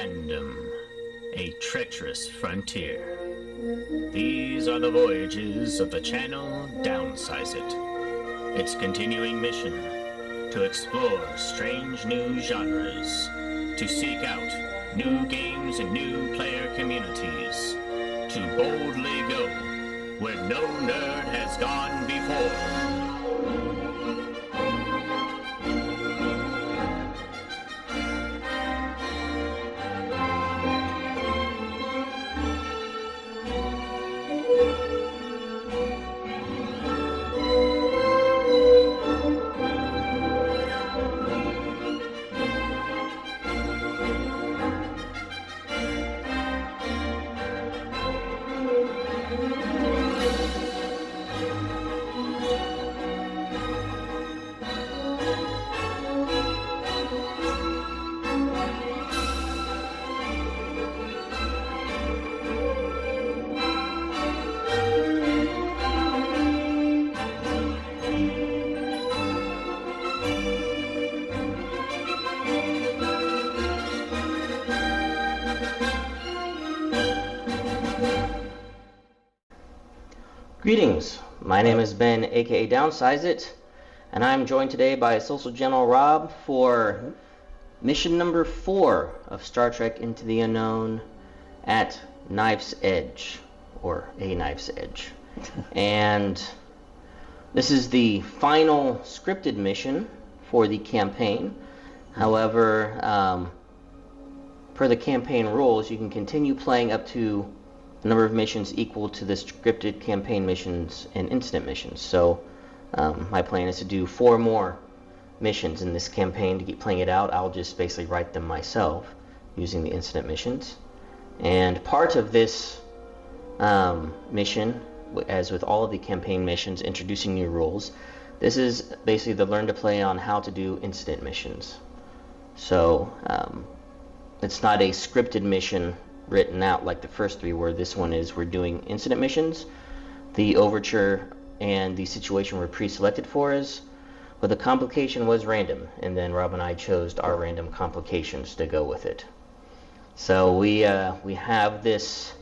Random, a treacherous frontier. These are the voyages of the channel Downsize It. Its continuing mission, to explore strange new genres, to seek out new games and new player communities, to boldly go where no nerd has gone before. Greetings, my name is Ben, aka Downsize It, and I'm joined today by Social General Rob for mission number 4 of Star Trek Into the Unknown at Knife's Edge, or A Knife's Edge. And this is the final scripted mission for the campaign. However, per the campaign rules, you can continue playing up to the number of missions equal to the scripted campaign missions and incident missions. So my plan is to do 4 more missions in this campaign to keep playing it out. I'll just basically write them myself using the incident missions. And part of this mission, as with all of the campaign missions, introducing new rules, this is basically the learn to play on how to do incident missions. So it's not a scripted mission written out like the first 3 were. This one is we're doing incident missions. The Overture and the Situation were pre-selected for us, but the Complication was random, and then Rob and I chose our random complications to go with it. So we have this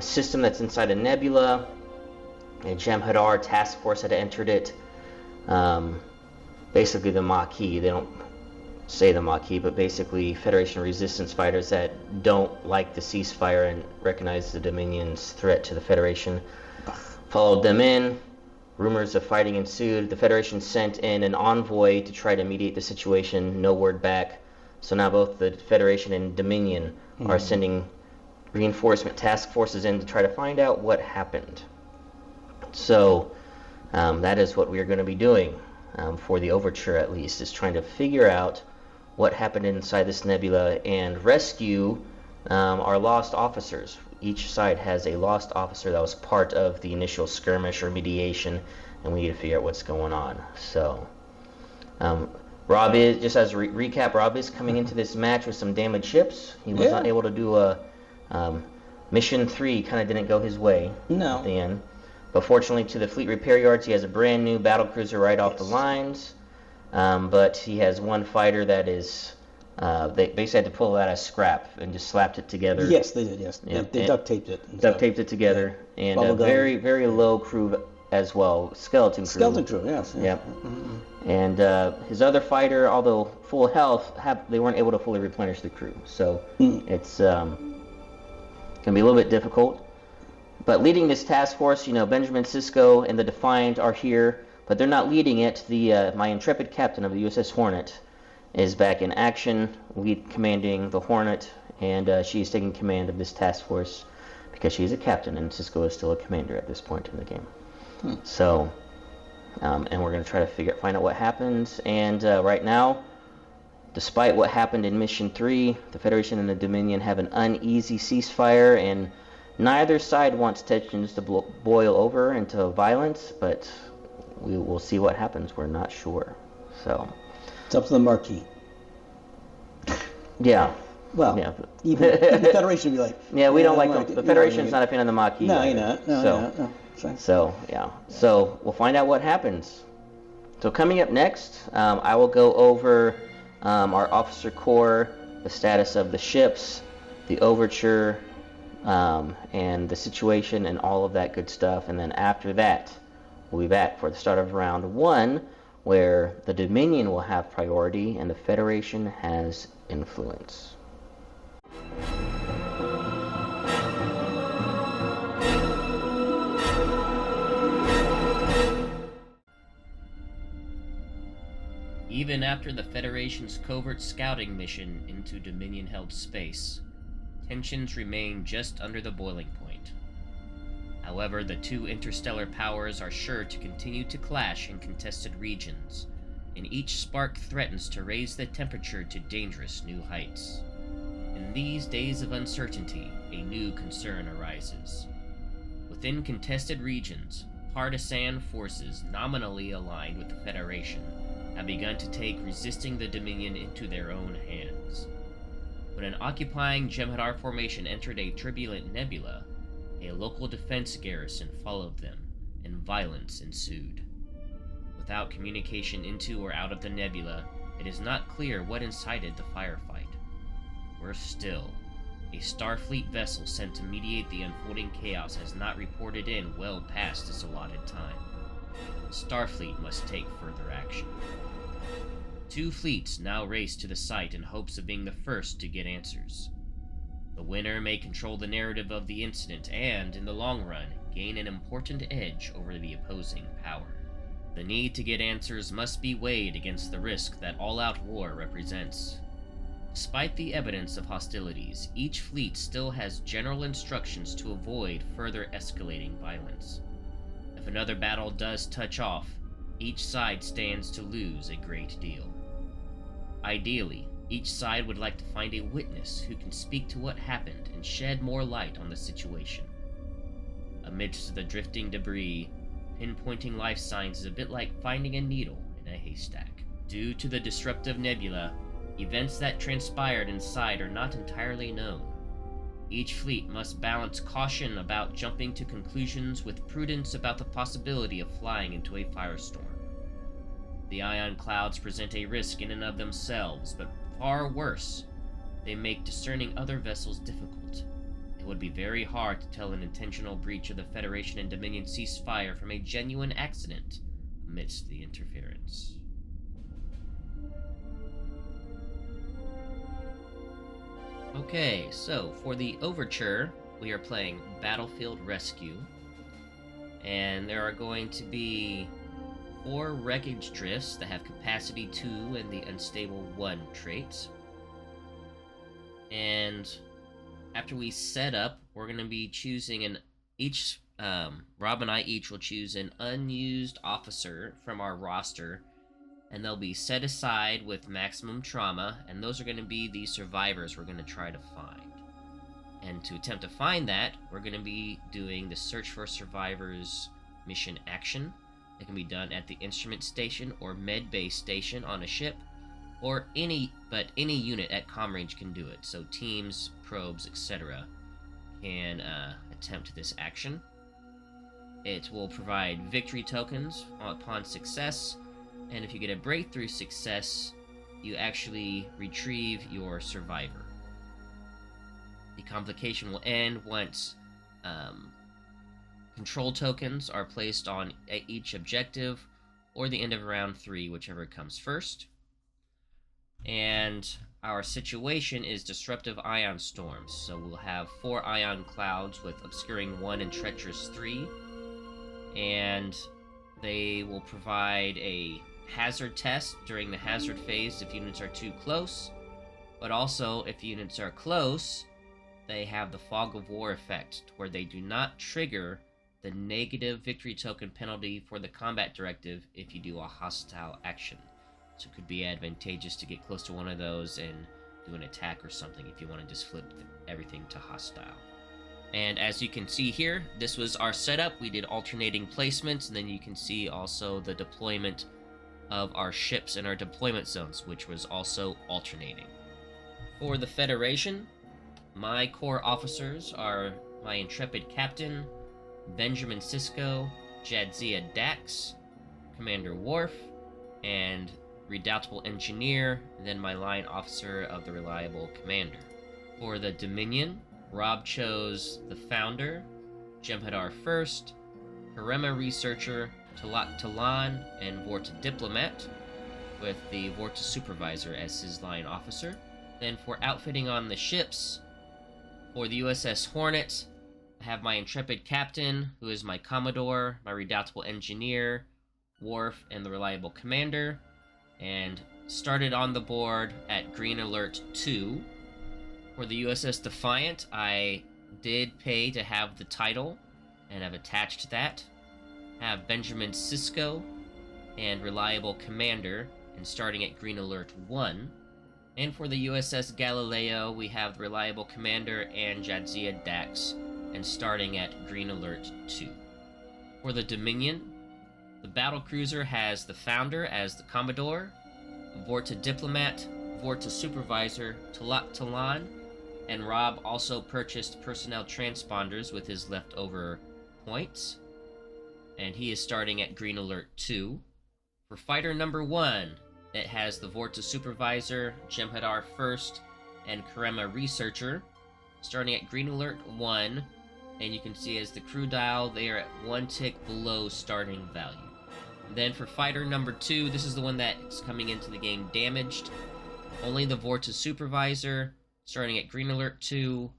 system that's inside a nebula. A Jem'Hadar task force had entered it. Basically the Maquis. They don't say the Maquis, but basically Federation resistance fighters that don't like the ceasefire and recognize the Dominion's threat to the Federation followed them in. Rumors of fighting ensued. The Federation sent in an envoy to try to mediate the situation. No word back. So now both the Federation and Dominion are sending reinforcement task forces in to try to find out what happened. So that is what we are going to be doing for the Overture, at least, is trying to figure out what happened inside this nebula and rescue our lost officers. Each side has a lost officer that was part of the initial skirmish or mediation, and we need to figure out what's going on. So Rob is, just as a recap, Rob is coming into this match with some damaged ships. He was not able to do a mission 3, kind of didn't go his way at the end. But fortunately, to the fleet repair yards, he has a brand new battlecruiser right off the lines. But he has one fighter that is, they basically had to pull it out of scrap and just slapped it together. Yes, they did, yes. Yeah, they duct taped it. Duct taped it together. Yeah. And a very, very low crew as well. Skeleton crew. Skeleton crew, yes. Yeah. And his other fighter, although full health, they weren't able to fully replenish the crew. So it's going to be a little bit difficult. But leading this task force, Benjamin Sisko and the Defiant are here, but they're not leading it. My intrepid captain of the USS Hornet is back in action, commanding the Hornet, and she's taking command of this task force because she's a captain, and Sisko is still a commander at this point in the game. So, and we're going to try to find out what happens. And right now, despite what happened in Mission 3, the Federation and the Dominion have an uneasy ceasefire, and neither side wants tensions to boil over into violence, but we will see what happens. We're not sure. So it's up to the Marquis. Yeah. Well, yeah. Even the Federation would be like, yeah, we don't like the Federation's not a fan of the Maquis. No, you're not. No. So yeah. So we'll find out what happens. So coming up next, I will go over our officer corps the status of the ships, the Overture, and the situation and all of that good stuff. And then after that, we'll be back for the start of round 1, where the Dominion will have priority and the Federation has influence. Even after the Federation's covert scouting mission into Dominion-held space, tensions remain just under the boiling point. However, the two interstellar powers are sure to continue to clash in contested regions, and each spark threatens to raise the temperature to dangerous new heights. In these days of uncertainty, a new concern arises. Within contested regions, partisan forces nominally aligned with the Federation have begun to take resisting the Dominion into their own hands. When an occupying Jem'Hadar formation entered a turbulent nebula, a local defense garrison followed them, and violence ensued. Without communication into or out of the nebula, it is not clear what incited the firefight. Worse still, a Starfleet vessel sent to mediate the unfolding chaos has not reported in well past its allotted time. Starfleet must take further action. Two fleets now race to the site in hopes of being the first to get answers. The winner may control the narrative of the incident and, in the long run, gain an important edge over the opposing power. The need to get answers must be weighed against the risk that all-out war represents. Despite the evidence of hostilities, each fleet still has general instructions to avoid further escalating violence. If another battle does touch off, each side stands to lose a great deal. Ideally, each side would like to find a witness who can speak to what happened and shed more light on the situation. Amidst the drifting debris, pinpointing life signs is a bit like finding a needle in a haystack. Due to the disruptive nebula, events that transpired inside are not entirely known. Each fleet must balance caution about jumping to conclusions with prudence about the possibility of flying into a firestorm. The ion clouds present a risk in and of themselves, but far worse, they make discerning other vessels difficult. It would be very hard to tell an intentional breach of the Federation and Dominion ceasefire from a genuine accident amidst the interference. Okay, so for the Overture, we are playing Battlefield Rescue, and there are going to be 4 wreckage drifts that have capacity 2 and the unstable 1 traits. And after we set up, we're going to be choosing Rob and I each will choose an unused officer from our roster, and they'll be set aside with maximum trauma, and those are going to be the survivors we're going to try to find. And to attempt to find that, we're going to be doing the Search for Survivors mission action. It can be done at the instrument station or med base station on a ship, or any unit at comm range can do it. So teams, probes, etc. can attempt this action. It will provide victory tokens upon success, and if you get a breakthrough success, you actually retrieve your survivor. The complication will end once control tokens are placed on each objective, or the end of round 3, whichever comes first. And our situation is disruptive ion storms, so we'll have 4 ion clouds with obscuring 1 and treacherous 3, and they will provide a hazard test during the hazard phase if units are too close, but also if units are close, they have the fog of war effect, where they do not trigger the negative victory token penalty for the combat directive if you do a hostile action. So it could be advantageous to get close to one of those and do an attack or something if you want to just flip everything to hostile. And as you can see here, this was our setup. We did alternating placements, and then you can see also the deployment of our ships in our deployment zones, which was also alternating. For the Federation, my core officers are my intrepid captain, Benjamin Sisko, Jadzia Dax, Commander Worf, and Redoubtable Engineer, and then my line officer of the Reliable Commander. For the Dominion, Rob chose the Founder, Jem'Hadar First, Karema Researcher, Talat Talan, and Vorta Diplomat, with the Vorta Supervisor as his line officer. Then for outfitting on the ships, for the USS Hornet, I have my Intrepid Captain, who is my Commodore, my Redoubtable Engineer, Worf, and the Reliable Commander, and started on the board at Green Alert 2. For the USS Defiant, I did pay to have the title, and I've attached that. I have Benjamin Sisko and Reliable Commander, and starting at Green Alert 1. And for the USS Galileo, we have the Reliable Commander and Jadzia Dax, and starting at Green Alert 2. For the Dominion, the battlecruiser has the Founder as the Commodore, Vorta Diplomat, Vorta Supervisor, Talat Talan, and Rob also purchased personnel transponders with his leftover points, and he is starting at Green Alert 2. For Fighter Number 1, it has the Vorta Supervisor, Jem'Hadar First, and Karema Researcher, starting at Green Alert 1, and you can see as the crew dial, they are at 1 tick below starting value. Then for Fighter Number 2, this is the one that's coming into the game damaged. Only the Vorta Supervisor, starting at Green Alert 2,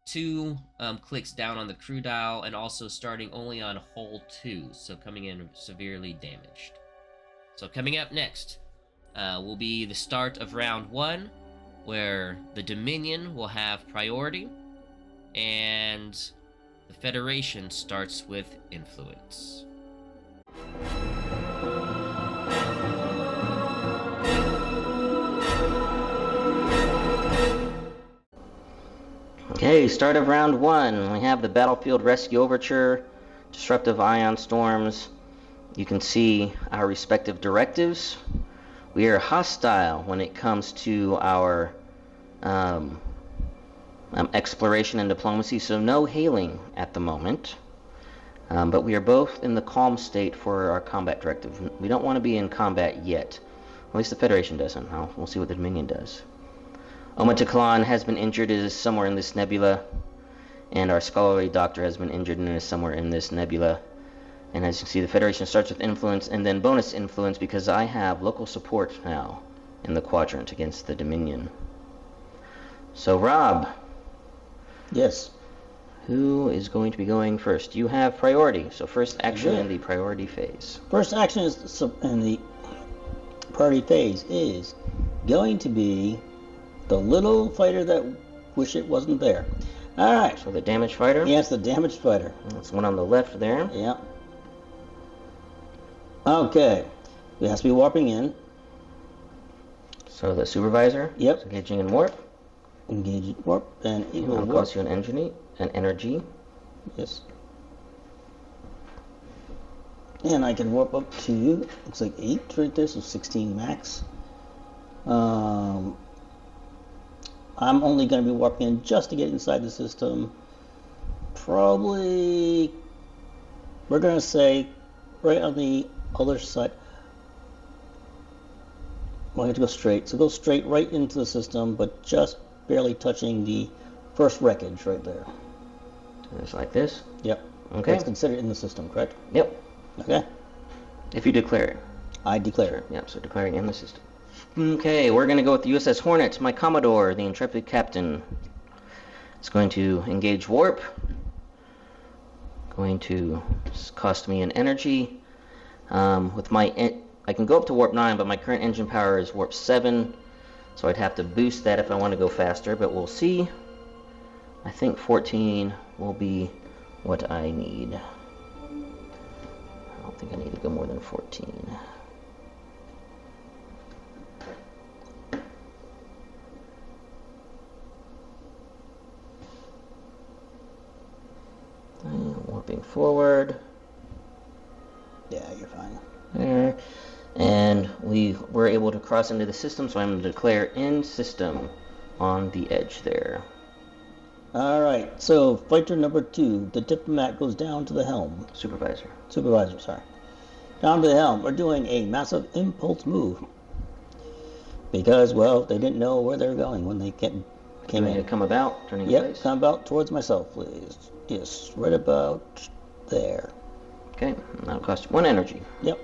2 clicks down on the crew dial, and also starting only on Hull 2, so coming in severely damaged. So coming up next will be the start of Round 1, where the Dominion will have priority, and the Federation starts with influence. Okay, start of round 1. We have the Battlefield Rescue Overture, Disruptive Ion Storms. You can see our respective directives. We are hostile when it comes to our exploration and diplomacy, so no hailing at the moment. But we are both in the calm state for our combat directive. We don't want to be in combat yet. At least the Federation doesn't. We'll see what the Dominion does. Omatakalan has been injured, is somewhere in this nebula, and our scholarly doctor has been injured and is somewhere in this nebula. And as you can see, the Federation starts with influence and then bonus influence because I have local support now in the quadrant against the Dominion. So Rob. Yes. Who is going to be going first? You have priority, so first action in the priority phase. First action is in the priority phase is going to be the little fighter that wish it wasn't there. All right. So the damaged fighter? Yes, the damaged fighter. That's the one on the left there. Yeah. Okay. It has to be warping in. So the supervisor? Yep. Is engaging in warp. Engaging warp, and it will cost you an energy. Yes. And I can warp up to, looks like 8 right there, so 16 max. I'm only going to be warping in just to get inside the system. Probably, we're going to say, right on the other side. Well, I have to go straight. So go straight right into the system, but just barely touching the first wreckage right there. Just like this? Yep. Okay. That's considered in the system, correct? Yep. Okay. If you declare it. I declare it. Yep, so declaring in the system. Okay, we're going to go with the USS Hornet, my Commodore, the Intrepid Captain. It's going to engage warp. Going to cost me an energy. With my, I can go up to warp 9, but my current engine power is warp 7, so I'd have to boost that if I want to go faster, but we'll see. I think 14 will be what I need. I don't think I need to go more than 14. Warping forward. Yeah, you're fine. There. And we were able to cross into the system, so I'm going to declare in system on the edge there. Alright, so fighter number 2, the diplomat goes down to the helm. Supervisor. Supervisor, sorry. Down to the helm. We're doing a massive impulse move. Because, well, they didn't know where they were going when they came Ready to in. come about, turning in Yep, place. come about towards myself, please. Yes, right about there. Okay, that'll cost 1 energy. Yep.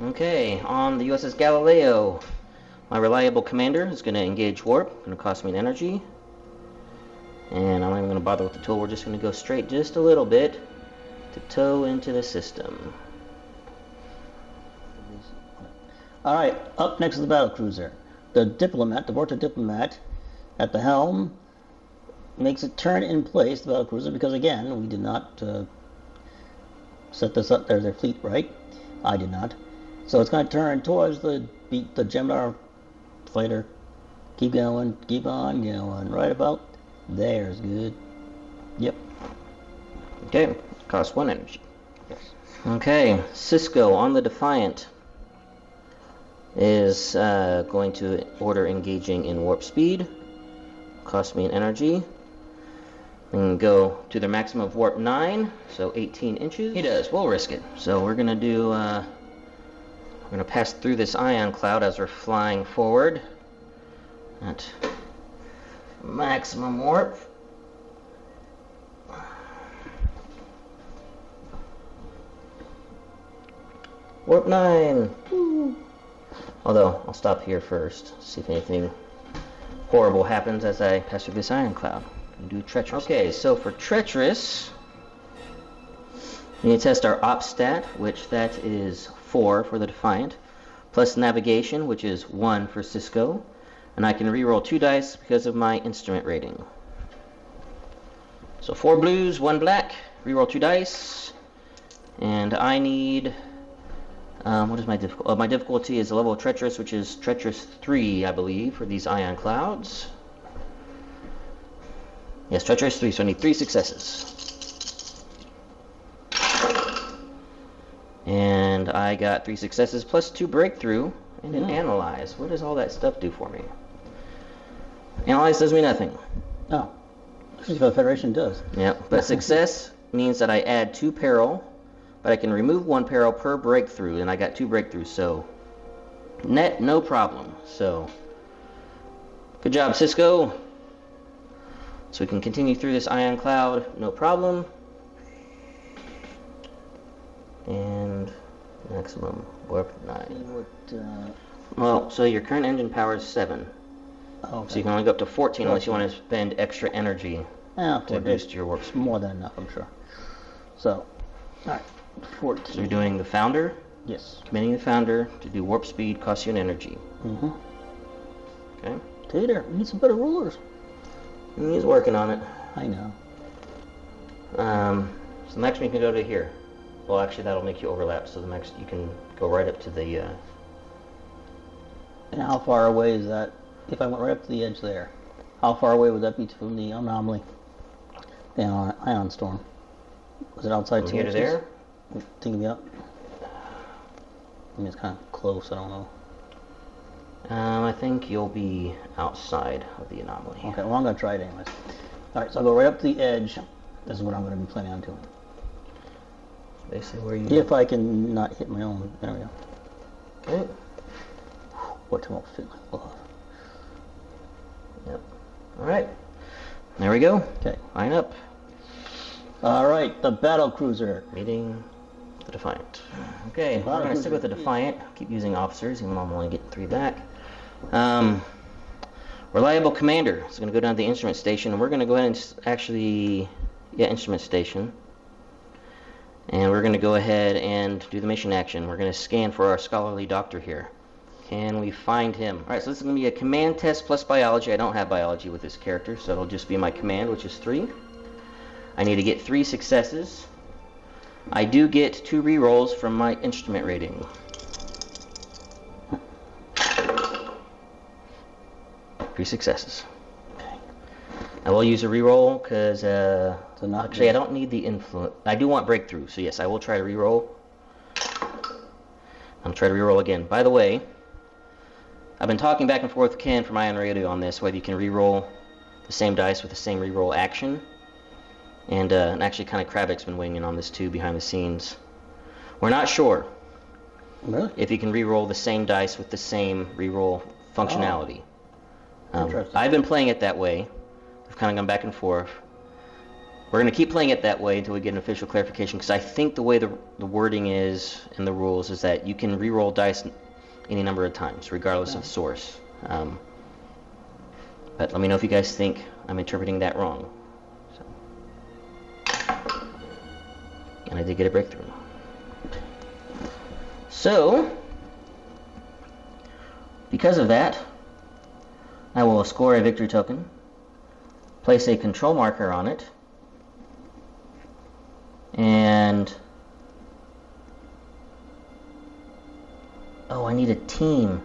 Okay, on the USS Galileo, my reliable commander is going to engage warp. Going to cost me an energy. And I'm not even going to bother with the tool. We're just going to go straight just a little bit to tow into the system. Alright, up next is the battlecruiser. The diplomat, the Vorta diplomat, at the helm, makes it turn in place, the battlecruiser, because again, we did not set this up, their fleet right. I did not. So it's going to turn towards the Gemini fighter. Keep going, keep on going. Right about there's good. Yep. Okay, cost 1 energy. Yes. Okay, Cisco on the Defiant is going to order engaging in warp speed. Cost me an energy. And go to their maximum of warp 9, so 18 inches. He does. We'll risk it. So we're gonna do. We're gonna pass through this ion cloud as we're flying forward at maximum warp. Warp 9. Woo. Although I'll stop here first, see if anything horrible happens as I pass through this iron cloud. And do treacherous. Okay, so for treacherous, we need to test our op stat, which that is 4 for the Defiant, plus navigation, which is 1 for Cisco, and I can reroll 2 dice because of my instrument rating. So 4 blues, 1 black, reroll 2 dice, and I need. What is my difficulty? My difficulty is a level of treacherous, which is treacherous 3, I believe, for these ion clouds. Yes, treacherous 3, so I need 3 successes. And I got 3 successes plus 2 breakthrough and an analyze. What does all that stuff do for me? Analyze does me nothing. Oh, this is what the Federation does. Yep, but success means that I add 2 peril. But I can remove 1 peril per breakthrough, and I got 2 breakthroughs, so net, no problem. So, good job, Cisco. So we can continue through this ion cloud, no problem. And maximum warp 9. Well, so your current engine power is 7. Okay. So you can only go up to 14 unless you want to spend extra energy to boost your warp speed. More than enough, I'm sure. So, alright. 14. So you're doing the Founder. Yes. Committing the Founder to do warp speed costs you an energy. Mm-hmm. Okay. Tater, we need some better rulers. He's working on it. I know. So the next one you can go to here. Well, actually, that'll make you overlap. So the next you can go right up to the. And how far away is that? If I went right up to the edge there, how far away would that be from the anomaly? The ion storm. Was it outside? From here to there? Think me up. I mean, it's kind of close. I don't know. I think you'll be outside of the anomaly. Okay, well, I'm going to try it anyways. Alright, so I'll go right up to the edge. This is what I'm going to be planning on doing. Basically, where you. If I can not hit my own. There we go. Okay. What won't fit my glove. Yep. Alright. There we go. Okay. Line up. Alright, the battle cruiser. Meeting the Defiant. Okay, we're going to stick with the Defiant. Keep using officers, even though I'm only getting 3 back. Reliable Commander is going to go down to the instrument station, and we're going to go ahead and actually, instrument station. And we're going to go ahead and do the mission action. We're going to scan for our scholarly doctor here. Can we find him? Alright, so this is going to be a command test plus biology. I don't have biology with this character, so it'll just be my command, which is 3. I need to get 3 successes. I do get 2 rerolls from my instrument rating. Three successes. Okay. I will use a reroll because actually, I don't need the influence. I do want breakthrough, so yes, I will try to reroll. I'm trying to reroll again. By the way, I've been talking back and forth with Ken from Ion Radio on this, whether you can reroll the same dice with the same reroll action. And actually, kind of Kravik's been weighing in on this too behind the scenes. We're not sure. Really? if you can re-roll the same dice with the same re-roll functionality. Interesting. I've been playing it that way. We've kind of gone back and forth. We're going to keep playing it that way until we get an official clarification, because I think the way the wording is in the rules is that you can re-roll dice any number of times, regardless of source. But let me know if you guys think I'm interpreting that wrong. And I did get a breakthrough. So, because of that, I will score a victory token, place a control marker on it, and I need a team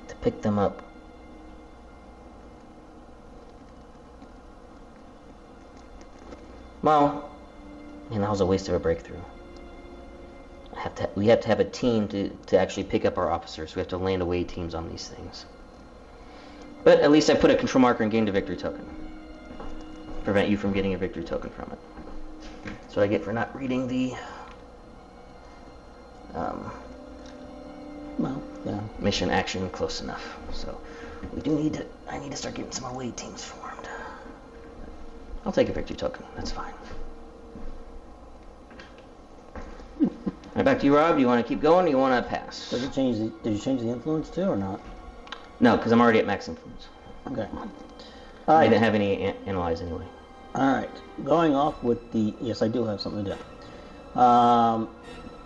to pick them up. Well, man, that was a waste of a breakthrough. We have to have a team to actually pick up our officers. We have to land away teams on these things. But at least I put a control marker and gained a victory token. Prevent you from getting a victory token from it. That's what I get for not reading the mission action close enough. So I need to start getting some away teams formed. I'll take a victory token. That's fine. Right, back to you, Rob. Do you want to keep going, or do you want to pass? Did you change the influence too, or not? No, because I'm already at max influence. Okay. I didn't have any analyze anyway. Alright, going off with the... Yes, I do have something to do.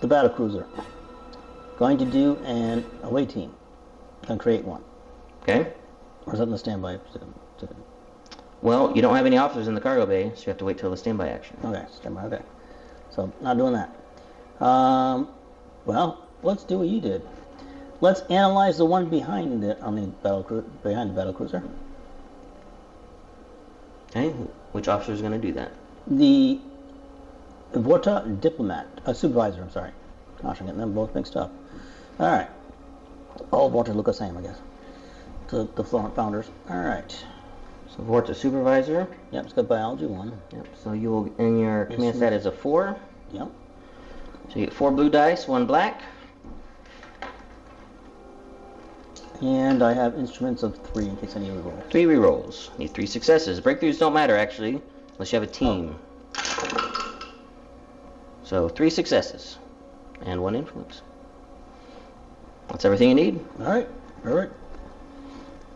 The battle cruiser. Going to do an away team. And create one. Okay. Or is that in the standby? Well, you don't have any officers in the cargo bay, so you have to wait till the standby action. Okay, standby, okay. So, not doing that. Well, let's do what you did. Let's analyze the one behind it on the behind the battle cruiser. Okay, which officer is going to do that? The Overture diplomat, supervisor. I'm sorry. Gosh, I'm getting them both mixed up. All right. All Overture look the same, I guess. To the founders. All right. So Overture supervisor. Yep, it's got biology 1. Yep. So you will, in your command stat is a 4. Yep. So you get 4 blue dice, 1 black. And I have instruments of 3 in case I need to roll. 3 rerolls. Need 3 successes. Breakthroughs don't matter, actually, unless you have a team. So 3 successes. And 1 influence. That's everything you need. Alright, alright.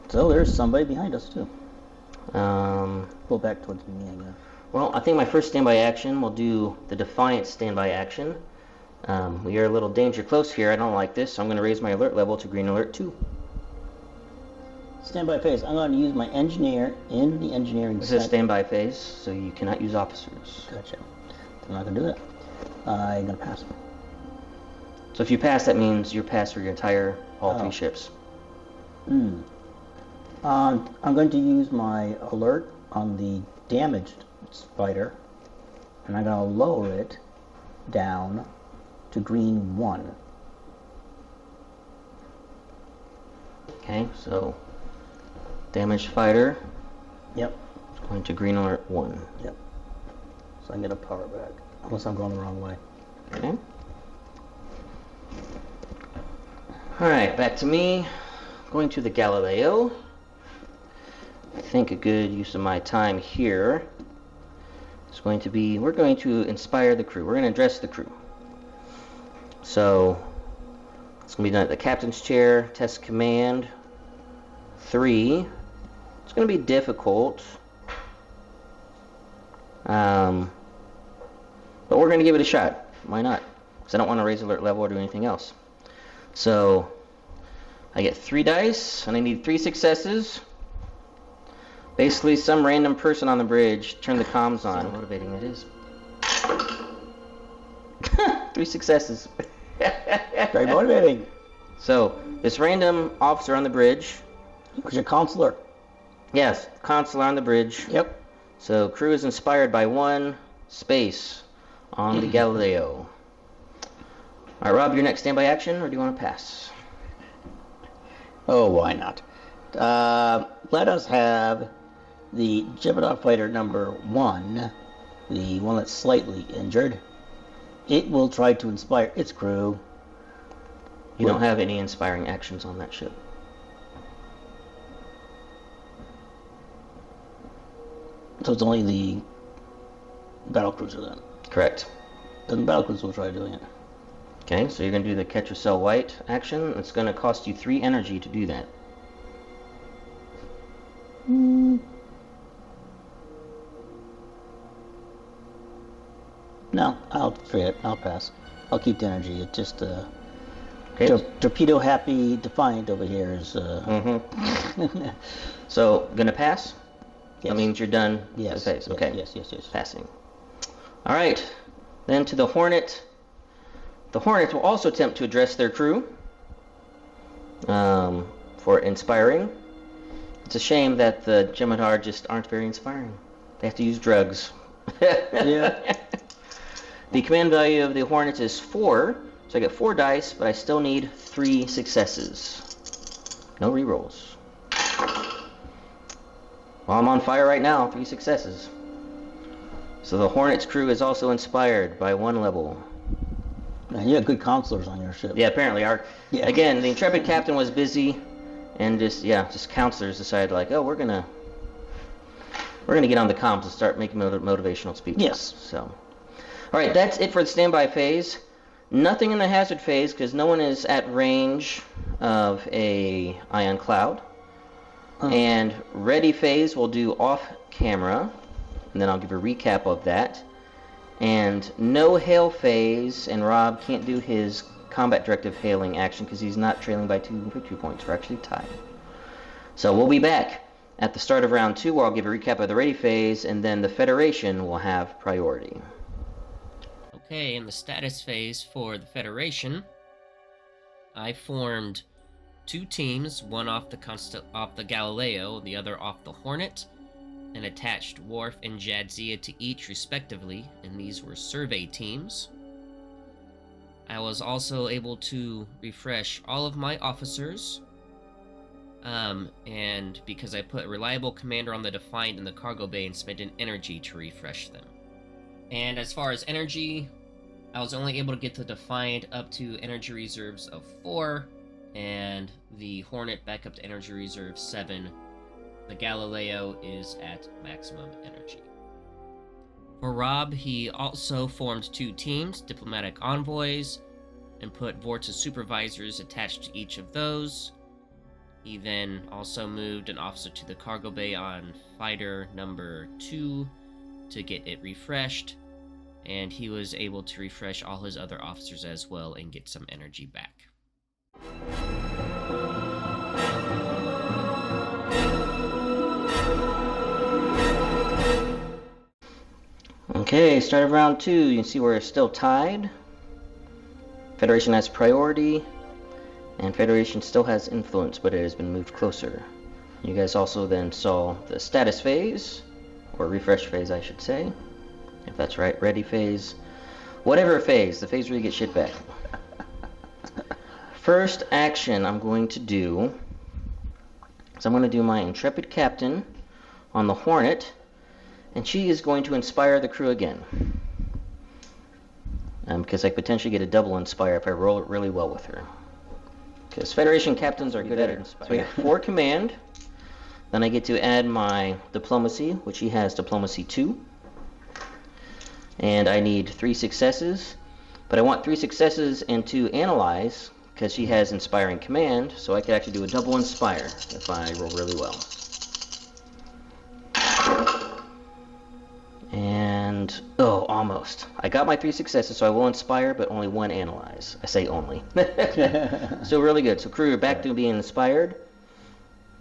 So there's somebody behind us, too. Pull back towards me, I guess. Well, I think my first standby action will do the Defiance standby action. We are a little danger close here. I don't like this, so I'm going to raise my alert level to green alert 2. Standby phase. I'm going to use my engineer in the engineering This is standby phase, so you cannot use officers. Gotcha. I'm not going to do that. I'm going to pass. So if you pass, that means you're passed for your all 3 ships. I'm going to use my alert on the damaged fighter, and I'm going to lower it down to green 1. Okay, so damaged fighter. Yep. Going to green alert 1. Yep. So I can get a power back, unless I'm going the wrong way. Okay. Alright, back to me. Going to the Galileo. I think a good use of my time here is going to be, we're going to inspire the crew. We're going to address the crew. So, it's going to be done at the captain's chair, test command 3. It's going to be difficult. But we're going to give it a shot. Why not? Because I don't want to raise alert level or do anything else. So, I get 3 dice, and I need 3 successes. Basically, some random person on the bridge turn the comms on. How motivating it is. 3 successes. Very motivating. So, this random officer on the bridge. Who's your counselor? Yes, consular on the bridge. Yep. So, crew is inspired by 1 space on the Galileo. Alright, Rob, your next standby action, or do you want to pass? Oh, why not? Let us have the Gemini fighter number 1, the one that's slightly injured. It will try to inspire its crew You don't have any inspiring actions on that ship. So it's only the battlecruiser then. Correct. Then the battlecruiser will try doing it. Okay, so you're going to do the Catch a Cell White action. It's going to cost you 3 energy to do that. No, I'll forget. I'll pass. I'll keep the energy. It just Okay. torpedo happy defiant over here is. So, going to pass? Yes. That means you're done Yes. the phase. Okay. Yes. Passing. All right. Then to the Hornet. The Hornet will also attempt to address their crew for inspiring. It's a shame that the Jem'Hadar just aren't very inspiring. They have to use drugs. Yeah. The command value of the Hornet is 4, so I get 4 dice, but I still need 3 successes. No rerolls. Well, I'm on fire right now, 3 successes. So the Hornet's crew is also inspired by 1 level. Man, you have good counselors on your ship. Yeah, apparently. Yeah. Again, the intrepid captain was busy, and just counselors decided like, oh, we're gonna get on the comms and start making motivational speeches. Yes. So, all right, that's it for the standby phase. Nothing in the hazard phase because no one is at range of a ion cloud. And ready phase we'll do off camera, and then I'll give a recap of that. And no hail phase, and Rob can't do his combat directive hailing action because he's not trailing by 2 victory points. We're actually tied. So we'll be back at the start of round 2 where I'll give a recap of the ready phase, and then the Federation will have priority. Okay, in the status phase for the Federation, I formed 2 teams, one off the Galileo, the other off the Hornet, and attached Worf and Jadzia to each respectively, and these were survey teams. I was also able to refresh all of my officers, and because I put a reliable commander on the Defiant in the cargo bay and spent an energy to refresh them. And as far as energy, I was only able to get the Defiant up to energy reserves of 4, and the Hornet back up to energy reserve 7. The Galileo is at maximum energy. For Rob, he also formed 2 teams, diplomatic envoys, and put Vorta's supervisors attached to each of those. He then also moved an officer to the cargo bay on fighter number 2 to get it refreshed, and he was able to refresh all his other officers as well and get some energy back. Okay, start of round 2. You can see we're still tied. Federation has priority, and Federation still has influence, but it has been moved closer. You guys also then saw the status phase, or refresh phase I should say, if that's right, ready phase, whatever phase, the phase where you get shit back. First action I'm going to do is I'm going to do my Intrepid Captain on the Hornet, and she is going to inspire the crew again. Because I potentially get a double inspire if I roll it really well with her. Because Federation captains are good at it. So I get 4 command. Then I get to add my diplomacy, which he has diplomacy 2. And I need 3 successes. But I want 3 successes and 2 analyze, because she has inspiring command, so I could actually do a double inspire if I roll really well. And, oh, almost. I got my 3 successes, so I will inspire, but only 1 analyze. I say only. Still really good. So crew, you're back to being inspired.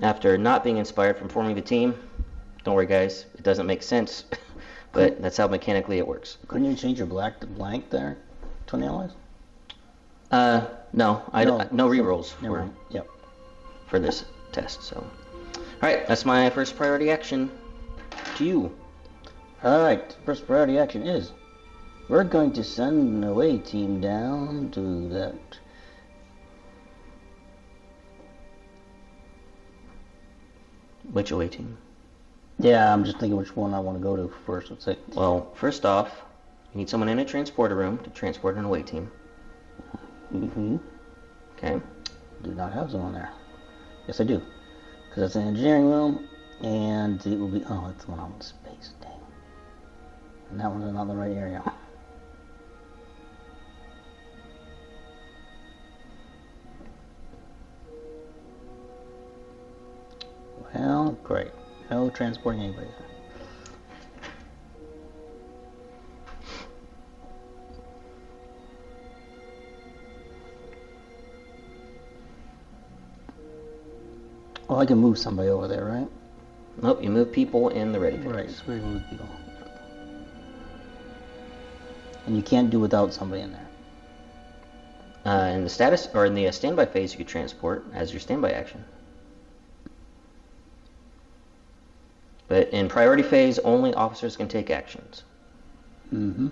After not being inspired from forming the team. Don't worry, guys. It doesn't make sense. But that's how mechanically it works. Couldn't you change your black to blank there to an allies? No. No rerolls Never mind. Yep. for this test. So, alright, that's my first priority action. To you. Alright, first priority action is we're going to send an away team down to that. Which away team? Yeah, I'm just thinking which one I want to go to first. Let's say. Well, first off, you need someone in a transporter room to transport an away team. Mm-hmm. Okay. Do not have someone there. Yes, I do. Because it's an engineering room, and it will be... Oh, it's the one on space. Dang. And that one's not in the right area. Well, great. No transporting anybody. Well, I can move somebody over there, right? Nope, you move people in the ready phase. Right, so we move people. And you can't do without somebody in there. In the status, or in the standby phase, you could transport as your standby action. But in priority phase, only officers can take actions. Mm-hmm.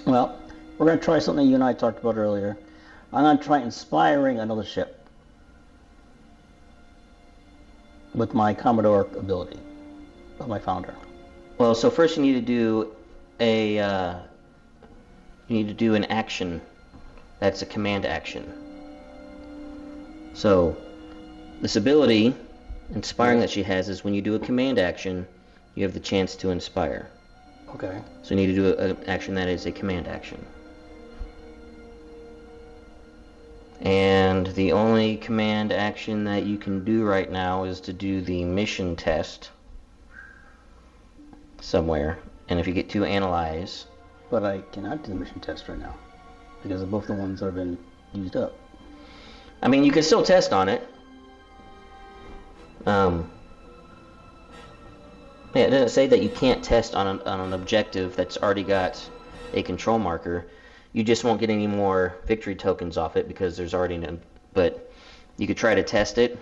Well, we're going to try something you and I talked about earlier. I'm going to try inspiring another ship with my Commodore ability of my founder. Well, so first you need to do an action that's a command action. So this ability, inspiring, that she has is when you do a command action, you have the chance to inspire. Okay. So you need to do an action that is a command action. And the only command action that you can do right now is to do the mission test somewhere. And if you get to analyze... But I cannot do the mission test right now because of both the ones that have been used up. I mean, you can still test on it. Yeah, it doesn't say that you can't test on an objective that's already got a control marker. You just won't get any more victory tokens off it because there's already none. But you could try to test it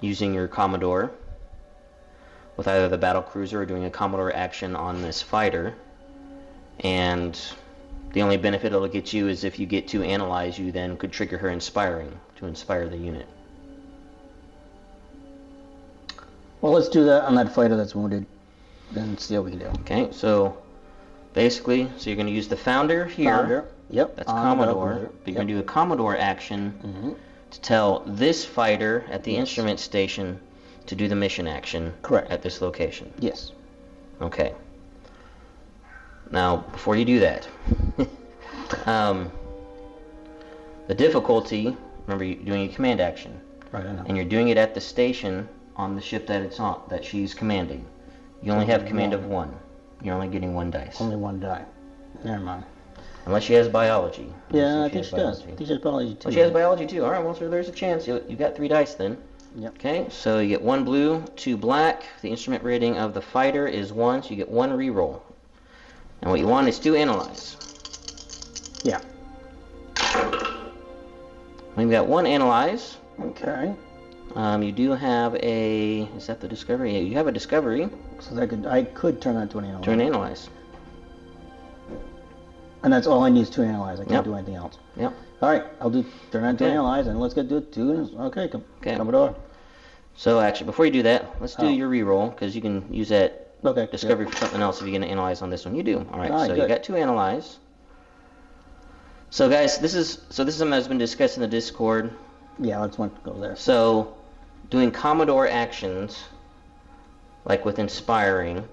using your Commodore with either the battle cruiser or doing a Commodore action on this fighter. And the only benefit it'll get you is if you get to analyze, you then could trigger her inspiring to inspire the unit. Well, let's do that on that fighter that's wounded, then see what we can do. Okay, so basically, you're going to use the founder here. Founder, yep. That's Commodore. But you're going to do a Commodore action to tell this fighter at the instrument station to do the mission action. Correct. At this location. Yes. Okay. Now, before you do that, the difficulty, remember you're doing a command action. Right, I know. And you're doing it at the station on the ship that it's on, that she's commanding. You only have command of one. You're only getting one dice. Only one die. Never mind. Unless she has biology. Yeah, I think she does. I think she has biology too. Well, she has biology too. Alright, well, so there's a chance. You got 3 dice then. Yep. Okay, so you get 1 blue, 2 black. The instrument rating of the fighter is 1, so you get 1 reroll. And what you want is to analyze. Yeah. We've got 1 analyze. Okay. You do have a... Is that the discovery? Yeah, you have a discovery. So that I could turn that into an analyze. Turn analyze. And that's all I need is to analyze. I can't do anything else. Yep. All right, I'll turn that into analyze, and let's get to it too. Okay, Commodore. So actually, before you do that, let's do your reroll, because you can use that discovery for something else if you're going to analyze on this one. You do. All right, so you got 2 analyze. So guys, this is something that's been discussed in the Discord. Yeah, let's go there. So, doing Commodore actions, like with inspiring,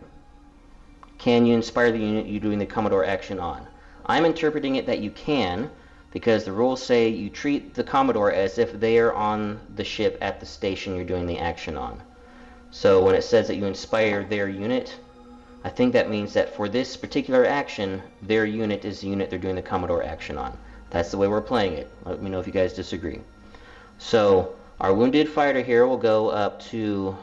can you inspire the unit you're doing the Commodore action on? I'm interpreting it that you can, because the rules say you treat the Commodore as if they are on the ship at the station you're doing the action on. So when it says that you inspire their unit, I think that means that for this particular action, their unit is the unit they're doing the Commodore action on. That's the way we're playing it. Let me know if you guys disagree. So our wounded fighter here will go up to,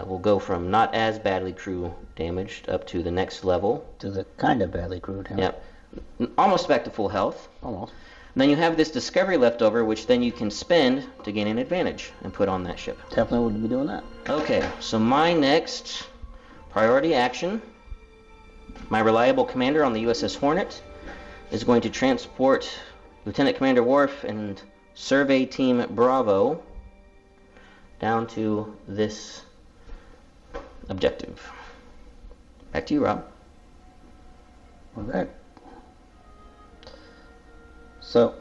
will go from not as badly crew damaged up to the next level. To the kind of badly crew damaged. Yep. Almost back to full health. Almost. And then you have this discovery left over, which then you can spend to gain an advantage and put on that ship. Definitely would be doing that. Okay, so my next priority action, my reliable commander on the USS Hornet is going to transport Lieutenant Commander Worf and Survey Team Bravo down to this objective. Back to you, Rob. Okay. So,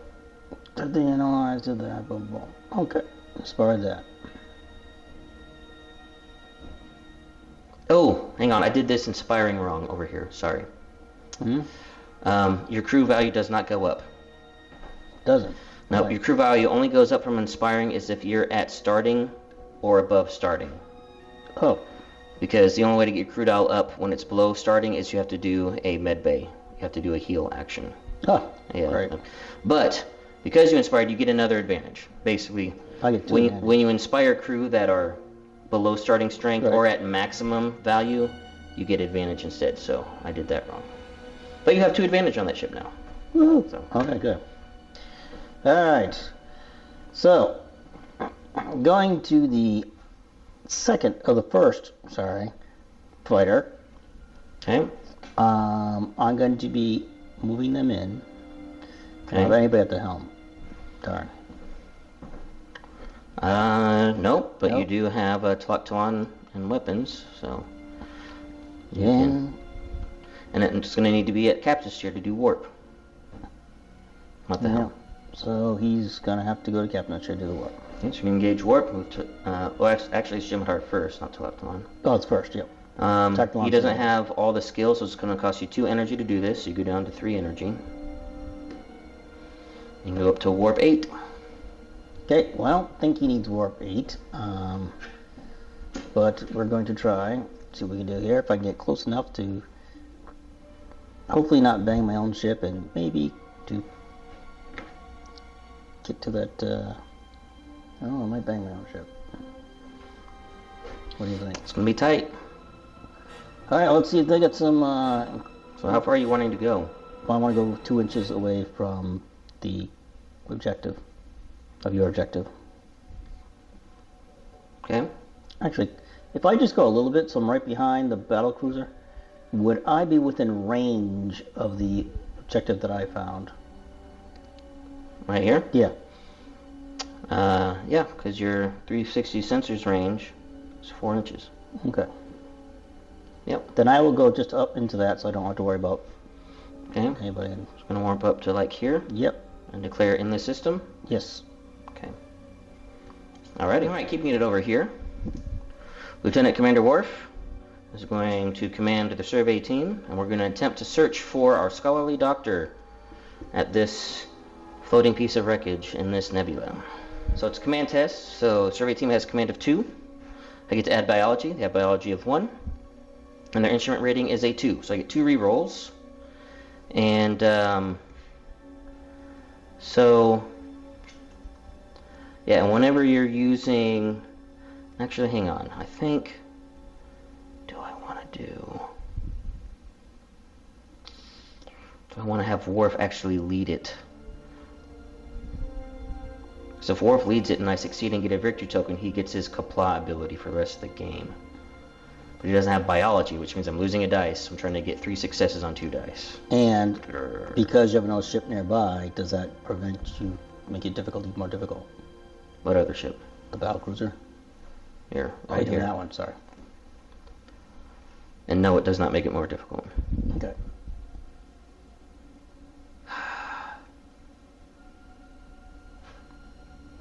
did they analyze did that? Boom, boom. Okay, as far as that. Oh, hang on. I did this inspiring wrong over here. Sorry. Your crew value does not go up. Doesn't. No, Right. your crew value only goes up from inspiring is if you're at starting or above starting. Oh, Because the only way to get your crew dial up when it's below starting is you have to do a med bay. You have to do a heal action. oh, Yeah. great. But because you inspired, you get another advantage. Basically, I get two when advantage. when you inspire crew that are below starting strength Right. or at maximum value, you get advantage instead. So I did that wrong. But you have 2 advantage on that ship now. Woohoo. So Okay, good. Alright. So, going to the first fighter, okay. I'm going to be moving them in. I don't have Okay. anybody at the helm. Darn. Nope. But you Nope. do have a Tlon and weapons, so. you Yeah. can- And it's going to need to be at Captain's chair to do warp. What the Yeah. hell? So he's going to have to go to Captain Chair to do the work. Okay, so you can engage warp. Move to. Actually, it's Jim Hart first, not Tlon. Oh, it's first, yep. He doesn't have all the skills, so it's going to cost you 2 energy to do this. So you go down to 3 energy. You can go up to warp 8. Okay, well, I think he needs warp 8. But we're going to try. See what we can do here. If I can get close enough to hopefully not bang my own ship and maybe to get to that, I might bang my own ship. What do you think? It's going to be tight. Alright, let's see if they get some, So how far are you wanting to go? I want to go 2 inches away from the objective, of your objective. Okay. Actually, if I just go a little bit, so I'm right behind the battle cruiser, would I be within range of the objective that I found? Right here? Yeah. Yeah, because your 360 sensors range is 4 inches. Okay. Yep. Then I will go just up into that, so I don't have to worry about Okay. anybody. It's going to warp up to like here Yep. and declare in the system. Yes. Okay. Alrighty. Alright, keeping it over here. Lieutenant Commander Worf is going to command the survey team, and we're going to attempt to search for our scholarly doctor at this floating piece of wreckage in this nebula. So it's a command test, so survey team has command of 2. I get to add biology. They have biology of 1. And their instrument rating is a 2. So I get 2 rerolls. And, so, yeah, and whenever you're using, actually, hang on, I think, do I want to have Worf actually lead it? So if Worf leads it and I succeed and get a victory token, he gets his Qapla' ability for the rest of the game. But he doesn't have biology, which means I'm losing a dice. I'm trying to get 3 successes on 2 dice. And Grr. because you have another ship nearby, does that prevent you, make it more difficult? What other ship? The battle cruiser? Here, Oh, right even here. that one, sorry. And no, it does not make it more difficult. Okay.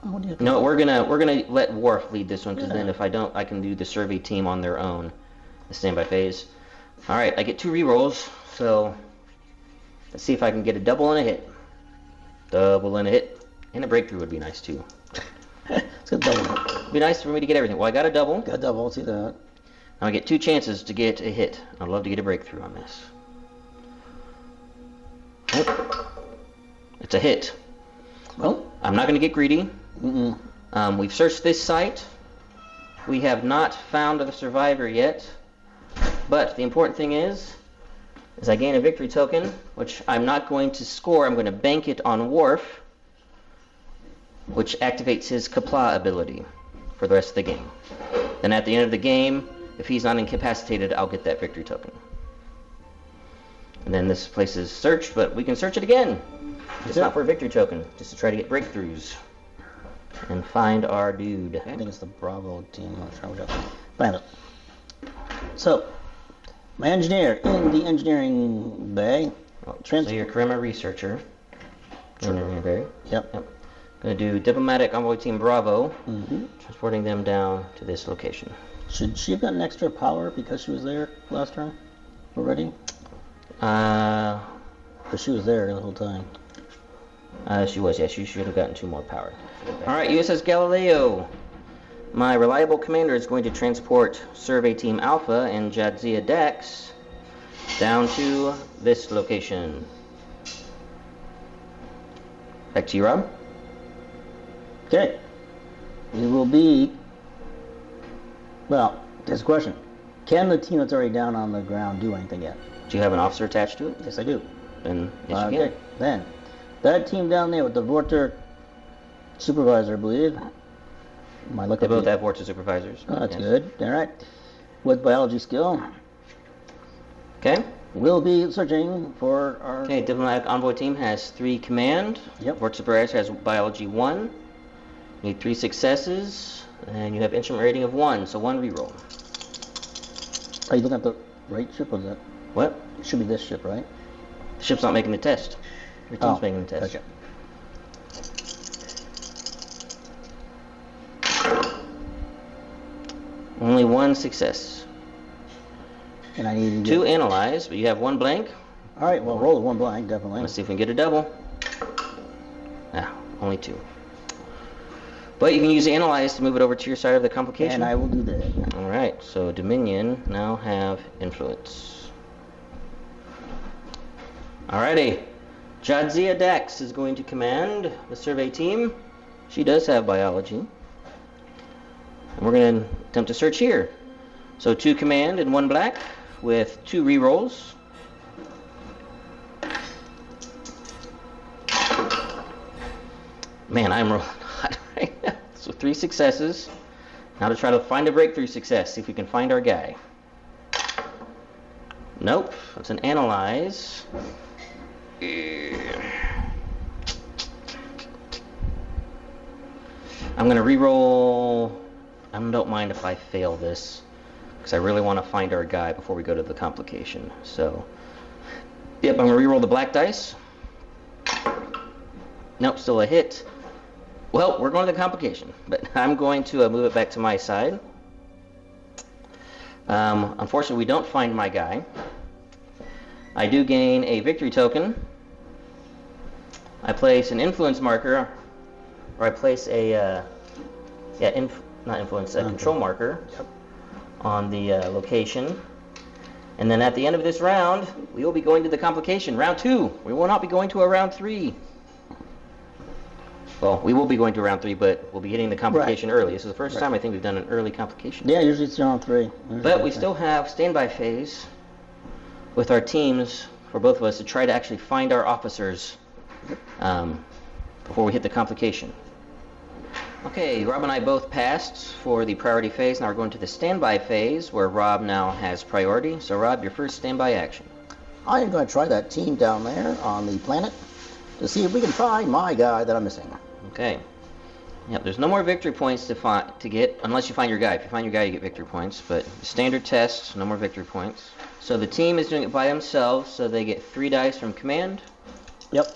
Oh, what do you have to No, we're gonna let Worf lead this one, because then if I don't, I can do the survey team on their own, the standby phase. All right, I get 2 rerolls, so let's see if I can get a double and a hit. Double and a hit, and a breakthrough would be nice too. It's got double. It'd be nice for me to get everything. Well, I got a double. Got double, see that. Now I get 2 chances to get a hit. I'd love to get a breakthrough on this. Oh, it's a hit. Well, I'm not gonna get greedy. We've searched this site. We have not found the survivor yet. But the important thing is I gain a victory token, which I'm not going to score. I'm going to bank it on Worf, which activates his Qapla' ability for the rest of the game. Then at the end of the game, if he's not incapacitated, I'll get that victory token. And then this place is searched, but we can search it again. Just not for a victory token, just to try to get breakthroughs. And find our dude. I think it's the Bravo team. I'm not sure which one. Find it. So, my engineer in the engineering bay. So you're a Karima researcher. Very. Yep. Going to do Diplomatic Envoy Team Bravo, Mm-hmm. transporting them down to this location. Should she have gotten extra power because she was there last turn already? Uh, Because she was there the whole time. she was, yeah. She should have gotten 2 more power. All right, USS Galileo. My reliable commander is going to transport Survey Team Alpha and Jadzia Dex down to this location. Back to you, Rob. Okay. We will be... Well, there's a question. Can the team that's already down on the ground do anything yet? Do you have an officer attached to it? Yes, I do. Then yes, you Okay, can. then. That team down there with the Vorter supervisor, I believe. My look They up both here. have Vortex supervisors. Oh, that's Yes. good. All right. With biology skill, Okay. we'll be searching for our... Okay, Diplomatic Envoy Team has 3 command. Yep. Vortex supervisor has biology 1. You need 3 successes, and you have instrument rating of 1, so 1 reroll. Are you looking at the right ship or is that? What? It should be this ship, right? The ship's not making the test. Your team's Oh, making the test. Gotcha. Only 1 success. And I need to 2 analyze, but you have 1 blank. All right, well, roll 1 blank, definitely. Let's see if we can get a double. Only 2. But you can use analyze to move it over to your side of the complication. And I will do that. All right, so Dominion now have influence. Alrighty, Jadzia Dex is going to command the survey team. She does have biology. And we're going to attempt to search here. So 2 command and 1 black with 2 rerolls. Man, I'm rolling hot right now. So 3 successes. Now to try to find a breakthrough success. See if we can find our guy. Nope. That's an analyze. I'm going to reroll. I don't mind if I fail this, because I really want to find our guy before we go to the complication. So, yep, I'm going to reroll the black dice. Nope, still a hit. Well, we're going to the complication, but I'm going to move it back to my side. Unfortunately, we don't find my guy. I do gain a victory token. I place an influence marker, or I place a, control marker on the location. And then at the end of this round, we will be going to the complication, round 2. We will not be going to a round 3. Well, we will be going to round 3, but we'll be hitting the complication early. This is the first time I think we've done an early complication. Yeah, usually it's round 3. But we still have standby phase with our teams for both of us to try to actually find our officers before we hit the complication. Okay, Rob and I both passed for the priority phase. Now we're going to the standby phase, where Rob now has priority. So Rob, your first standby action. I am going to try that team down there on the planet to see if we can find my guy that I'm missing. Okay. Yep, there's no more victory points to get, unless you find your guy. If you find your guy, you get victory points. But standard test, no more victory points. So the team is doing it by themselves, so they get 3 dice from command. Yep.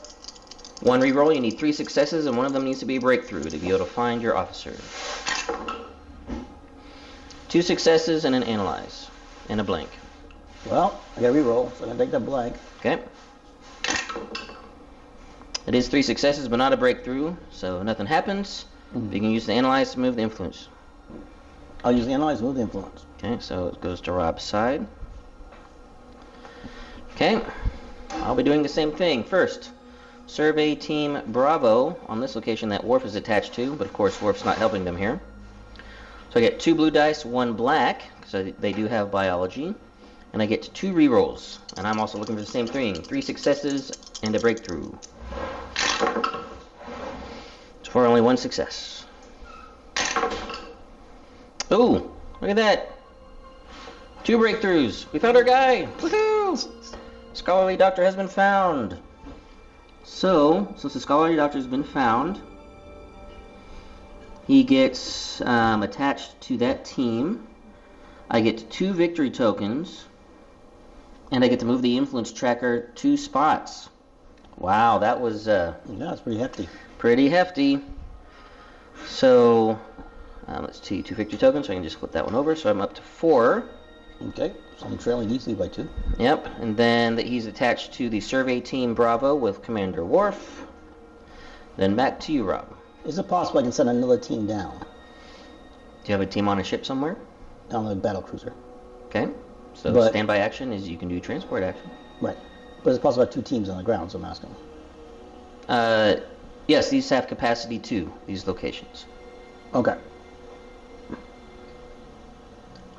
1 reroll, you need 3 successes, and one of them needs to be a breakthrough to be able to find your officer. 2 successes and an analyze, and a blank. Well, I got to reroll, so I'm going to take that blank. Okay. It is 3 successes, but not a breakthrough, so nothing happens. You can use the analyze to move the influence. I'll use the analyze, move the influence. Okay, so it goes to Rob's side. Okay, I'll be doing the same thing. First, survey team Bravo on this location that Worf is attached to, but of course Worf's not helping them here. So I get 2 blue dice, 1 black, because they do have biology, and I get 2 rerolls. And I'm also looking for the same thing, 3 successes and a breakthrough. So far, only 1 success. Ooh, look at that. 2 breakthroughs. We found our guy. Woohoo! Scholarly doctor has been found. So the scholarly doctor has been found. He gets attached to that team. I get 2 victory tokens. And I get to move the influence tracker 2 spots. Wow, that was Yeah, it's pretty hefty. pretty hefty. So, let's see, 2 victory tokens, so I can just flip that one over. So I'm up to 4. Okay, so I'm trailing easily by 2. Yep, and then he's attached to the Survey Team Bravo with Commander Worf. Then back to you, Rob. Is it possible I can send another team down? Do you have a team on a ship somewhere? On the battle cruiser. Okay, so But- standby action is you can do transport action. Right. But it's possible to have 2 teams on the ground, so I'm asking. Yes, these have capacity too, these locations. Okay.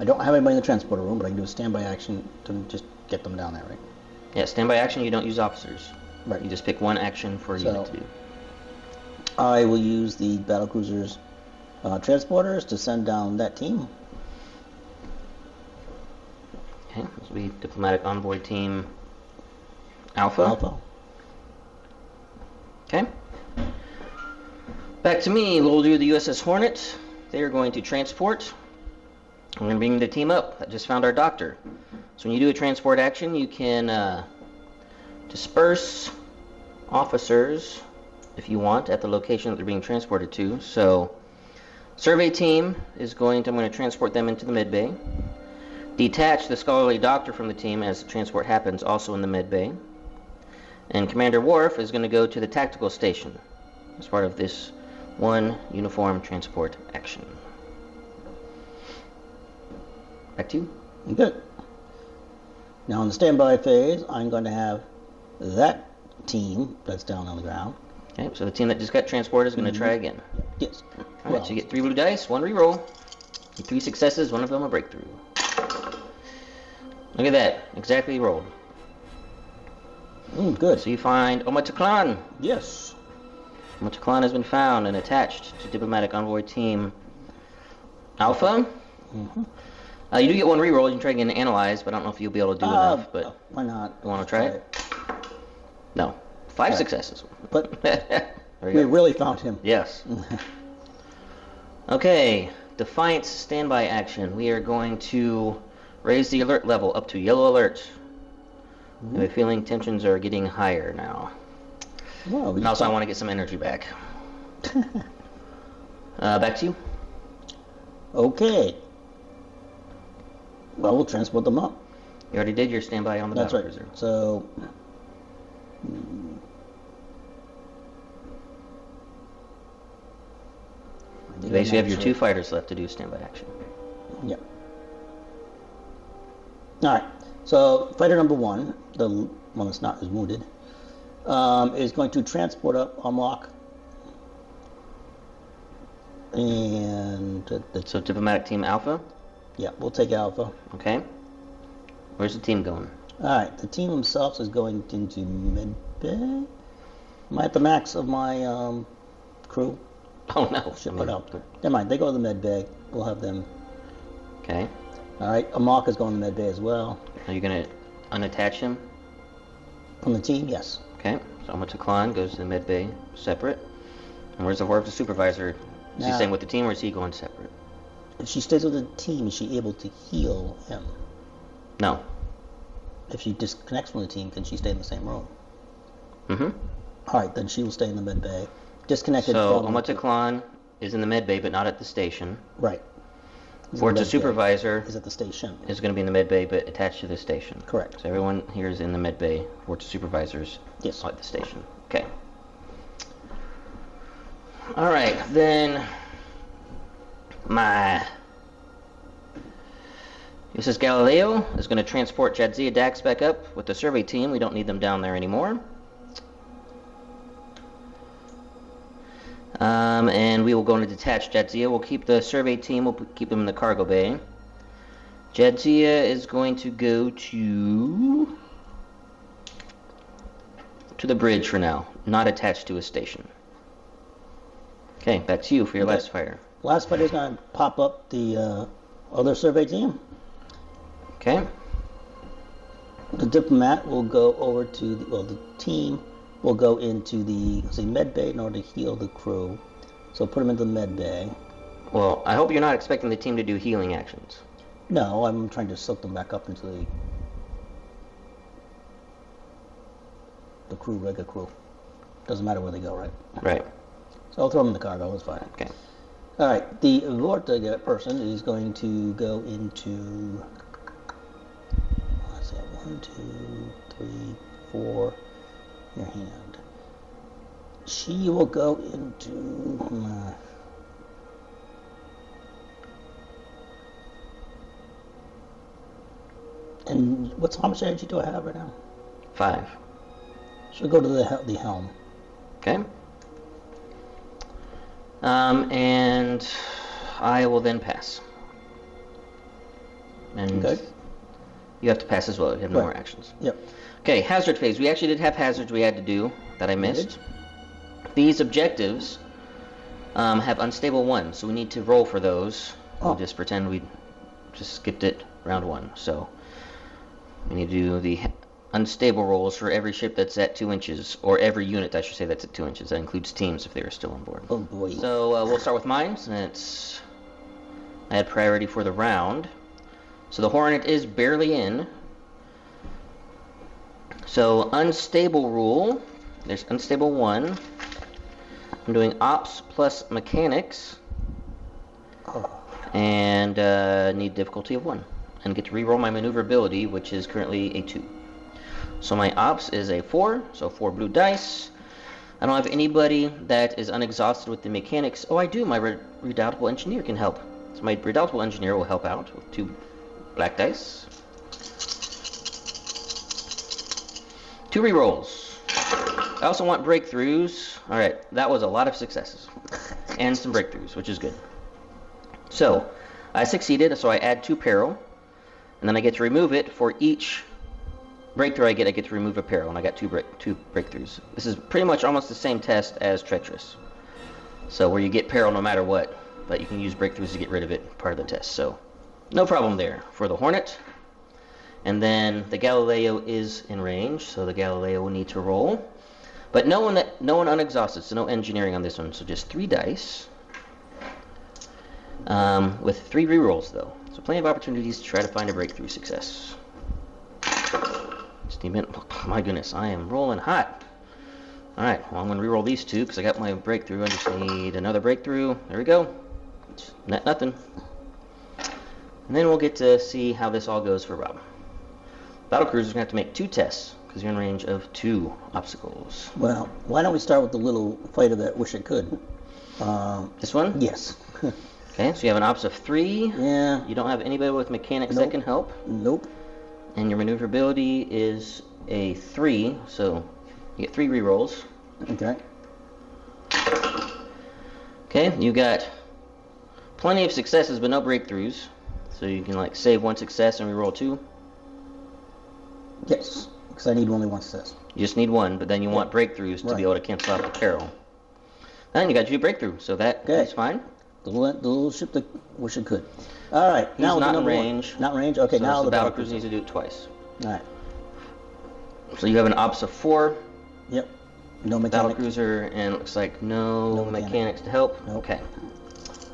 I don't have anybody in the transporter room, but I can do a standby action to just get them down there, right? Yeah, standby action, you don't use officers. Right. You just pick one action for a unit to do. I will use the battlecruiser's transporters to send down that team. Okay, this will be Diplomatic Envoy Team Alpha. Alpha. Okay. Back to me, we'll do the USS Hornet. They are going to transport. I'm going to bring the team up. I just found our doctor. So when you do a transport action, you can disperse officers, if you want, at the location that they're being transported to. So, survey team is I'm going to transport them into the medbay. Detach the scholarly doctor from the team as the transport happens, also in the medbay. And Commander Worf is going to go to the tactical station as part of this one uniform transport action. Back to you. Good. Now in the standby phase, I'm going to have that team that's down on the ground. Okay, so the team that just got transported is going to try again. Yes. All right, so you get 3 blue dice, 1 reroll. 3 successes, 1 of them a breakthrough. Look at that, exactly rolled. Good. So you find Omataclan. Yes. Omataclan has been found and attached to Diplomatic Envoy Team Alpha. You do get 1 reroll. You can try again and analyze, but I don't know if you'll be able to do enough. But why not? you want to try it? No. 5 successes. But There you we go. really found him. Yes. Okay, Defiance standby action. We are going to raise the alert level up to yellow alert. I have a feeling tensions are getting higher now. Well, And also I want to get some energy back. Back to you. Okay. Well, we'll transport them up. You already did your standby on the That's right. battlecruiser. So. You basically have your 2 fighters left to do standby action. Yep. All right. So fighter number 1, the one that's not as wounded, is going to transport up unlock. And So Diplomatic Team Alpha. yeah, we'll take Alpha. Okay. Where's the team going? All right. The team themselves is going into medbay. Am I at the max of my crew? Oh no. Should put up. Never mind. They go to the medbay. We'll have them. Okay. All right. Amok is going to medbay as well. Are you going to unattach him? From the team, yes. Okay. So Omataclan goes to the med bay separate. And where's the Worf, the supervisor? Is he Now- staying with the team or is he going separate? If she stays with the team, is she able to heal him? No. If she disconnects from the team, can she stay in the same room? Mm-hmm. All right, then she will stay in the med bay. Disconnected So from... Omataclan is in the med bay but not at the station. Right. He's in Forza the med bay. supervisor Is at the station. is going to be in the med bay but attached to the station. Correct. So everyone here is in the med bay. Forza supervisors Yes. at the station. Okay. All right, then my USS Galileo is going to transport Jadzia Dax back up with the survey team. We don't need them down there anymore. And we will go into detach Jadzia. We'll keep the survey team. We'll keep them in the cargo bay. Jadzia is going to go to the bridge for now, not attached to a station. Okay, back to you for your Okay. last fighter. Last fighter is going to pop up the other survey team. Okay. The diplomat will go over to the team will go into the med bay in order to heal the crew. So put them into the med bay. Well, I hope you're not expecting the team to do healing actions. No, I'm trying to soak them back up into the crew, regular crew. Doesn't matter where they go, right? Right. So I'll throw them in the cargo. That's fine. Okay. All right. The Vorta person is going to go into. What's that? 1, 2, 3, 4. Your hand. She will go into. And how much energy do I have right now? 5. She'll go to the helm. Okay. And I will then pass. And Okay. you have to pass as well. You have no Right. more actions. Yep. Okay, hazard phase. We actually did have hazards we had to do that I missed. These objectives have unstable 1, so we need to roll for those. Oh. We'll just pretend we just skipped it round 1. So we need to do the unstable rolls for every ship that's at 2 inches, or every unit, I should say, that's at 2 inches. That includes teams if they are still on board. Oh boy. So we'll start with mine, since I had priority for the round. So the Hornet is barely in. So unstable rule, there's unstable 1. I'm doing ops plus mechanics, and need difficulty of 1, and get to reroll my maneuverability, which is currently a 2. So my ops is a 4, so 4 blue dice. I don't have anybody that is unexhausted with the mechanics. Oh, I do. My redoubtable engineer can help. So my redoubtable engineer will help out with 2 black dice. 2 rerolls. I also want breakthroughs. Alright, that was a lot of successes. And some breakthroughs, which is good. So, I succeeded, so I add 2 peril. And then I get to remove it for each breakthrough I get to remove a peril. And I got 2 breakthroughs. This is pretty much almost the same test as Treacherous. So, where you get peril no matter what, but you can use breakthroughs to get rid of it, part of the test. So, no problem there for the Hornet. And then the Galileo is in range, so the Galileo will need to roll. But no one unexhausted, so no engineering on this one. So just 3 dice. With 3 rerolls though. So plenty of opportunities to try to find a breakthrough success. My goodness, I am rolling hot. Alright, well I'm going to reroll these 2 because I got my breakthrough. I just need another breakthrough. There we go. Nothing. And then we'll get to see how this all goes for Rob. Battlecruiser's going to have to make 2 tests, because you're in range of 2 obstacles. Well, why don't we start with the little fighter that wish it could? This one? Yes. Okay, so you have an ops of 3. Yeah. You don't have anybody with mechanics Nope. that can help. Nope. And your maneuverability is a 3, so you get 3 rerolls. Okay. Okay, you got plenty of successes, but no breakthroughs. So you can like save 1 success and reroll 2. Yes, because I need only 1 success. You just need 1, but then you want breakthroughs to be able to cancel out the peril. And you got your breakthrough, so that is fine. The little ship that wish it could. All right, He's now not in number range. 1. Not in range. Okay, So now the the battlecruiser needs to do it twice. All right. So you have an ops of 4. Yep. No mechanics. Battlecruiser, and it looks like no mechanics to help. Nope. Okay.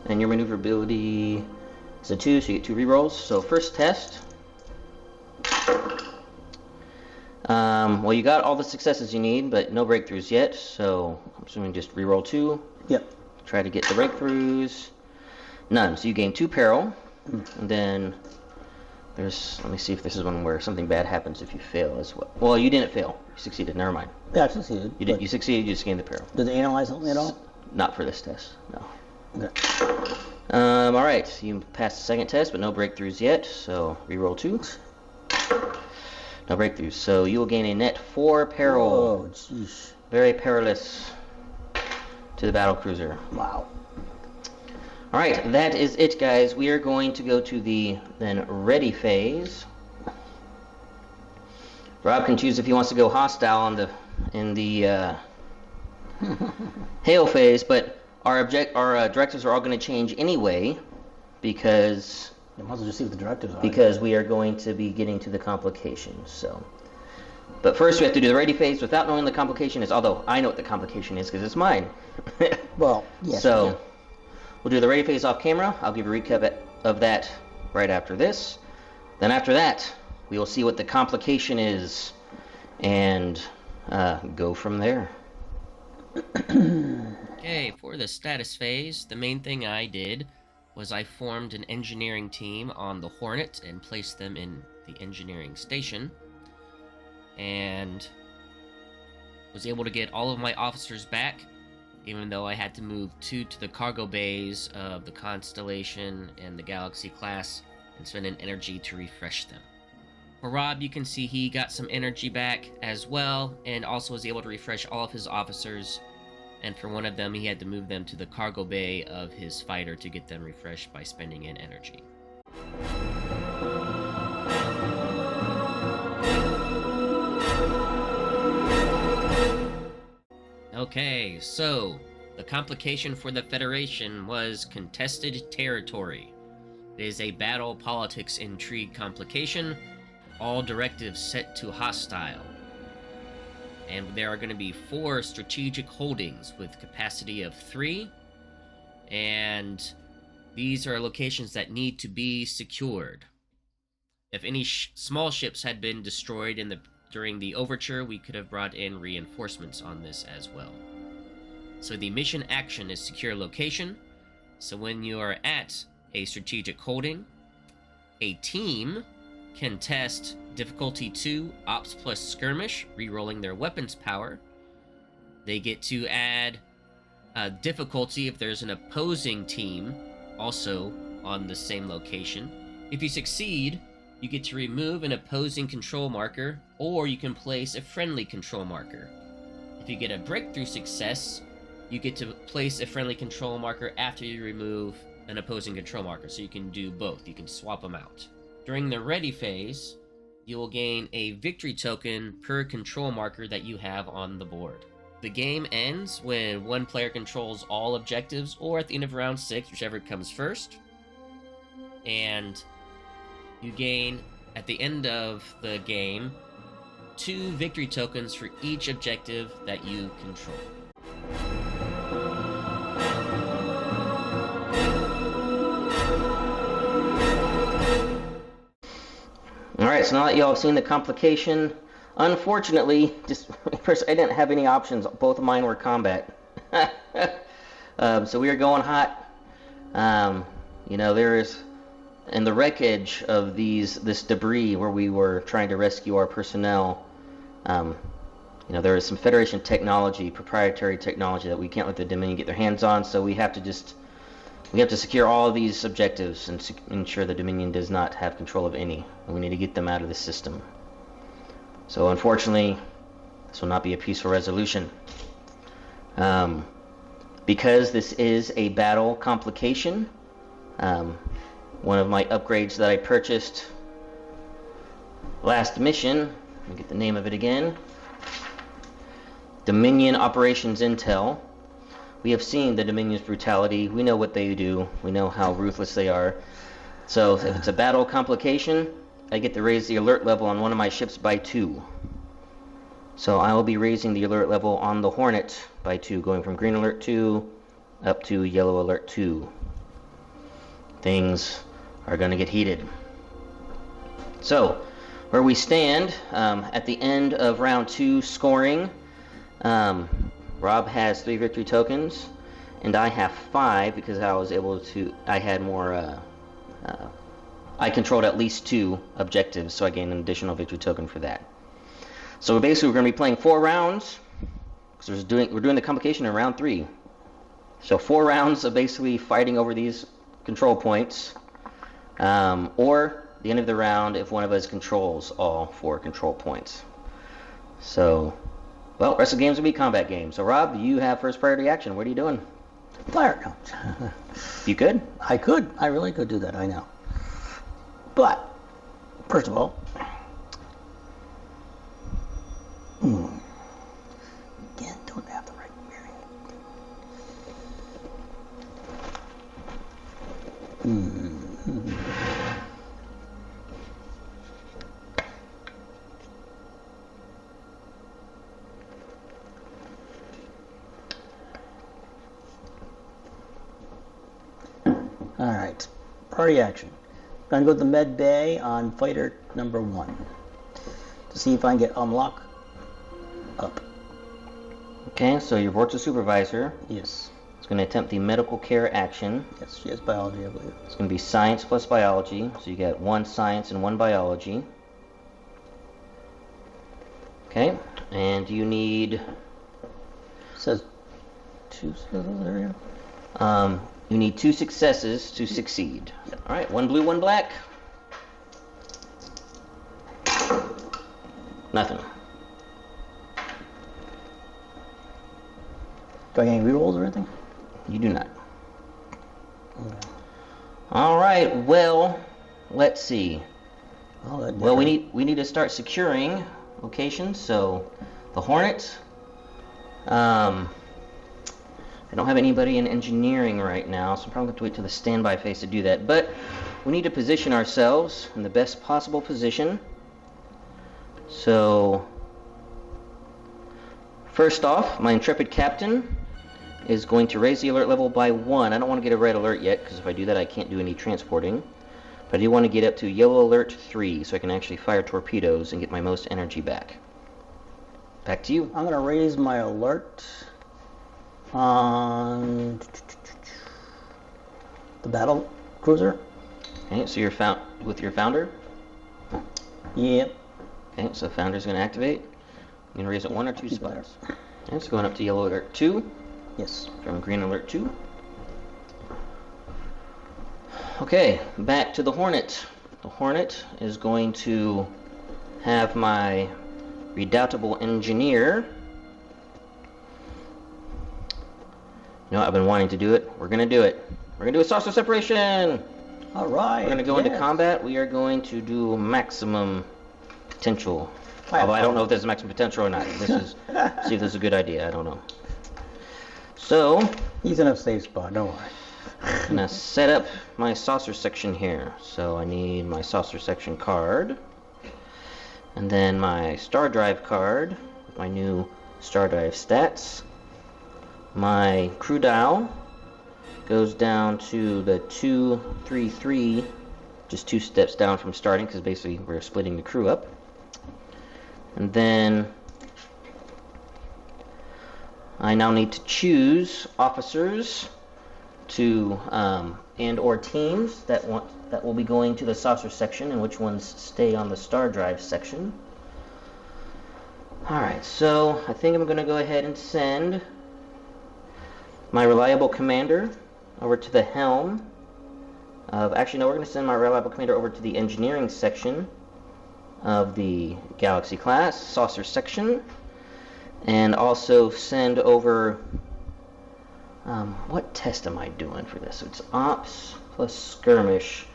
And your maneuverability is a 2, so you get 2 rerolls. So first test. Well, you got all the successes you need, but no breakthroughs yet. So I'm assuming just reroll 2. Yep. Try to get the breakthroughs. None. So you gain 2 peril, and then there's. Let me see if this is one where something bad happens if you fail as well. Well, you didn't fail. You succeeded. Never mind. Yeah, I succeeded. You did. You succeeded. You just gained the peril. Did they analyze something at all? Not for this test. No. Okay. All right. You passed the second test, but no breakthroughs yet. So reroll 2. No breakthroughs. So you will gain a net 4 peril. Oh, jeez. Very perilous to the battlecruiser. Wow. All right, that is it, guys. We are going to go to the then ready phase. Rob can choose if he wants to go hostile in the hail phase, but our directives are all going to change anyway because You might as well just see what the directives are. because we are going to be getting to the complications. So, but first we have to do the ready phase without knowing the complication is. Although I know what the complication is because it's mine. Well, yes. So. Yeah. We'll do the ready phase off camera. I'll give a recap of that right after this. Then after that, we will see what the complication is and go from there. Okay, for the status phase, the main thing I did was I formed an engineering team on the Hornet and placed them in the engineering station, and was able to get all of my officers back, even though I had to move 2 to the cargo bays of the Constellation and the Galaxy class and spend an energy to refresh them. For Rob, you can see he got some energy back as well, and also was able to refresh all of his officers, and for one of them he had to move them to the cargo bay of his fighter to get them refreshed by spending in energy. Okay, so the complication for the Federation was contested territory. It is a battle, politics, intrigue complication, all directives set to hostile. And there are going to be 4 strategic holdings with capacity of 3, and these are locations that need to be secured. If any small ships had been destroyed during the Overture, we could have brought in reinforcements on this as well. So the mission action is secure location. So when you are at a strategic holding, a team can test difficulty 2, Ops plus Skirmish, re-rolling their weapons power. They get to add difficulty if there's an opposing team also on the same location. If you succeed, you get to remove an opposing control marker, or you can place a friendly control marker. If you get a breakthrough success, you get to place a friendly control marker after you remove an opposing control marker, so you can do both. You can swap them out. During the ready phase, you will gain a victory token per control marker that you have on the board. The game ends when one player controls all objectives, or at the end of round 6, whichever comes first. And you gain, at the end of the game, 2 victory tokens for each objective that you control. Alright, so now that y'all have seen the complication, unfortunately, first I didn't have any options. Both of mine were combat. So we are going hot. There is, in the wreckage of this debris where we were trying to rescue our personnel, there is some Federation technology, proprietary technology that we can't let the Dominion get their hands on, so we have to secure all of these objectives and ensure the Dominion does not have control of any. And we need to get them out of the system. So unfortunately, this will not be a peaceful resolution. Because this is a battle complication, one of my upgrades that I purchased last mission, let me get the name of it again, Dominion Operations Intel. We have seen the Dominion's brutality. We know what they do. We know how ruthless they are. So if it's a battle complication, I get to raise the alert level on one of my ships by 2. So I will be raising the alert level on the Hornet by 2, going from green alert 2 up to yellow alert 2. Things are going to get heated. So where we stand at the end of round 2 scoring, Rob has 3 victory tokens, and I have 5 because I had more, I controlled at least 2 objectives, so I gained an additional victory token for that. So basically we're going to be playing 4 rounds, because we're doing the complication in round 3. So 4 rounds of basically fighting over these control points, or the end of the round if one of us controls all 4 control points. So, well, rest of the games will be combat games. So Rob, you have first priority action. What are you doing? Fire comes. You could? I could. I really could do that, I know. But, first of all, again, don't have the right bearing. Alright, priority action. I'm going to go to the med bay on fighter number 1 to see if I can get unlock up. Okay, so your Vorta supervisor Yes. is going to attempt the medical care action. Yes, she has biology, I believe. It's going to be science plus biology, so you get 1 science and 1 biology. Okay, and you need... It says 2 successes there, yeah. You need 2 successes to succeed. Yep. All right, 1 blue, 1 black. Nothing. Do I get any rerolls or anything? You do not. Okay. All right. Well, let's see. Well, We need to start securing locations. So, the Hornet. I don't have anybody in engineering right now, so I'm probably going to wait till the standby phase to do that. But we need to position ourselves in the best possible position. So, first off, my intrepid captain is going to raise the alert level by 1. I don't want to get a red alert yet, because if I do that I can't do any transporting. But I do want to get up to yellow alert 3, so I can actually fire torpedoes and get my most energy back. Back to you. I'm going to raise my alert on the battle cruiser. Okay, so you're with your founder. Yep. Okay, so founder's going to activate. I'm going to raise it 1 or 2 keep it spots. Okay, it's going up to yellow alert 2 Yes. from green alert 2. Okay, back to the Hornet. The Hornet is going to have my redoubtable engineer. You know, I've been wanting to do it. We're going to do it. We're going to do a saucer separation. All right. We're going to go into yes. combat. We are going to do maximum potential. Fire Although I don't power. know if there's maximum potential or not. This is see if this is a good idea. I don't know. So, He's in a safe spot, don't worry. I'm going to set up my saucer section here. So I need my saucer section card. And then my star drive card with my new star drive stats. My crew dial goes down to the 233, just 2 steps down from starting, because basically we're splitting the crew up. And then I now need to choose officers to and or teams that will be going to the saucer section, and which ones stay on the star drive section. Alright, so I think I'm going to go ahead and send my reliable commander over to the helm actually no, we're going to send my reliable commander over to the engineering section of the Galaxy class saucer section, and also send over what test am I doing for this? So it's ops plus skirmish.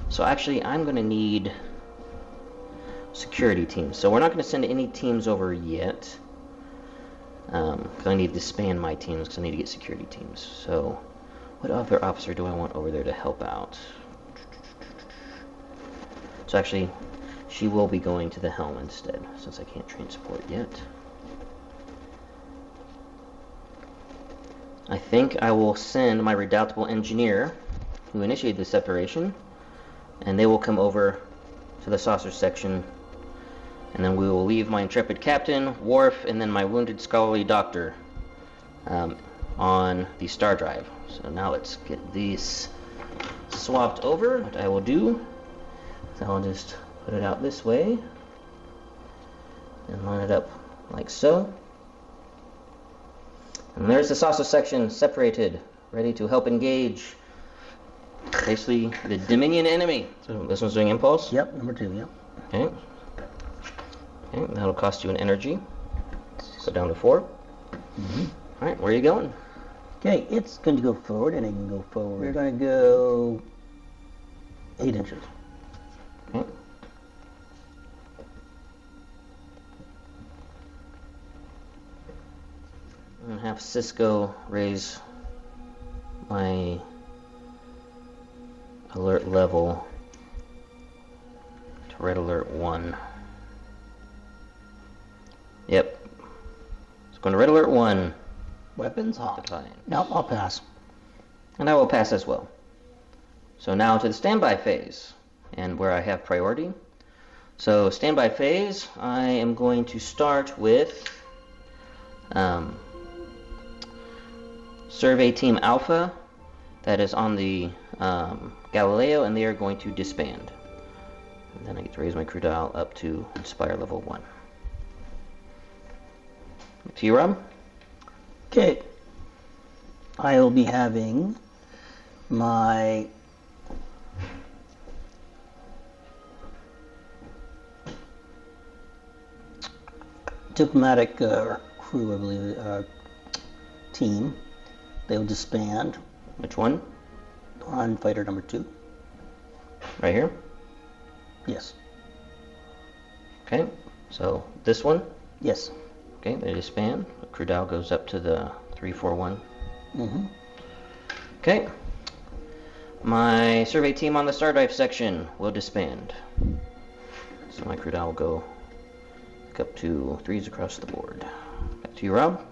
So actually I'm going to need security teams. So we're not going to send any teams over yet, because I need to disband my teams because I need to get security teams. So what other officer do I want over there to help out? So actually she will be going to the helm instead, since I can't transport yet. I think I will send my redoubtable engineer, who initiated the separation, and they will come over to the saucer section, and then we will leave my intrepid captain, Worf, and then my wounded scholarly doctor on the star drive. So now let's get these swapped over. What I will do is I'll just put it out this way and line it up like so. And there's the saucer section separated, ready to help engage basically the Dominion enemy. So this one's doing impulse? Yep, number 2, yep. Okay. Okay, that'll cost you an energy. Go down to 4. Alright, where are you going? Okay, it's going to go forward, and it can go forward. We're going to go 8 inches. Okay. I'm going to have Cisco raise my alert level to red alert 1. Yep. It's going to red alert 1. Weapons hot. Fine. Nope, I'll pass. And I will pass as well. So now to the standby phase, and where I have priority. So standby phase, I am going to start with Survey Team Alpha that is on the Galileo, and they are going to disband. And then I get to raise my crew dial up to Inspire level 1. To you, Rob. Okay. I will be having my diplomatic crew, I believe, team. They will disband Which one? on fighter number 2. Right here? Yes. Okay, so this one? Yes. Okay, they disband. The crew dial goes up to the 341. Mm-hmm. Okay. My survey team on the Star Drive section will disband. So my crew dial will go up to 3s across the board. Back to you, Rob.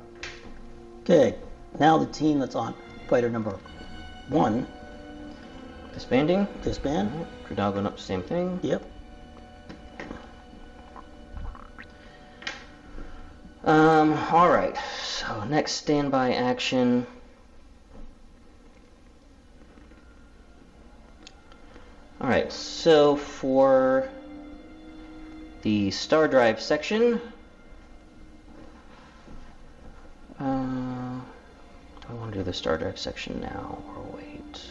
Okay. Now the team that's on fighter number 1 Disbanding. disband. Crew dial going up the same thing. Yep. Alright. So next standby action. Alright, so for the Star Drive section, do I want to do the Star Drive section now or wait?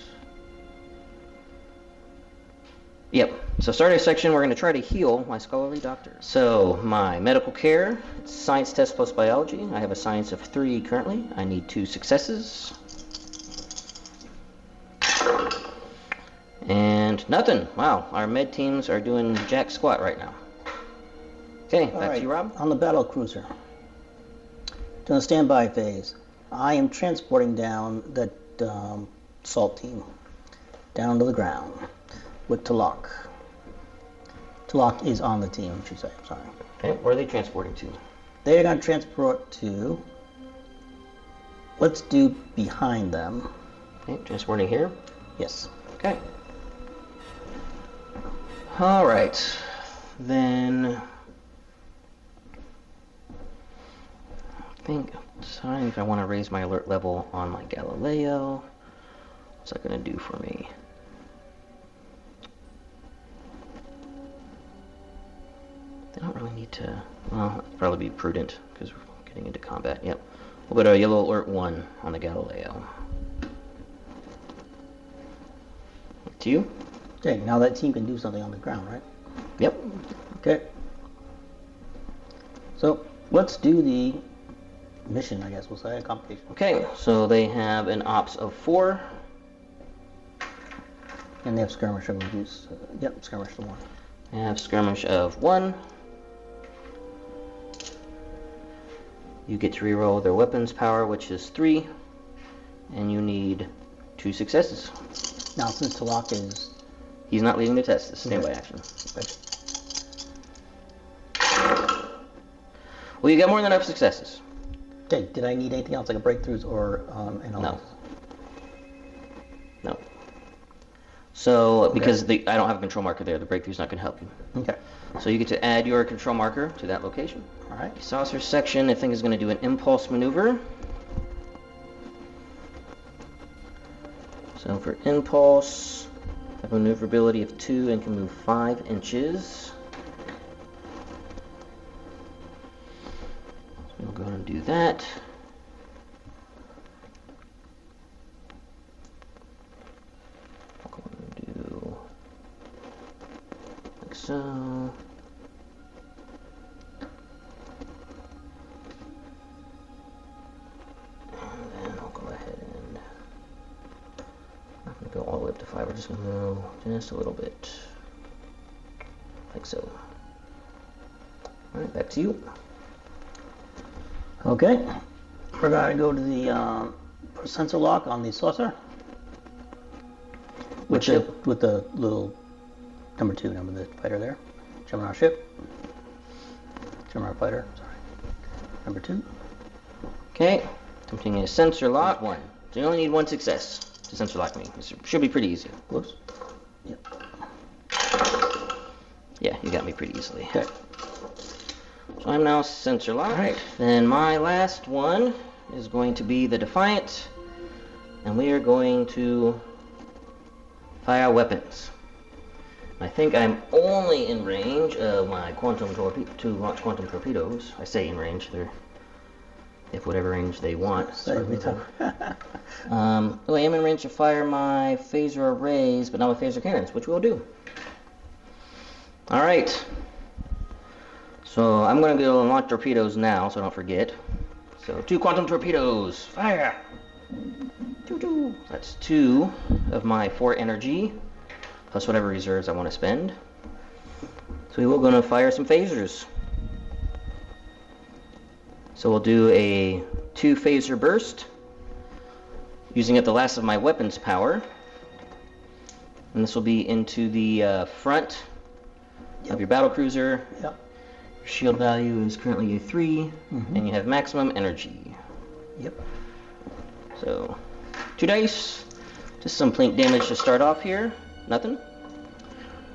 Yep, so Star Drive section, we're going to try to heal my scholarly doctor. So my medical care, it's science test plus biology. I have a science of 3 currently. I need 2 successes. And nothing. Wow, our med teams are doing jack squat right now. Okay, back to you, Rob. On the battle cruiser, during the standby phase, I am transporting down that salt team down to the ground with Talak. Talak is on the team, I should say. I'm sorry. Okay, where are they transporting to? They are going to transport to. Let's do behind them. Okay, transporting here. Yes. Okay. All right, then. Deciding if I want to raise my alert level on my Galileo. What's that going to do for me? They don't really need to. Well, it'd probably be prudent because we're getting into combat. Yep. We'll go to yellow alert 1 on the Galileo. To you? Okay, now that team can do something on the ground, right? Yep. Okay. So let's do the mission, I guess we'll say, complication. Okay, so they have an ops of 4. And they have skirmish of reduce. Yep, skirmish to 1. They have skirmish of 1. You get to reroll their weapons power, which is 3. And you need 2 successes. Now, since Talak is... He's not leading the test. It's standby action. Well, you got more than enough successes. Okay, did I need anything else, like a breakthroughs or No. No. So, because I don't have a control marker there, the breakthrough's not going to help you. Okay. So you get to add your control marker to that location. All right. Saucer section, I think, is going to do an impulse maneuver. So for impulse, I have a maneuverability of 2 and can move 5 inches. So we'll go ahead and do that. I'll go ahead and do like so. Go all the way up to 5. We're just going to go just a little bit. Like so. Alright, back to you. Okay. We're going to go to the sensor lock on the saucer. Which ship? With the little number 2, the fighter there. Gemini ship. Gemini fighter, sorry. Number 2. Okay. Attempting a sensor lock. 1. So you only need 1 success to sensor lock me. This should be pretty easy. Whoops. Yep. Yeah, you got me pretty easily. Okay. So I'm now sensor locked. Alright. Then my last one is going to be the Defiant. And we are going to fire weapons. I think I'm only in range of my two launch quantum torpedoes. I say in range, they're if whatever range they want. Oh, I am in range to fire my phaser arrays, but not with phaser cannons, which we'll do. Alright. So I'm going to go and launch torpedoes now, so don't forget. So 2 quantum torpedoes, fire! That's 2 of my 4 energy, plus whatever reserves I want to spend. So we will going to fire some phasers. So we'll do a 2 phaser burst, using up the last of my weapons power. And this will be into the front of your battlecruiser. Yep. Shield value is currently a 3, and you have maximum energy. Yep. So, 2 dice, just some plink damage to start off here, nothing.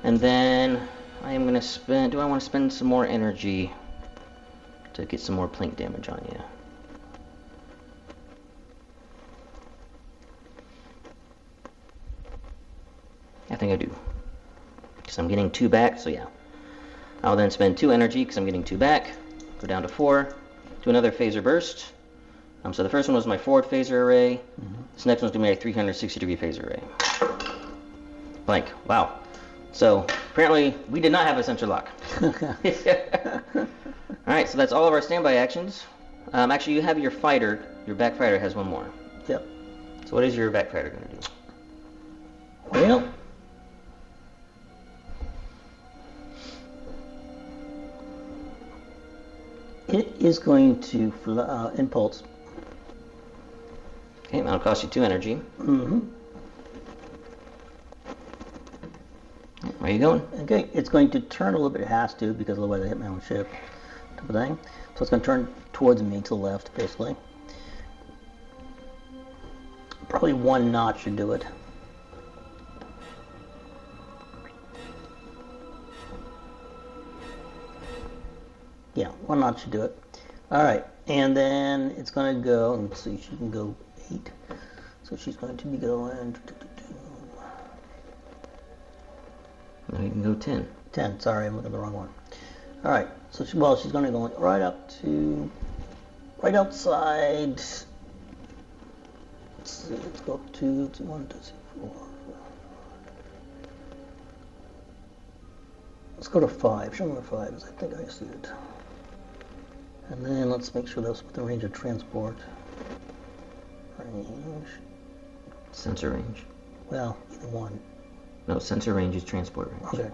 And then I am going to spend, do I want to spend some more energy to get some more plink damage on you? I think I do, because I'm getting 2 back, so yeah. I'll then spend 2 energy because I'm getting 2 back, go down to 4, do another phaser burst. So the first one was my forward phaser array. This next one's going to be a 360 degree phaser array. Blank. Wow. So apparently we did not have a sensor lock. Alright, so that's all of our standby actions. Actually, you have your fighter. Your back fighter has one more. Yep. So what is your back fighter going to do? Well, it is going to impulse. Okay, that'll cost you 2 energy. Where are you going? Okay, it's going to turn a little bit. It has to, because otherwise I hit my own ship, type of thing. So it's going to turn towards me to the left, basically. Probably 1 knot should do it. Yeah, 1 knot should do it. Alright, and then it's going to go, and see, she can go 8. So she's going to be going... No, you can go 10. 10, sorry, I'm looking at the wrong one. Alright, so she's going to go right up to... right outside... Let's see, let's go up to 1, 2, 3, 4... Let's go to 5. Show me where 5 is. I think I see it. And then let's make sure that's within range of transport. Range. Sensor range. Well, either one. No, sensor range is transport range. Okay.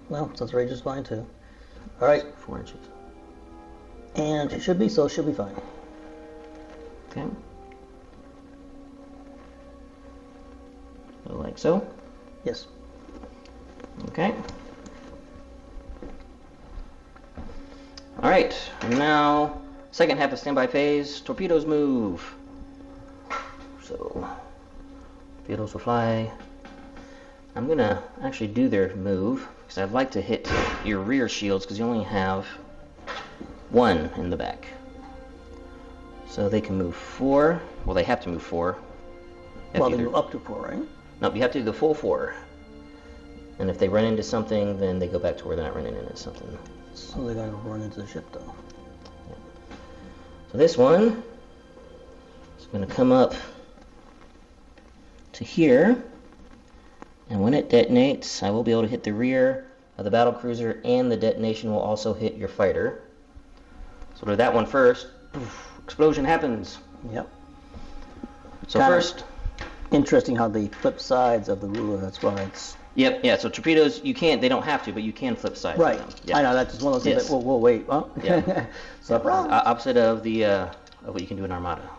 Well, sensor range is fine too. Alright. 4 inches. And it should be, so it should be fine. Okay. So like so. Yes. Okay. Alright, and now, second half of standby phase, torpedoes move. So, torpedoes will fly. I'm going to actually do their move, because I'd like to hit your rear shields, because you only have 1 in the back. So they can move 4. Well, they have to move 4. Well, they move up to 4, right? No, you have to do the full 4. And if they run into something, then they go back to where they're not running into something. So they're going to run into the ship, though. So this one is going to come up to here, and when it detonates, I will be able to hit the rear of the battlecruiser, and the detonation will also hit your fighter. So do that one first. Poof, explosion happens. Yep. So Kinda first... Interesting how they flip sides of the ruler, that's why it's... Yep, yeah, so torpedoes, you can't, they don't have to, but you can flip sides. Right. Of them. Yeah. I know, that's just one of those things Yes. that, whoa, wait, well... Yeah. Surprise! Opposite of the of what you can do in Armada.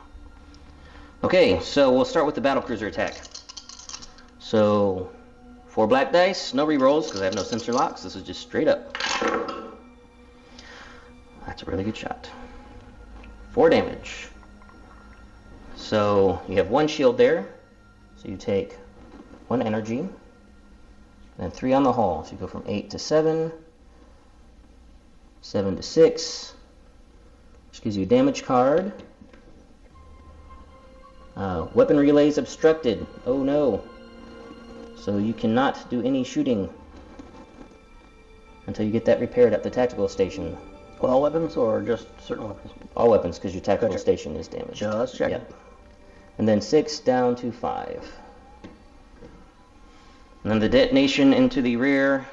Okay, so we'll start with the battlecruiser attack. So 4 black dice, no rerolls because I have no sensor locks. This is just straight up. That's a really good shot. 4 damage. So you have 1 shield there. So you take 1 energy. And then 3 on the hull. So you go from 8 to 7. 7 to 6, which gives you a damage card. Weapon relays obstructed. Oh no. So you cannot do any shooting until you get that repaired at the tactical station. All weapons or just certain weapons? All weapons, because your tactical station is damaged. Just checking. Yep. And then 6 down to 5. And then the detonation into the rear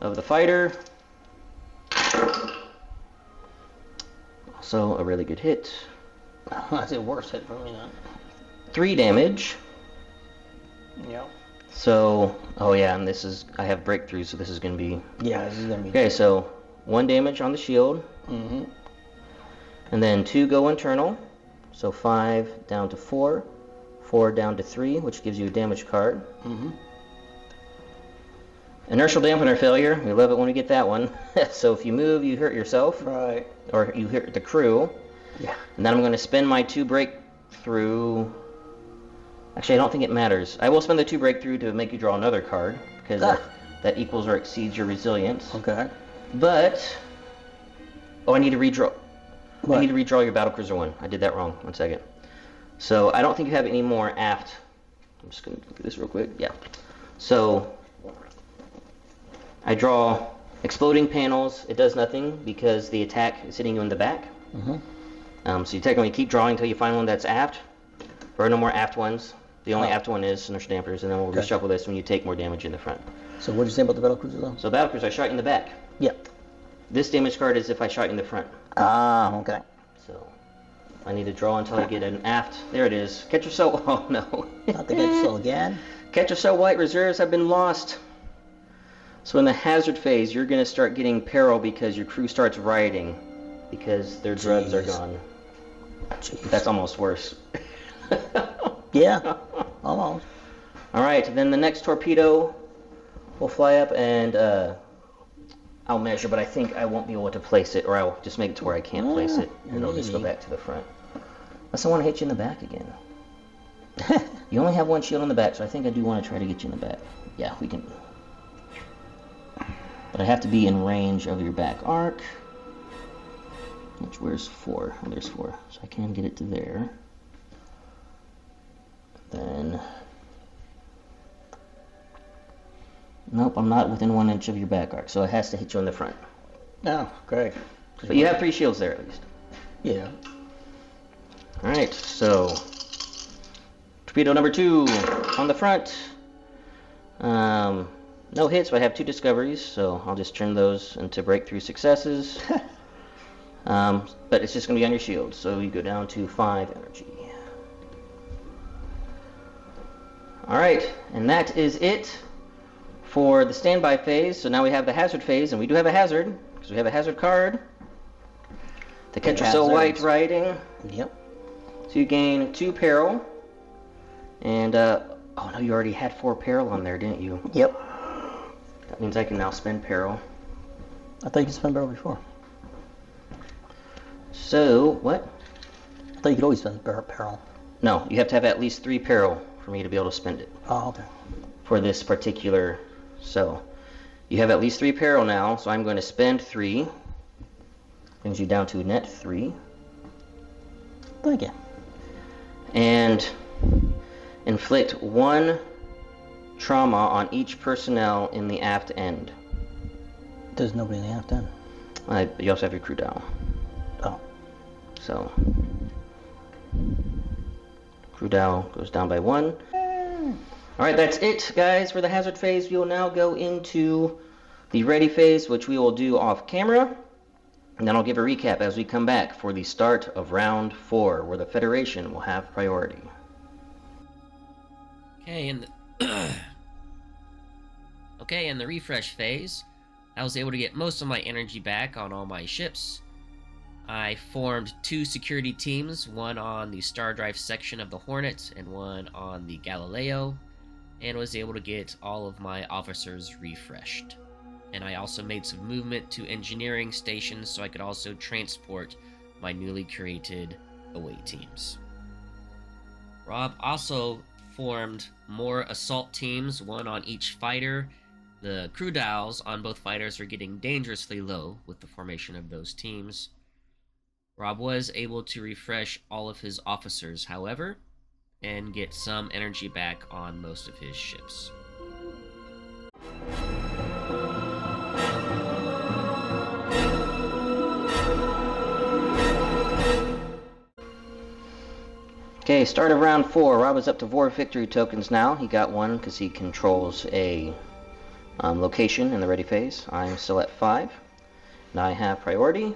of the fighter. Also a really good hit. That's a worse hit for me then. 3 damage. Yep. So, oh yeah, and this is, I have breakthrough, so this is going to be... Yeah, this is going to be... Okay, so 1 damage on the shield. Mm-hmm. And then 2 go internal. So 5 down to 4. 4 down to 3, which gives you a damage card. Mm-hmm. Inertial dampener failure. We love it when we get that one. So if you move, you hurt yourself. Right. Or you hurt the crew. Yeah. And then I'm going to spend my 2 breakthrough. Actually, I don't think it matters. I will spend the 2 breakthrough to make you draw another card, because that equals or exceeds your resilience. Okay. But... Oh, I need to redraw. What? I need to redraw your battlecruiser 1. I did that wrong. 1 second. So I don't think you have any more aft. I'm just going to look at this real quick. Yeah. So I draw exploding panels. It does nothing because the attack is hitting you in the back. Mm-hmm. So you technically keep drawing until you find one that's aft. There are no more aft ones. The only aft one is inertial dampers, and then we'll reshuffle this when you take more damage in the front. So what did you say about the battlecruiser though? So battlecruiser, I shot you in the back. Yep. This damage card is if I shot you in the front. Ah, okay. So I need to draw until I get an aft. There it is. Catch yourself. Oh no. Not the catch cell again. Catch yourself white reserves have been lost. So in the hazard phase, you're going to start getting peril because your crew starts rioting because their drugs are gone. Jeez. That's almost worse. Yeah, almost. All right, then the next torpedo will fly up and I'll measure, but I think I won't be able to place it, or I'll just make it to where I can't place it, and it'll just go back to the front. Unless I want to hit you in the back again. You only have 1 shield on the back, so I think I do want to try to get you in the back. Yeah, we can. But I have to be in range of your back arc. Which, where's 4? Oh, there's 4. So I can get it to there. Then... Nope, I'm not within 1 inch of your back arc, so it has to hit you in the front. Oh, great. But you have 3 shields there, at least. Yeah. Alright, so... Torpedo number 2 on the front. No hits, but I have 2 discoveries, so I'll just turn those into breakthrough successes. But it's just going to be on your shield, so you go down to 5 energy. Alright, and that is it for the standby phase. So now we have the hazard phase, and we do have a hazard, because we have a hazard card. The catcher so white riding. Yep. So you gain 2 peril. And, oh no, you already had 4 peril on there, didn't you? Yep. That means I can now spend peril. I thought you could spend barrel before. So, what? I thought you could always spend peril. No, you have to have at least 3 peril for me to be able to spend it. Oh, okay. For this particular, so you have at least 3 peril now, so I'm going to spend 3. Brings you down to net 3. Thank you. And inflict 1 trauma on each personnel in the aft end. There's nobody in the aft end. You also have your crew down. Oh. So crew down goes down by 1. Alright, that's it, guys, for the hazard phase. We will now go into the ready phase, which we will do off camera. And then I'll give a recap as we come back for the start of round 4, where the Federation will have priority. Okay, in the refresh phase, I was able to get most of my energy back on all my ships. I formed 2 security teams, one on the Star Drive section of the Hornet and one on the Galileo, and was able to get all of my officers refreshed. And I also made some movement to engineering stations so I could also transport my newly created away teams. Rob also formed more assault teams, one on each fighter, The crew dials on both fighters are getting dangerously low with the formation of those teams. Rob was able to refresh all of his officers, however, and get some energy back on most of his ships. Okay, start of round 4. Rob is up to 4 victory tokens now. He got one because he controls a location in the ready phase. I'm still at 5. And I have priority.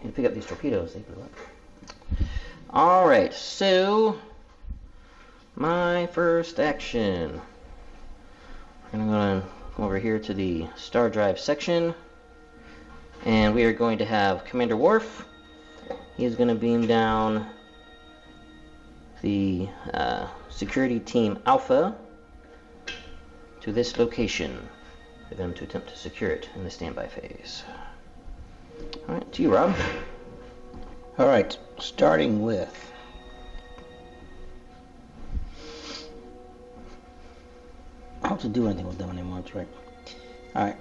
And pick up these torpedoes. They blew up. Alright, so my first action. I'm going to go over here to the Star Drive section. And we are going to have Commander Worf. He is going to beam down the security team Alpha to this location for them to attempt to secure it in the standby phase. Alright, to you, Rob. Alright, starting with I don't have to do anything with them anymore, that's right. Alright.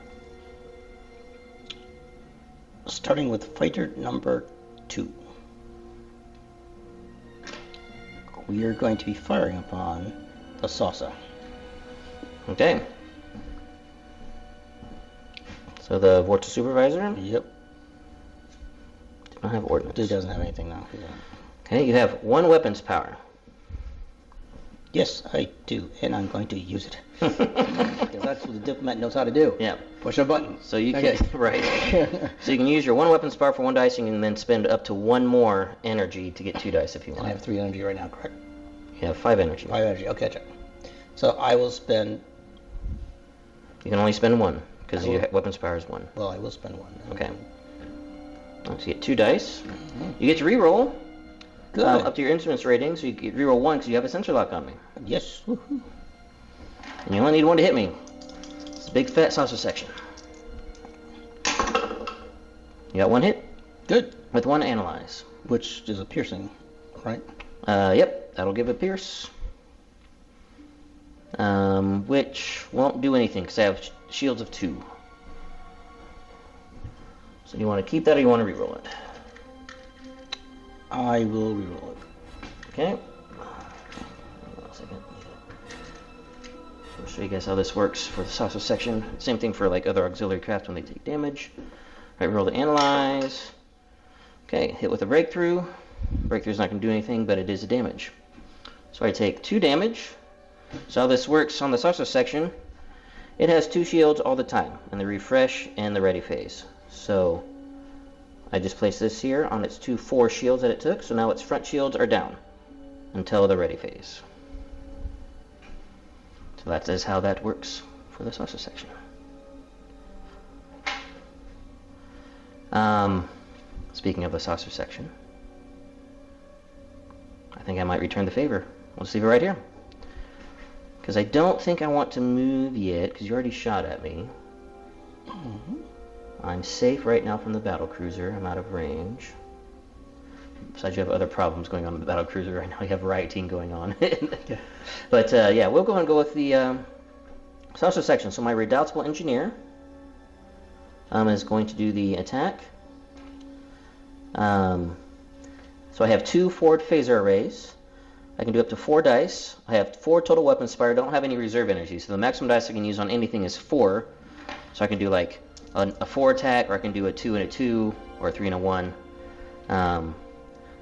Starting with fighter number 2. We are going to be firing upon the Saucer. Okay. So the Vorta Supervisor? Yep. Does not have ordnance. It doesn't have anything now. Okay, you have 1 weapons power. Yes, I do, and I'm going to use it. Because that's what the diplomat knows how to do. Yeah. Push a button. So you can, Okay. right. So you can use your 1 weapons power for 1 dice, and you can then spend up to 1 more energy to get 2 dice if you And want. I have 3 energy right now, correct? You have 5 energy. 5 energy, okay, check. So I will spend, You can only spend 1, because I will- your weapons power is 1. well, I will spend 1. Okay. So you get 2 dice. You get to reroll Good. up to your instruments rating, so you get reroll 1 because you have a sensor lock on me. Yes, woohoo. And you only need 1 to hit me. It's a big fat saucer section. You got 1 hit Good. with 1 analyze. Which is a piercing, right? Yep, that'll give a pierce. Which won't do anything because I have shields of 2. So you want to keep that or you want to reroll it? I will reroll it. Okay. Hold on a second. I'll show you guys how this works for the saucer section. Same thing for like other auxiliary craft when they take damage. Right, roll to analyze. Okay, hit with a breakthrough. Breakthrough's not going to do anything, but it is a damage. So I take 2 damage. So how this works on the saucer section, it has 2 shields all the time, in the refresh and the ready phase. So I just place this here on its 2 4 shields that it took, so now its front shields are down until the ready phase. So that is how that works for the saucer section. Speaking of the saucer section, I think I might return the favor. We'll just leave it right here. Because I don't think I want to move yet, because you already shot at me. I'm safe right now from the battle cruiser. I'm out of range. Besides, you have other problems going on with the battle cruiser right now. You have rioting going on. But yeah, we'll go and go with the saucer section. So my redoubtable engineer is going to do the attack. So I have 2 forward phaser arrays. I can do up to 4 dice. I have 4 total weapons fire. I don't have any reserve energy, so the maximum dice I can use on anything is 4. So I can do like a 4 attack, or I can do a 2 and a 2, or a 3 and a 1.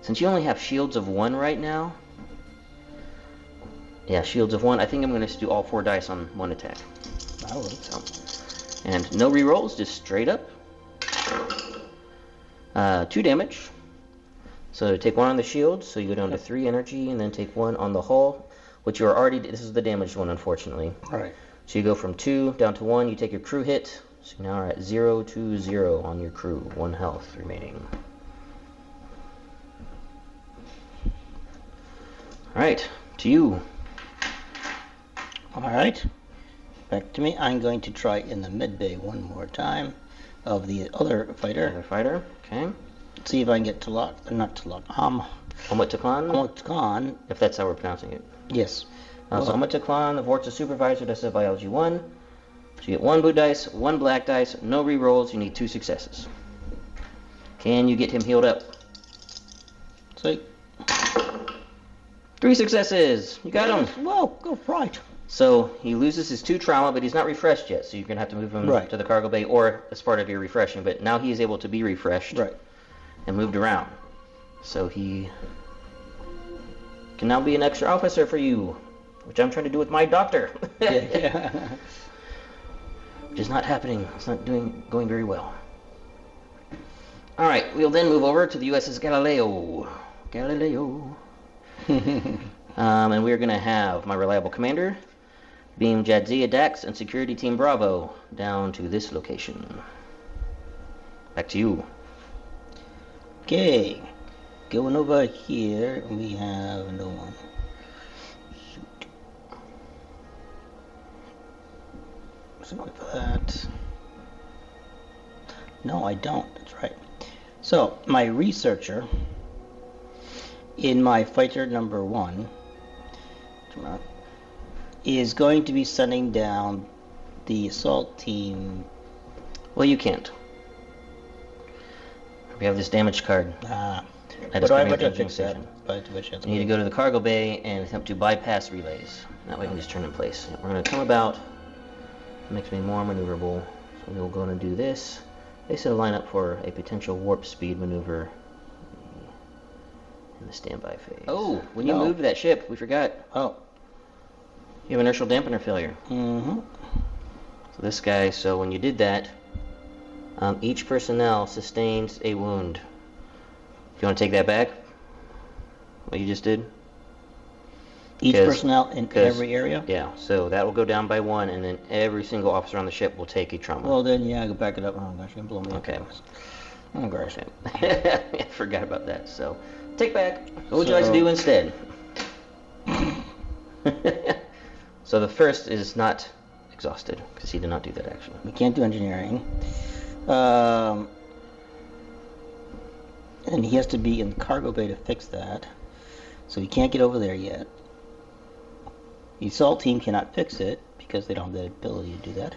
Since you only have shields of 1 right now, yeah, shields of 1, I think I'm going to do all 4 dice on 1 attack. I will. So, and no rerolls, just straight up. 2 damage. So take 1 on the shield, so you go down to 3 energy, and then take 1 on the hull, which you are already, this is the damaged one, unfortunately. Alright. So you go from 2 down to 1, you take your crew hit, so you now are at 0 to 0 on your crew, 1 health remaining. Alright, to you. Alright. Back to me. I'm going to try in the mid bay one more time of the other fighter. Other fighter, okay. See if I can get to lock. Not to lock. Omotikon, if that's how we're pronouncing it. Yes. So Omotikon, the Vorta Supervisor, does a biology 1. So you get 1 blue dice, 1 black dice, no rerolls. You need 2 successes. Can you get him healed up? Sweet. 3 successes. You got him. Well, go right. So he loses his 2 trauma, but he's not refreshed yet. So you're gonna have to move him Right. to the cargo bay or as part of your refreshing. But now he is able to be refreshed Right. and moved around. So he can now be an extra officer for you, which I'm trying to do with my doctor. Yeah. Which is not happening. It's not going very well. All right, we'll then move over to the USS Galileo. And we're going to have my reliable commander, beam Jadzia Dax, and security team Bravo down to this location. Back to you. Okay. Going over here, we have no one. Shoot. So wait for that. No, I don't. That's right. So, my researcher in my fighter number 1 is going to be sending down the assault team. Well, you can't. We have this damage card. That is What do I coming fix that? You need to go to the cargo bay and attempt to bypass relays. That way we can just turn in place. We're going to come about. It makes me more maneuverable. So we'll go and do this. They set a line up for a potential warp speed maneuver in the standby phase. Oh, when you moved that ship, we forgot. Oh. You have inertial dampener failure. Mm-hmm. So this guy, so when you did that, each personnel sustains a wound. Do you want to take that back? What you just did? Each personnel in every area? Yeah, so that will go down by 1, and then every single officer on the ship will take a trauma. Well, then, yeah, go back it up. Oh, gosh, you're going to blow me Okay. up. Oh, gosh. I forgot about that, so take back. What would you like to do instead? So the first is not exhausted, because he did not do that action. We can't do engineering. And he has to be in the cargo bay to fix that. So he can't get over there yet. The assault team cannot fix it because they don't have the ability to do that.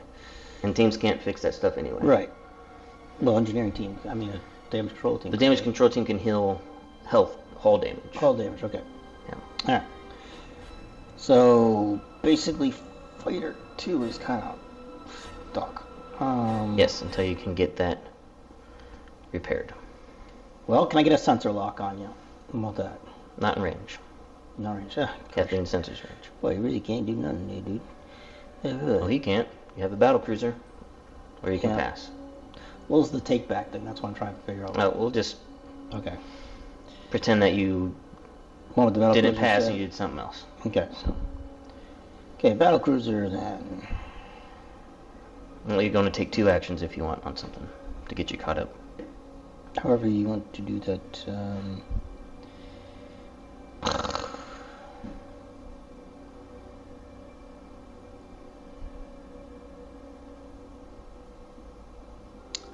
And teams can't fix that stuff anyway. Right. Well, engineering team. I mean, a damage control team. The damage control team can heal hull damage. Hull damage, okay. Yeah. Alright. So, basically, Fighter 2 is kind of stuck. Yes, until you can get that repaired. Well, can I get a sensor lock on you? How about that? Not in range. No range. Captain Sensor's range. Boy, you really can't do nothing there, dude. Well, he can't. You have the battle cruiser, or you can Yeah. pass. What was the take back thing? That's what I'm trying to figure out. Oh, we'll just Okay. pretend that you One with the battle didn't cruiser pass instead? and you did something else. Okay. Okay, battle cruiser then. Well, you're going to take 2 actions if you want on something to get you caught up. However you want to do that.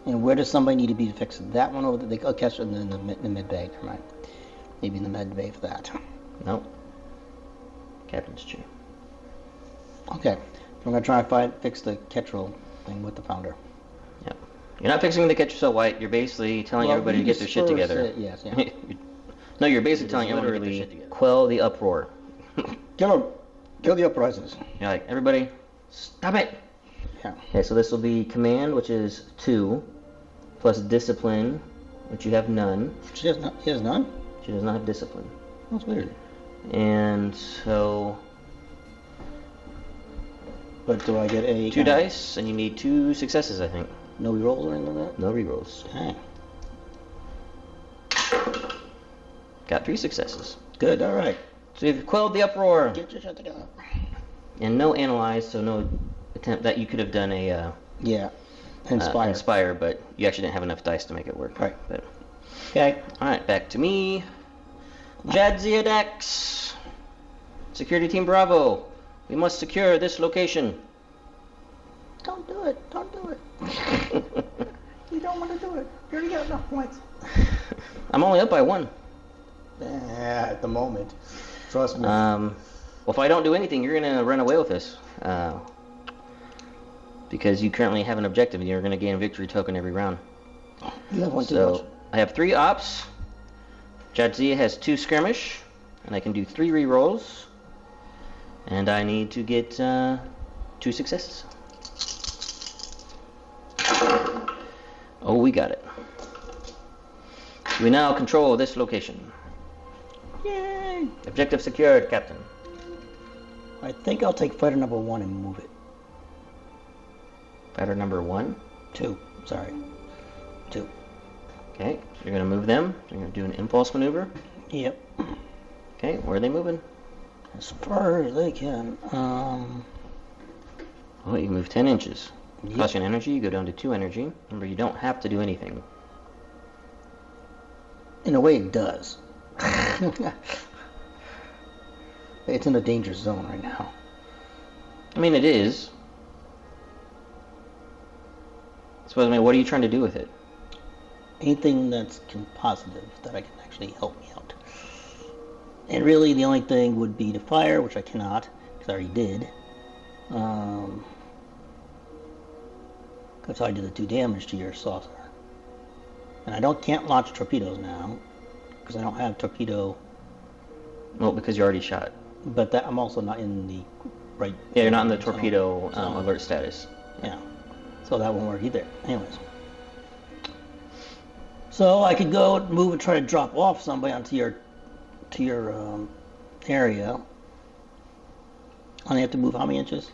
And where does somebody need to be to fix that one over there? I'll catch it in the mid bay. Never mind. Maybe in the mid bay for that. Nope. Captain's chair. Okay. I'm gonna try and fix the Ketrel thing with the founder. Yep. You're not fixing the catch yourself white. You're basically telling everybody to get their shit together. Yes, yeah. No, you're basically telling everyone to get their shit together. Quell the uproar. Kill the uprisers. You're like, everybody, stop it. Yeah. Okay, so this will be command, which is 2, plus discipline, which you have none. He has none? She does not have discipline. That's weird. And so But do I get a 2 dice, and you need 2 successes, I think. No rerolls or anything like that? No rerolls. Okay. Got 3 successes. Good, alright. So you've quelled the uproar. Get your shit together. And no analyze, so no attempt that you could have done a Yeah. Inspire. inspire, but you actually didn't have enough dice to make it work. Right. But Okay. all right, back to me. Jadzia Dax. Security Team Bravo. We must secure this location. Don't do it. Don't do it. You don't want to do it. You already got enough points. I'm only up by 1. At the moment. Trust me. Well, if I don't do anything, you're gonna run away with this. Because you currently have an objective and you're going to gain a victory token every round. You have one too much. So I have 3 ops. Jadzia has 2 skirmish, and I can do 3 rerolls. And I need to get 2 successes. Oh, we got it. We now control this location. Yay! Objective secured, Captain. I think I'll take fighter number 1 and move it. Fighter number 1. 2. Sorry. 2. Okay, you're going to move them. You're going to do an impulse maneuver. Yep. Okay, where are they moving? As far as they can. Oh, you can move 10 inches. Yep. Cost you an energy, you go down to 2 energy. Remember, you don't have to do anything. In a way, it does. It's in a danger zone right now. I mean, it is. So, I mean, what are you trying to do with it? Anything that's positive that I can actually help me out. And really, the only thing would be to fire, which I cannot, because I already did. That's how I did the 2 damage to your saucer. And I can't launch torpedoes now, because I don't have torpedo. Well, because you already shot. But that I'm also not in the right. Yeah, you're not in the torpedo alert status. Yeah, so that won't work either. Anyways, so I could go move and try to drop off somebody onto your area. I only have to move how many inches?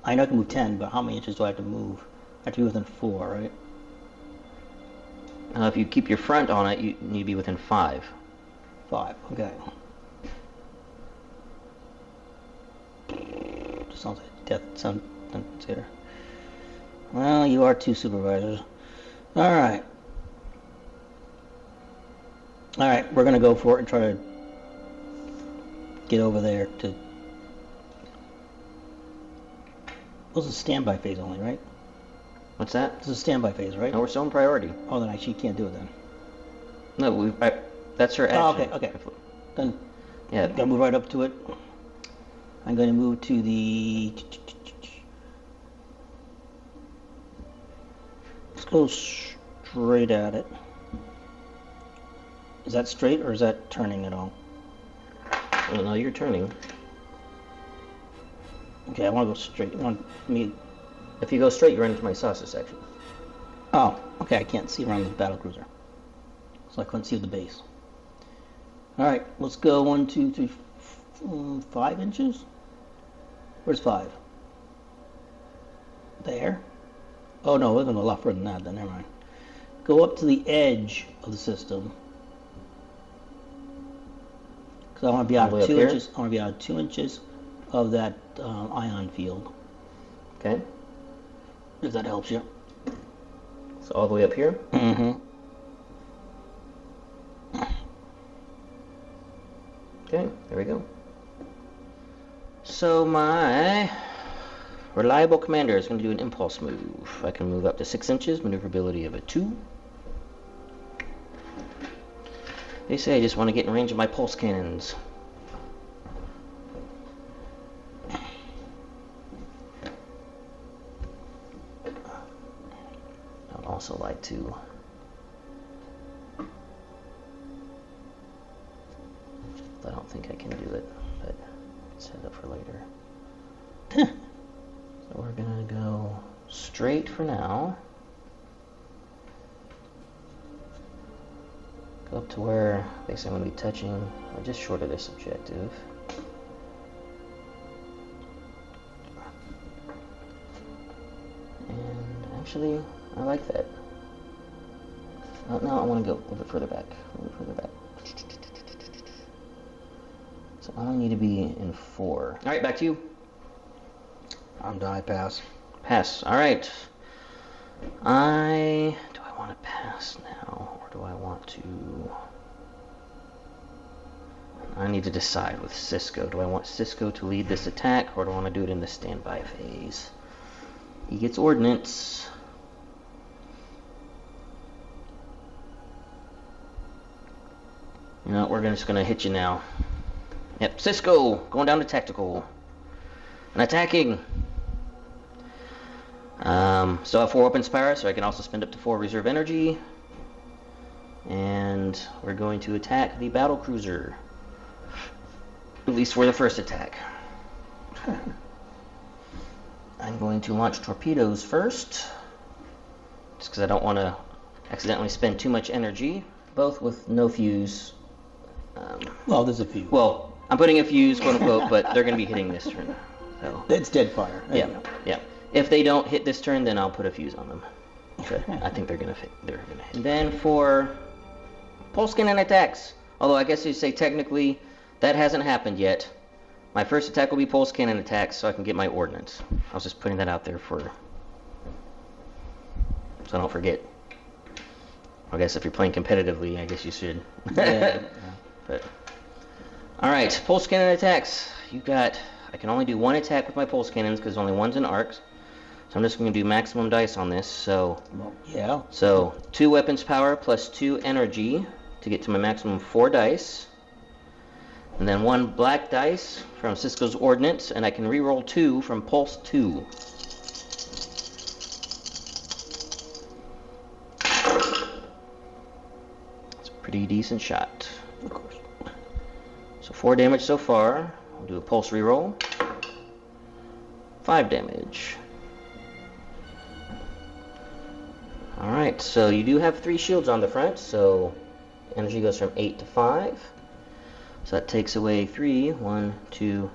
I know I can move 10, but how many inches do I have to move? I have to be within 4, right? If you keep your front on it, you need to be within 5. 5. Okay. Sounds like death sentence here. Well, you are 2 supervisors. Alright. Alright, we're gonna go for it and try to get over there to... This is a standby phase only, right? What's that? This is a standby phase, right? No, we're still in priority. Oh, then actually you can't do it then. No, that's her action. Oh, okay. Then Yeah. I'm gonna move right up to it. I'm gonna move to the... Let's go straight at it. Is that straight or is that turning at all? Well, no, you're turning. Okay, I want to go straight. If you go straight, you run into my saucer section. Oh, okay, I can't see around the battlecruiser. So I couldn't see the base. Alright, let's go 1, 2, 3, 5 inches? Where's 5? There? Oh no, we're going to go a lot further than that then, never mind. Go up to the edge of the system. Because I want to be out of 2 inches. I want to be out of 2 inches of that ion field. Okay. If that helps you. So all the way up here? Mm-hmm. Okay, there we go. So my reliable commander is going to do an impulse move. I can move up to 6 inches, maneuverability of a 2. They say I just want to get in range of my pulse cannons. I'd also like to I don't think I can do it, but set it up for later. So we're gonna go straight for now. Go up to where basically I'm gonna be touching, or just short of this objective. And actually, I like that. Oh, no, I want to go a little bit further back. A little bit further back. So I need to be in 4. All right, back to you. I'm done. I pass. Pass. All right. Do I want to pass now, or do I want to? I need to decide with Cisco. Do I want Cisco to lead this attack, or do I want to do it in the standby phase? He gets ordnance. You know, we're just gonna hit you now. Yep, Cisco going down to tactical and attacking. Still have 4 weapons power, so I can also spend up to 4 reserve energy. And we're going to attack the battle cruiser. At least for the first attack. I'm going to launch torpedoes first. Just because I don't want to accidentally spend too much energy. Both with no fuse. Well, there's a fuse. Well, I'm putting a fuse, quote unquote, but they're going to be hitting this turn. So. It's dead fire. Yeah, yeah. If they don't hit this turn, then I'll put a fuse on them. Okay. I think they're gonna hit. And then for pulse cannon attacks, although I guess you say technically that hasn't happened yet. My first attack will be pulse cannon attacks, so I can get my ordnance. I was just putting that out there so I don't forget. I guess if you're playing competitively, I guess you should. Yeah. But all right, pulse cannon attacks. I can only do 1 attack with my pulse cannons because only one's in arcs. So I'm just going to do maximum dice on this. So, yeah. So 2 weapons power plus 2 energy to get to my maximum 4 dice. And then 1 black dice from Cisco's Ordnance, and I can reroll 2 from Pulse 2. It's a pretty decent shot. Of course. So 4 damage so far. I'll do a Pulse reroll. 5 damage. Alright, so you do have 3 shields on the front, so energy goes from 8 to 5. So that takes away 3. 1, 2,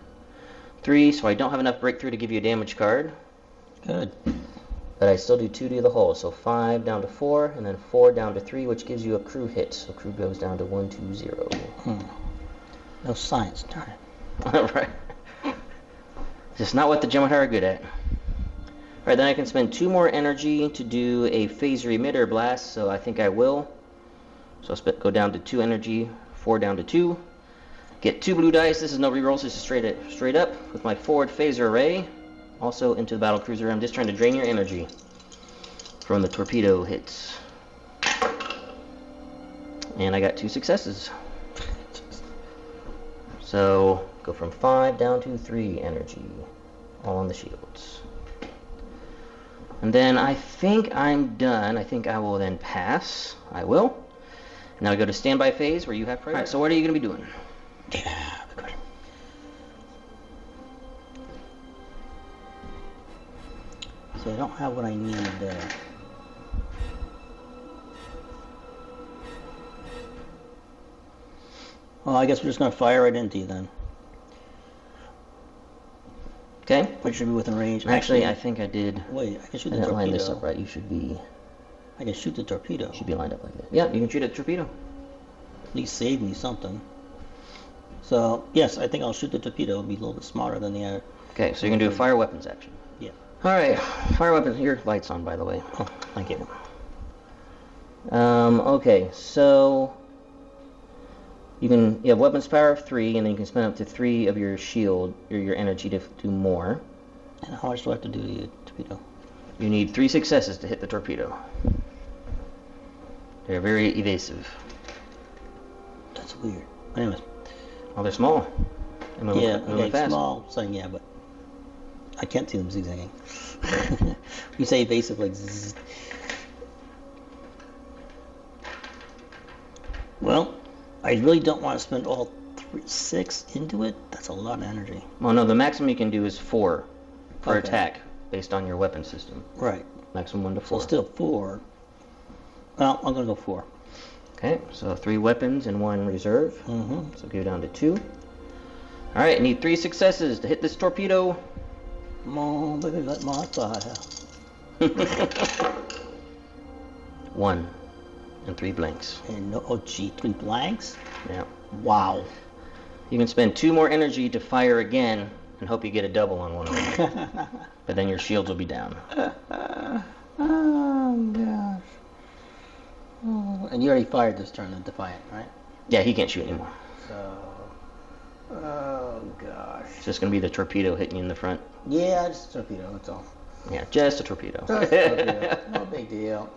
3. So I don't have enough breakthrough to give you a damage card. Good. But I still do 2 to the hull. So 5 down to 4, and then 4 down to 3, which gives you a crew hit. So crew goes down to 1, 2, 0. No science, darn it. Alright. Just not what the Gemini are good at. Alright, then I can spend 2 more energy to do a phaser emitter blast, so I think I will. So I'll go down to 2 energy, 4 down to 2. Get 2 blue dice. This is no rerolls, this is straight up with my forward phaser array. Also into the battle cruiser. I'm just trying to drain your energy from the torpedo hits. And I got 2 successes. So go from 5 down to 3 energy. All on the shields. And then I think I'm done. I think I will then pass. I will. Now we go to standby phase where you have priority. Alright, so what are you going to be doing? Yeah, good. So I don't have what I need there. Well, I guess we're just going to fire right into you then. Okay. But you should be within range. Actually, I think I did. Wait, I can shoot I the didn't line torpedo. this up right. You should be. I can shoot the torpedo. You should be lined up like that. Yeah, you can shoot a torpedo. At least save me something. So, yes, I think I'll shoot the torpedo. It'll be a little bit smarter than the other. Okay, so you're going to do a fire weapons action. Yeah. Alright, fire weapons. Your light's on, by the way. Oh, thank you. Okay, so you have weapons power of 3, and then you can spend up to 3 of your shield, or your energy to do more. And how much do I have to do to the torpedo? You need 3 successes to hit the torpedo. They're very evasive. That's weird. Anyways. Well, they're small. They move, Yeah, move okay, fast. small, so yeah, but I can't see them zigzagging. You say evasive like zzz. Well, I really don't want to spend all 6 into it. That's a lot of energy. Well, no, the maximum you can do is 4 per Okay. attack, based on your weapon system. Right. Maximum 1 to 4. So still 4. Well, I'm going to go 4. Okay, so 3 weapons and 1 reserve. Mm-hmm. So go down to 2. Alright, I need 3 successes to hit this torpedo. Come on, baby, let my fire. 1 and 3 blanks. And no, oh gee, 3 blanks? Yeah. Wow. You can spend 2 more energy to fire again and hope you get a double on one of them. But then your shields will be down. Oh gosh. Oh, and you already fired this turn in Defiant, right? Yeah, he can't shoot anymore. So, oh gosh. It's just going to be the torpedo hitting you in the front. Yeah, just a torpedo, that's all. Yeah, just a torpedo. Just a torpedo. No big deal.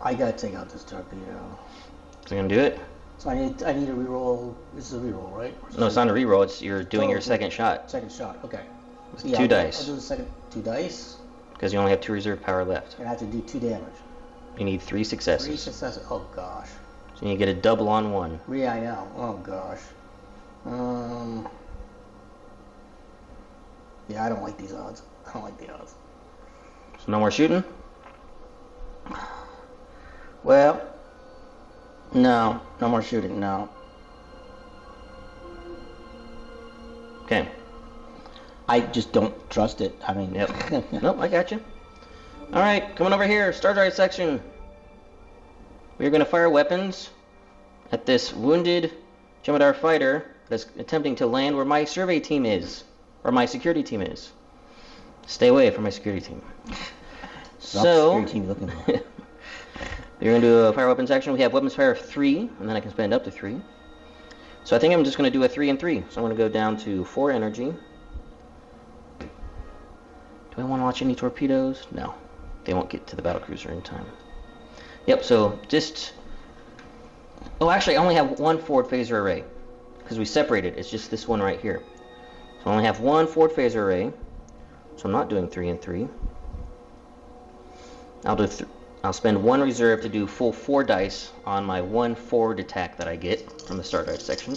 I gotta take out this torpedo. Is he going to do it? So I need a reroll. This is a reroll, right? No, it's not a reroll. It's you're doing your okay. second shot. Second shot. Okay. So, Two I'll dice. do the second 2 dice. Because you only have 2 reserve power left. And I have to do 2 damage. You need 3 successes. 3 successes. Oh gosh. So you get a double on 1. Yeah, I know. Oh gosh. Yeah, I don't like these odds. I don't like the odds. So no more shooting? Well, no more shooting. No. Okay. I just don't trust it. I mean, Yep. Nope, I got you. All right, coming over here, Star Drive section. We're going to fire weapons at this wounded Jem'Hadar fighter that's attempting to land where my survey team is, or my security team is. Stay away from my security team. So, security team looking for. we're going to do a fire weapons action. We have weapons fire of 3, and then I can spend up to 3. So I think I'm just going to do a 3 and 3. So I'm going to go down to 4 energy. Do I want to launch any torpedoes? No. They won't get to the battlecruiser in time. Yep, so just... Oh, actually, I only have 1 forward phaser array. Because we separated. It's just this one right here. So I only have 1 forward phaser array. So I'm not doing 3 and 3. I'll spend 1 reserve to do full 4 dice on my 1 forward attack that I get from the Star Drive section.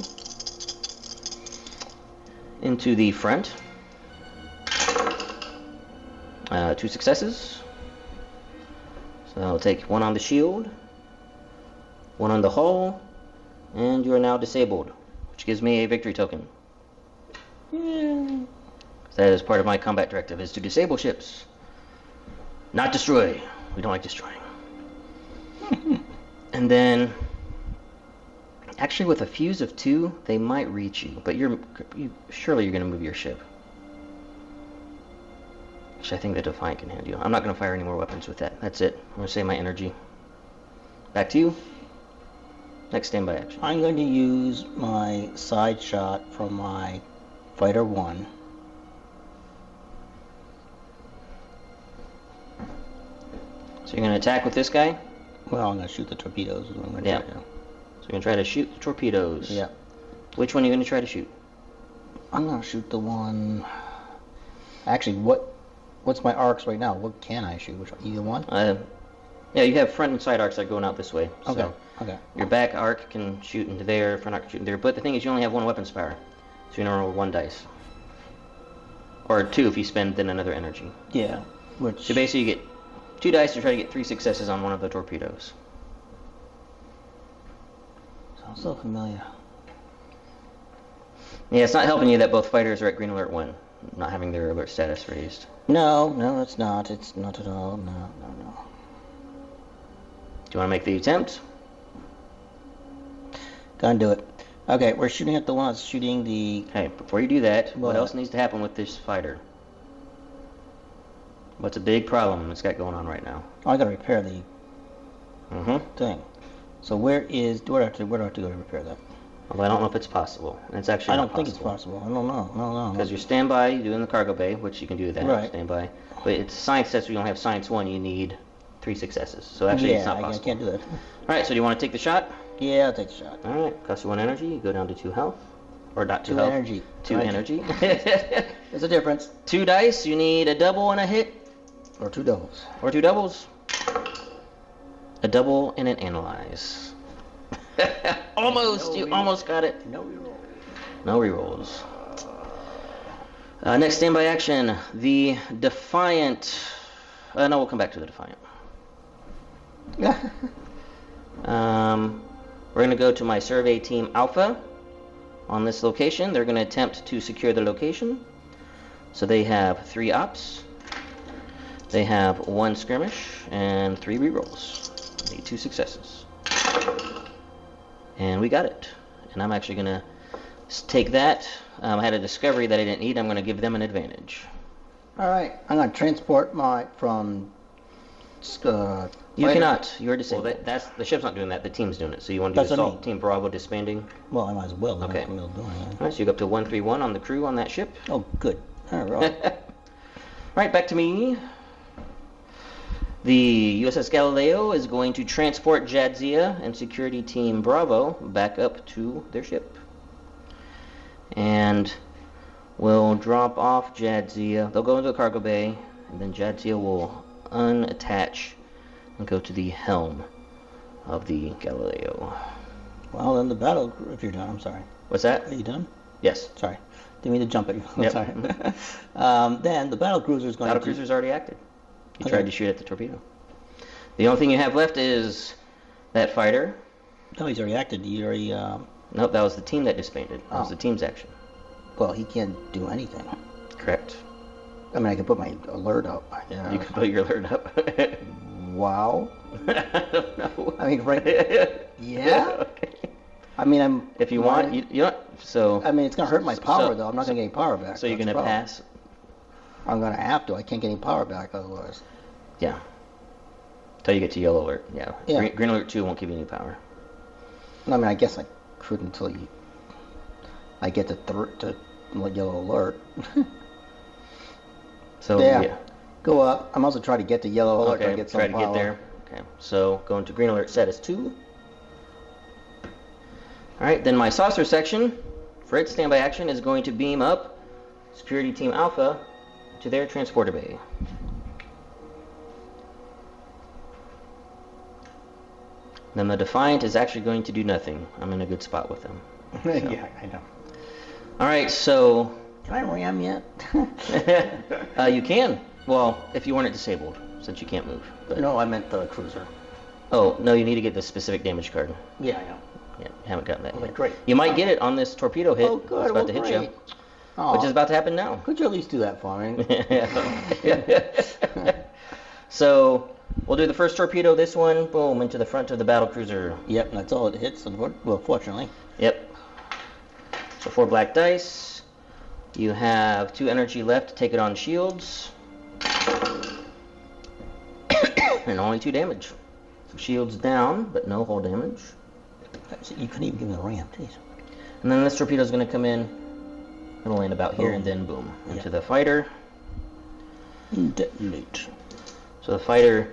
Into the front. 2 successes. So I'll take 1 on the shield, 1 on the hull, and you are now disabled, which gives me a victory token. Yeah. That is part of my combat directive, is to disable ships. Not destroy. We don't like destroying. And then, actually with a fuse of 2, they might reach you, but surely you're going to move your ship. Which I think the Defiant can handle. I'm not going to fire any more weapons with that. That's it. I'm going to save my energy. Back to you. Next standby action. I'm going to use my side shot from my Fighter 1. So you're going to attack with this guy? Well, I'm going to shoot the torpedoes. Is what I'm going to Yeah. do. So you're going to try to shoot the torpedoes. Yeah. Which one are you going to try to shoot? I'm going to shoot the one... Actually, what's my arcs right now? What can I shoot? Either one? Yeah, you have front and side arcs that are going out this way. Okay. So Okay. your back arc can shoot into there, front arc can shoot into there. But the thing is, you only have 1 weapons fire. So you're going to roll 1 dice. Or 2 if you spend then another energy. Yeah. Which... So basically you get 2 dice to try to get 3 successes on one of the torpedoes. Sounds so familiar. Yeah, it's not helping you that both fighters are at green alert 1, not having their alert status raised. No, it's not. It's not at all. No. Do you want to make the attempt? Gonna do it. Okay, we're shooting at the one that's shooting the... Hey, before you do that, what What? else needs to happen with this fighter? What's a big problem it's got going on right now? Oh, I gotta repair the Mm-hmm. thing. So where do I have to go to repair that? Well, I don't know if it's possible. It's actually I not don't think it's possible. possible. I don't know. No. Because you're standby, you do in the cargo bay, which you can do that, Right. standby. But it's science test, so you don't have science 1, you need 3 successes. So actually it's not I possible. can't do that. Alright, so do you want to take the shot? Yeah, I'll take the shot. Alright, cost you 1 energy, you go down to 2 health. Or not 2 2 health. energy. 2 energy. There's a difference. 2 dice, you need a double and a hit. Or 2 doubles. Or 2 doubles. A double and an analyze. Almost! You almost got it. No reroll. No rerolls. Next standby action. The Defiant. No, we'll come back to the Defiant. We're going to go to my survey team Alpha on this location. They're going to attempt to secure the location. So they have 3 ops. They have 1 skirmish and 3 rerolls. Need 2 successes. And we got it. And I'm actually going to take that. I had a discovery that I didn't need. I'm going to give them an advantage. Alright, I'm gonna transport from... You cannot. You're disabled. Well, that's the ship's not doing that. The team's doing it. So you want to do That's what I assault team Bravo disbanding? Well, I might as well. Okay. I'm doing it. All right, so you go up to 131 on the crew on that ship. Oh, good. Alright. Right, back to me. The USS Galileo is going to transport Jadzia and Security Team Bravo back up to their ship. And we'll drop off Jadzia. They'll go into the cargo bay, and then Jadzia will unattach and go to the helm of the Galileo. Well, then the battle, if you're done, I'm sorry. What's that? Are you done? Yes. Sorry. Didn't mean to jump at you. I'm Yep. sorry. Then the battle cruiser is going Battle to... cruiser's already acted. He Okay. tried to shoot at the torpedo. The only thing you have left is that fighter. No, he's already acted. He already... Nope, that was the team that disbanded. That was Oh. the team's action. Well, he can't do anything. Correct. I mean, I can put my alert up. Yeah. You can put your alert up. Wow. I don't know. I mean, right... Yeah? Okay. I mean, I'm... If you want, you don't. So. I mean, it's going to hurt my power, So- though. I'm not going to get any power back. So you're That's gonna the problem. pass. I'm going to have to. I can't get any power back otherwise. Yeah. Till you get to yellow alert. Yeah. Yeah. Green alert 2 won't give you any power. I mean, I guess I could until I get to yellow alert. So Yeah. Go up. I'm also trying to get to yellow alert Okay. to get some Try to power. get there. Okay. So going to green alert status 2. All right. Then my saucer section, for its standby action, is going to beam up Security Team Alpha to their transporter bay. Then the Defiant is actually going to do nothing. I'm in a good spot with them. Yeah, I know. All right, so Can I ram yet? you can. Well, if you want it disabled, since you can't move. But, No, I meant the cruiser. oh, no, you need to get the specific damage card. Yeah, I know. Yeah, you haven't gotten that Okay, yet. great. You might get it on this torpedo hit. Oh, good. It's about to hit great. you, Aw, which is about to happen now. could you at least do that for me? So we'll do the first torpedo. This one, boom, into the front of the battle cruiser. Yep, that's all it hits. Well, fortunately. Yep. So 4 black dice. You have 2 energy left to take it on shields. And only 2 damage. So shields down, but no hull damage. You couldn't even give me a ram, jeez. And then this torpedo is going to come in. It'll land about here, and then boom, into the fighter. Detonate. So the fighter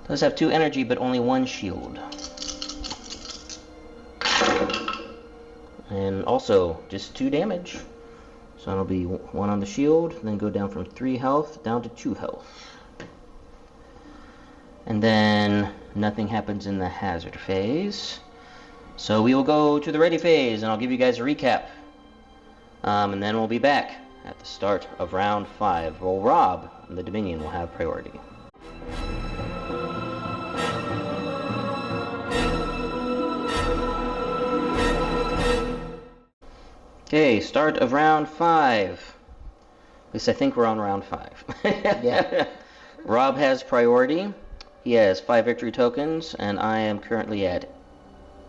does have 2 energy, but only 1 shield. And also, just 2 damage. So it'll be 1 on the shield, then go down from 3 health down to 2 health. And then nothing happens in the hazard phase. So we will go to the ready phase, and I'll give you guys a recap. And then we'll be back at the start of round 5. Well, Rob and the Dominion will have priority. Okay, start of round 5. At least I think we're on round 5. Yeah. Rob has priority. He has 5 victory tokens, and I am currently at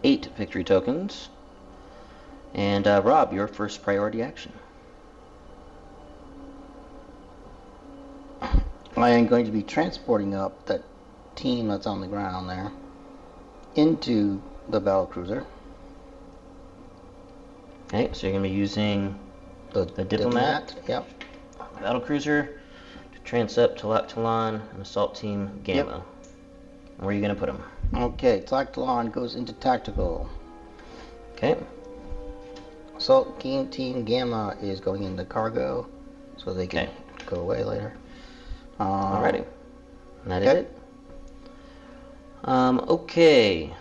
8 victory tokens. And Rob, your first priority action. I am going to be transporting up that team that's on the ground there into the battle cruiser. Okay, so you're going to be using the diplomat, Yep. battle cruiser, to transept Talon, and assault team Gamma. Yep. Where are you going to put them? Okay, Talon goes into tactical. Okay. Assault team Gamma is going into cargo, so they can go away later. Alrighty. And that is okay. it. Okay.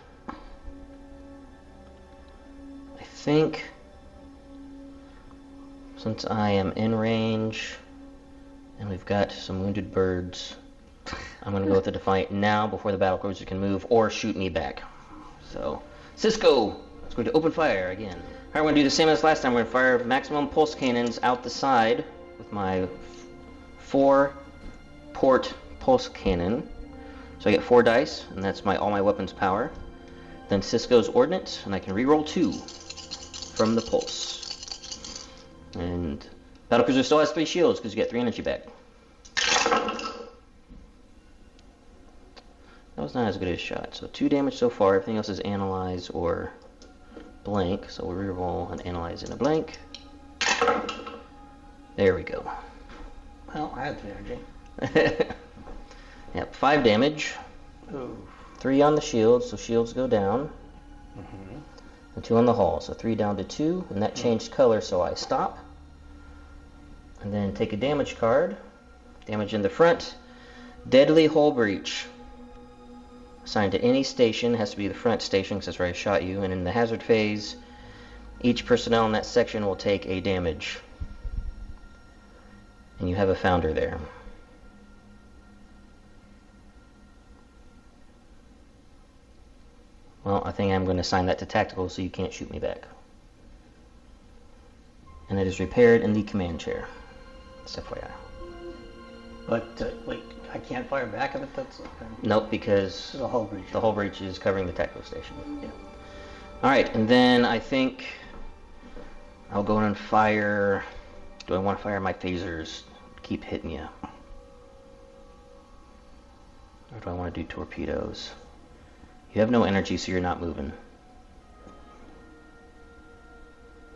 I think since I am in range and we've got some wounded birds, I'm going to go with the Defiant now before the battle cruiser can move or shoot me back. So, Cisco is going to open fire again. Alright, we're going to do the same as last time. We're going to fire maximum pulse cannons out the side with my 4-port pulse cannon. So I get 4 dice, and that's all my weapons power. Then Cisco's ordnance, and I can reroll 2 from the pulse. And battlecruiser still has 3 shields because you get 3 energy back. That was not as good a shot. So 2 damage so far. Everything else is analyze or blank. So we'll reroll an analyze and a blank. There we go. Well, I had 3 energy. Yep, 5 damage. Ooh. 3 on the shield, so shields go down. And 2 on the hull, so 3 down to 2. And that changed color, so I stop. And then take a damage card. Damage in the front. Deadly hull breach. Assigned to any station. Has to be the front station because that's where I shot you. And in the hazard phase, each personnel in that section will take a damage. And you have a founder there. Well, I think I'm going to assign that to tactical so you can't shoot me back. And it is repaired in the command chair. Just FYI. But, wait, I can't fire back if that's... Okay. Nope, because The hull breach. the hull breach is covering the tactical station. Yeah. Alright, and then I think I'll go in and fire... Do I want to fire my phasers? Keep hitting you. Or do I want to do torpedoes? You have no energy, so you're not moving.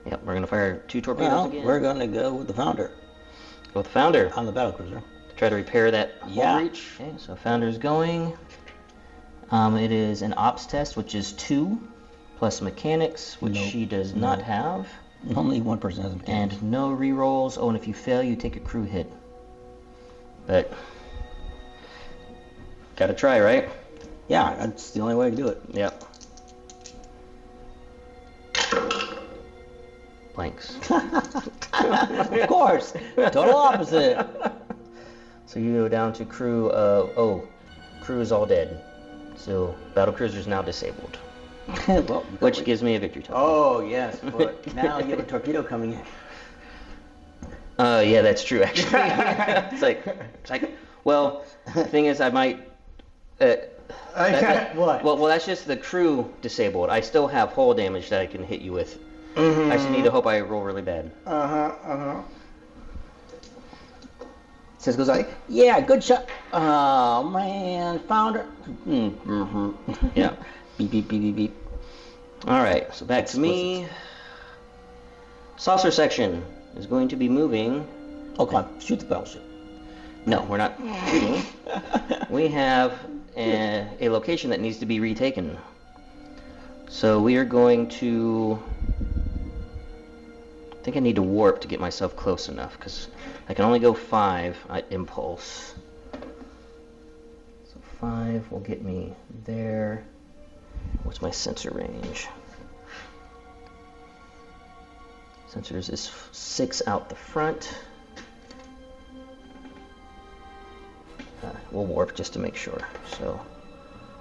Yep, we're going to fire 2 torpedoes Well, again. we're going to go with the founder Go with the founder. on the battlecruiser. Try to repair that hull Yeah. breach. Okay, so founder's going. It is an ops test, which is 2, plus mechanics, which Nope. she does not have. Only one person has a mechanics. And no rerolls. Oh, and if you fail, you take a crew hit. But gotta try, right? Yeah, that's the only way to do it. Yep. Blanks. Of course. Total opposite. So you go down to crew. Crew is all dead. So battle cruiser is now disabled, Well, which gives me a victory token. Oh, yes, but now you have a torpedo coming in. Yeah, that's true. Actually, it's like. Well, the thing is, I might. What? Well, that's just the crew disabled. I still have hull damage that I can hit you with. I just need to hope I roll really bad. Says goes like, Yeah, good shot. Oh, man, founder. yeah. Beep, beep, beep, beep, beep. All right, so back to me. Saucer section is going to be moving. Oh, come on, shoot the battleship. No, we're not shooting. We have a location that needs to be retaken. So we are going to... I think I need to warp to get myself close enough, because I can only go 5 at impulse. So 5 will get me there. What's my sensor range? Sensors is 6 out the front. We'll warp just to make sure. So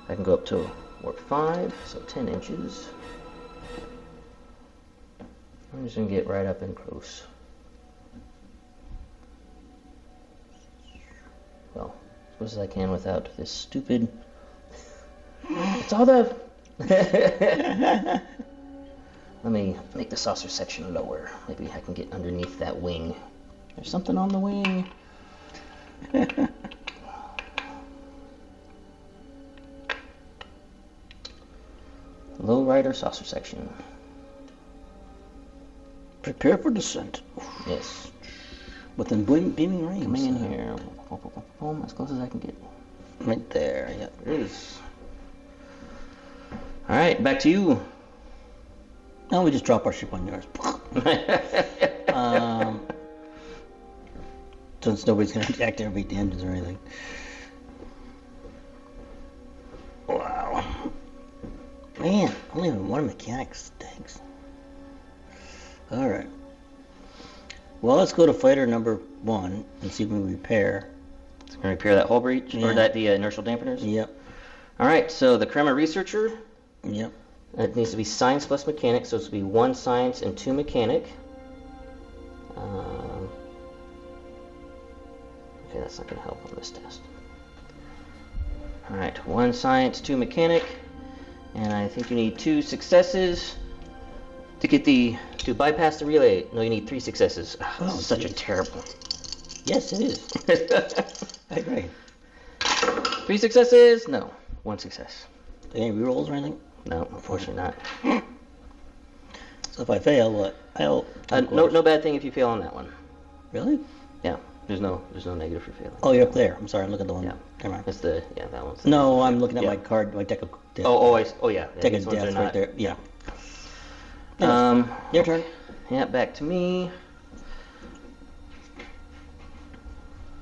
I can go up to warp 5, so 10 inches. I'm just going to get right up and close. Well, as close as I can without this stupid... It's all the... Let me make the saucer section lower. Maybe I can get underneath that wing. There's something on the wing. Low rider saucer section. Prepare for descent. Yes. Within beaming range. Coming in here. Boom, as close as I can get. Right there, yep. There it is. Alright, back to you. Now we just drop our ship on yours. Since nobody's going to activate the engines or anything. Wow. Man, only one mechanic stinks. Alright. Well, let's go to fighter number 1 and see if we can repair. It's going to repair that hull breach, or Yeah. the inertial dampeners? Yep. Alright, so the Crema researcher, Yep. it needs to be science plus mechanic, so it's to be 1 science and 2 mechanic. Okay, that's not going to help on this test. Alright, 1 science, 2 mechanic, and I think you need 2 successes to get to bypass the relay. No, you need 3 successes. This is such a terrible. Yes, it is. I agree. 3 successes? No, 1 success. Any rerolls or anything? No, unfortunately not. So if I fail, what? No bad thing if you fail on that one. Really? Yeah. There's no negative for failing. Oh, you're up there. I'm sorry. I'm looking at the one. Yeah. Never mind. That's that one's. No, I'm looking at Yeah. my card, my deck of death. Yeah. Deck These of ones are death not. right there. Yeah. Your turn. Yeah, back to me.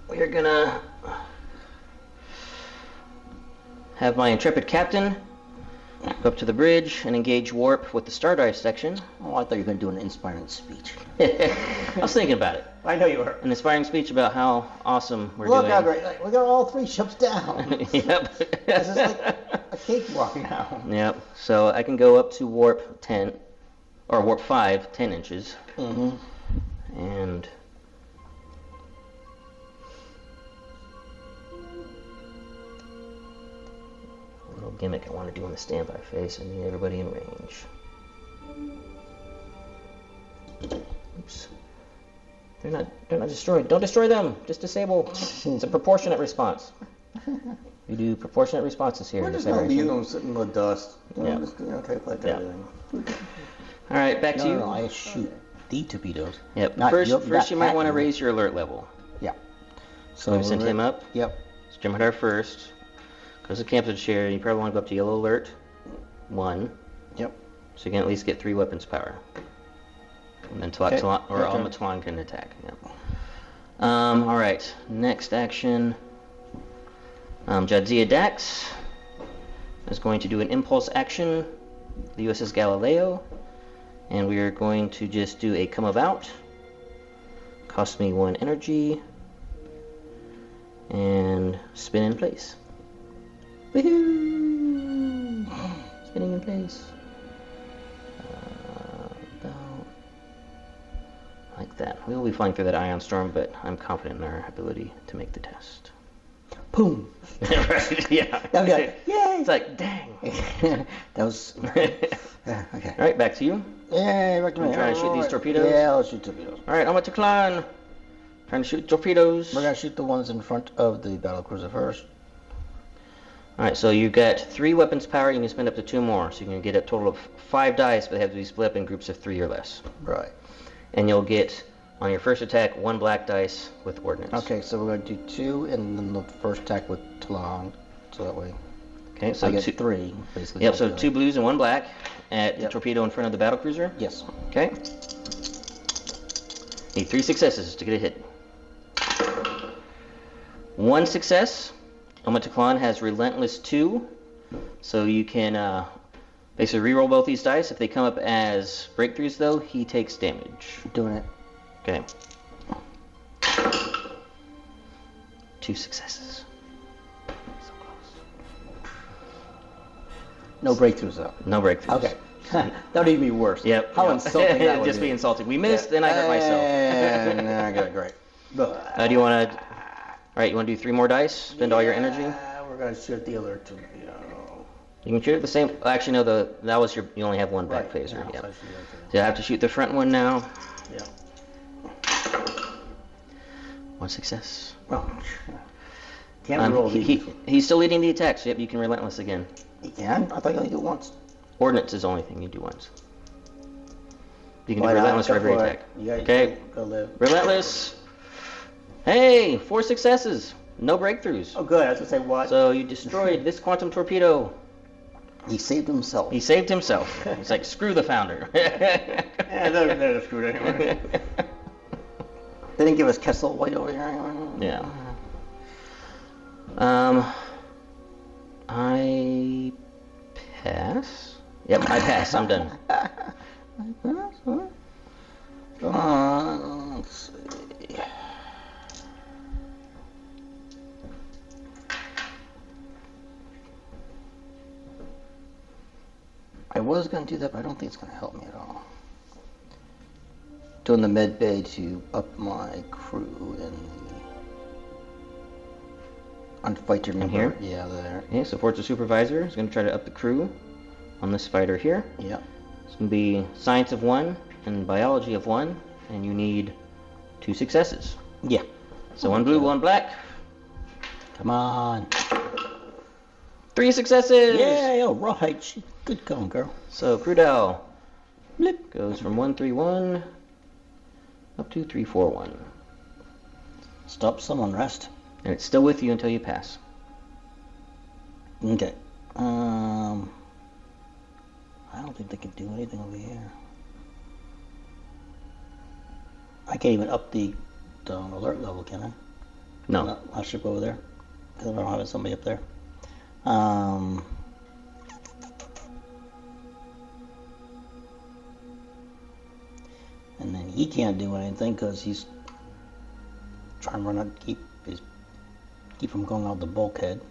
We're gonna have my intrepid captain go up to the bridge and engage warp with the Star Dive section. Oh, I thought you were going to do an inspiring speech. I was thinking about it. I know you were. An inspiring speech about how awesome we're Look doing. how great. We got all 3 ships down. Yep. This is like a cakewalk now. Yep. So I can go up to warp 10, or warp 5, 10 inches. Mm-hmm. And a little gimmick I want to do on the standby phase. I need everybody in range. Oops. They're not destroyed. Don't destroy them. Just disable. It's a proportionate response. We do proportionate responses here. We're in the just going to leave Federation. them sitting in the dust. Yeah. Just, like Yeah. everything. All right, back to you. No, I shoot the torpedoes. Yep. Not First, not you might at want to you. raise your alert level. Yeah. So we send him up. Yep. So Jim Hadar first. Goes to captain chair. You probably want to go up to yellow alert 1. Yep. So you can at least get 3 weapons power. And then Okay. Almatwan can attack. Yep. All right. Next action. Jadzia Dax is going to do an impulse action. The USS Galileo. And we are going to just do a come about. Cost me 1 energy. And spin in place. Woohoo! Spinning in place. About like that. We will be flying through that ion storm, but I'm confident in our ability to make the test. Boom. Right, yeah. Okay. Yay! It's like, dang. That was... okay. All right, back to you. Yay, back to me. You trying to shoot these torpedoes? Yeah, I'll shoot torpedoes. All right, Alma Clan. Trying to shoot torpedoes. We're going to shoot the ones in front of the battlecruiser first. All right, so you've got 3 weapons power. You can spend up to 2 more, so you can get a total of 5 dice, but they have to be split up in groups of 3 or less. Right. And you'll get, on your first attack, 1 black dice with ordnance. Okay, so we're going to do 2, and then the first attack with Talon, so that way Okay, so I get 2. 3, basically. Yep, so 2 blues and 1 black at the torpedo in front of the battlecruiser. Yes. Okay. Need 3 successes to get a hit. 1 success. Omataclan has Relentless 2, so you can basically reroll both these dice. If they come up as breakthroughs, though, he takes damage. Doing it. Okay. 2 successes. So close. No breakthroughs, though. No breakthroughs. Okay. That would even be worse. Yep. How yep. insulting that would Just be be. insulting. We missed, and I hurt myself. And I got it great. Do you want to... All right, you want to do 3 more dice? Spend all your energy? We're going to shoot the other torpedo. You can shoot it the same... Actually, no, that was your... You only have 1 back Right. phaser. Yeah, Yeah. so I shoot the other So I have to shoot the front one now. Yeah. 1 success. Well, can't roll these. He's still leading the attacks. Yep, you can Relentless again. You can? I thought you only do it once. Ordnance is the only thing you do once. You can Why do not? Relentless for Go every for it. attack. You gotta Okay. Go live. Relentless. Hey, 4 successes. No breakthroughs. Oh, good. I was going to say what? So you destroyed this quantum torpedo. He saved himself. He saved himself. He's like, screw the founder. Yeah, they're screwed anyway. They didn't give us Kessel White over here. Yeah. I pass. Yep, I pass. I'm done. Let's see. I was going to do that, but I don't think it's going to help me at all. Doing the med bay to up my crew in on fighter number. here? Yeah, there. Okay, so Forza Supervisor is going to try to up the crew on this fighter here. Yeah. It's going to be Science of 1 and Biology of 1, and you need 2 successes. Yeah. So 1 blue, 1 black. Come on. 3 successes! Yeah, all right. Good going, girl. So Crudell Blip. goes from 131 up to 341. Stop some unrest. And it's still with you until you pass. Okay. I don't think they can do anything over here. I can't even up the alert level, can I? No. I'll ship over there. Because I don't have somebody up there. And then he can't do anything because he's trying to keep from going out the bulkhead.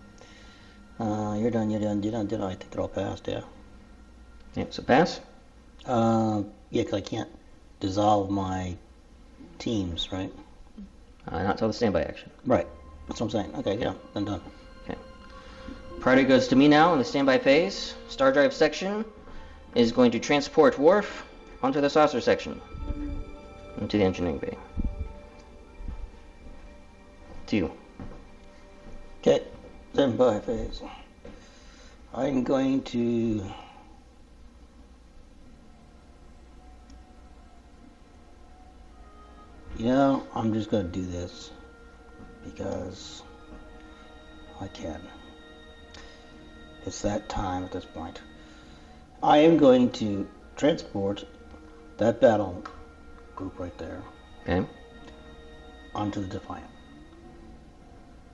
You're done. I think it all passed, yeah. Yep, so pass. Yeah, because I can't dissolve my teams, right? Not till the standby action. Right. That's what I'm saying. Okay, yeah, I'm done. Okay. Priority goes to me now in the standby phase. Star Drive section is going to transport Worf onto the saucer section. Into the engineering bay. To you. Okay, standby phase. I'm going to... I'm just going to do this because I can. It's that time at this point. I am going to transport that battle group right there Okay. onto the Defiant.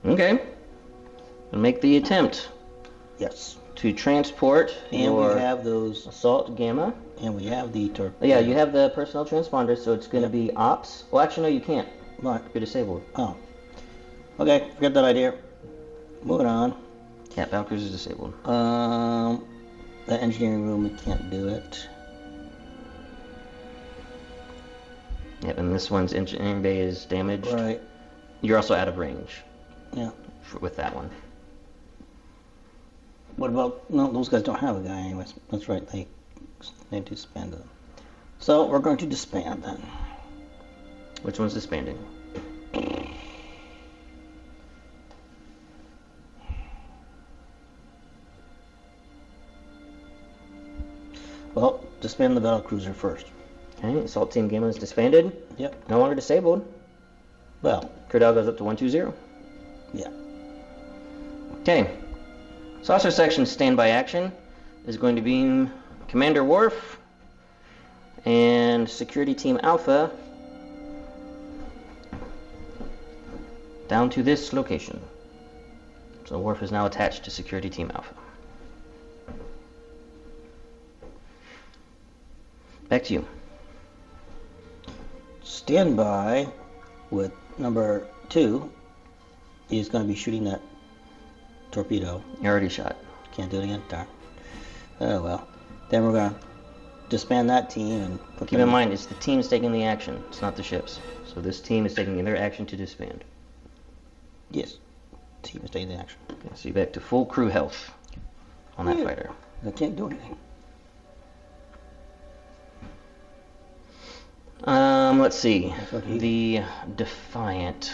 Okay. And make the attempt Yes. to transport And your we have those, assault gamma. and we have the Yeah, you have the personnel transponder, so it's going to be ops. Well, actually, no, you can't. What? You're disabled. Oh. Okay, forget that idea. Moving on. Yeah, Valkyries is disabled. The engineering room, we can't do it. Yep, and this one's engineering bay is damaged. Right. You're also out of range Yeah. with that one. What about, no, those guys don't have a guy anyways. That's right, they disbanded them. So we're going to disband then. Which one's disbanding? Well, disband the battle cruiser first. Okay, assault team gamma is disbanded. Yep. No longer disabled. Well, Cradell goes up to 120. yeah. Okay. Saucer section standby action is going to beam Commander Worf and Security Team Alpha down to this location. So Worf is now attached to Security Team Alpha. Back to you. Standby with number 2. He's going to be shooting that torpedo. You already shot. Can't do it again? Darn. Oh well. Then we're going to disband that team and put Keep them in mind, it's the teams taking the action. It's not the ships. So this team is taking their action to disband. Yes. Team is taking the action. Okay, so you're back to full crew health on that Yeah. fighter. I can't do anything. Let's see. Okay. The Defiant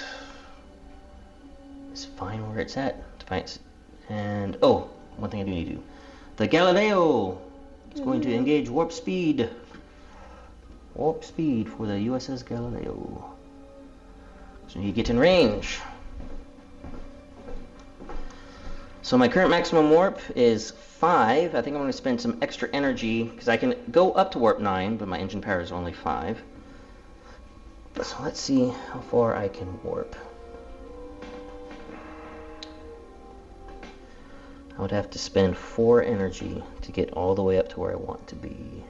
is fine where it's at. Defiant. And, oh, one thing I do need to do. The Galileo is going to engage warp speed. Warp speed for the USS Galileo. So you get in range. So my current maximum warp is 5. I think I'm going to spend some extra energy because I can go up to warp 9, but my engine power is only 5. So let's see how far I can warp. I would have to spend 4 energy to get all the way up to where I want to be.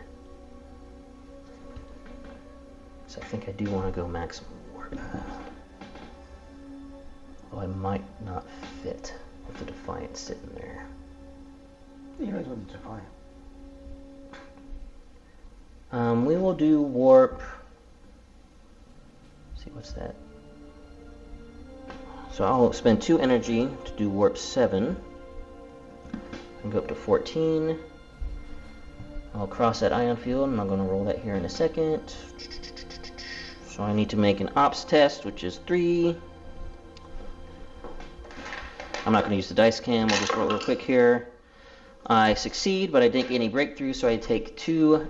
So I think I do want to go maximum warp. Although I might not fit with the Defiant sitting there. You're not going to Defiant. We will do warp. Let's see, what's that? So I'll spend 2 energy to do warp 7. And go up to 14. I'll cross that ion field, and I'm going to roll that here in a second. So I need to make an ops test, which is 3. I'm not going to use the dice cam. We'll just roll it real quick here. I succeed, but I didn't get any breakthrough, so I take 2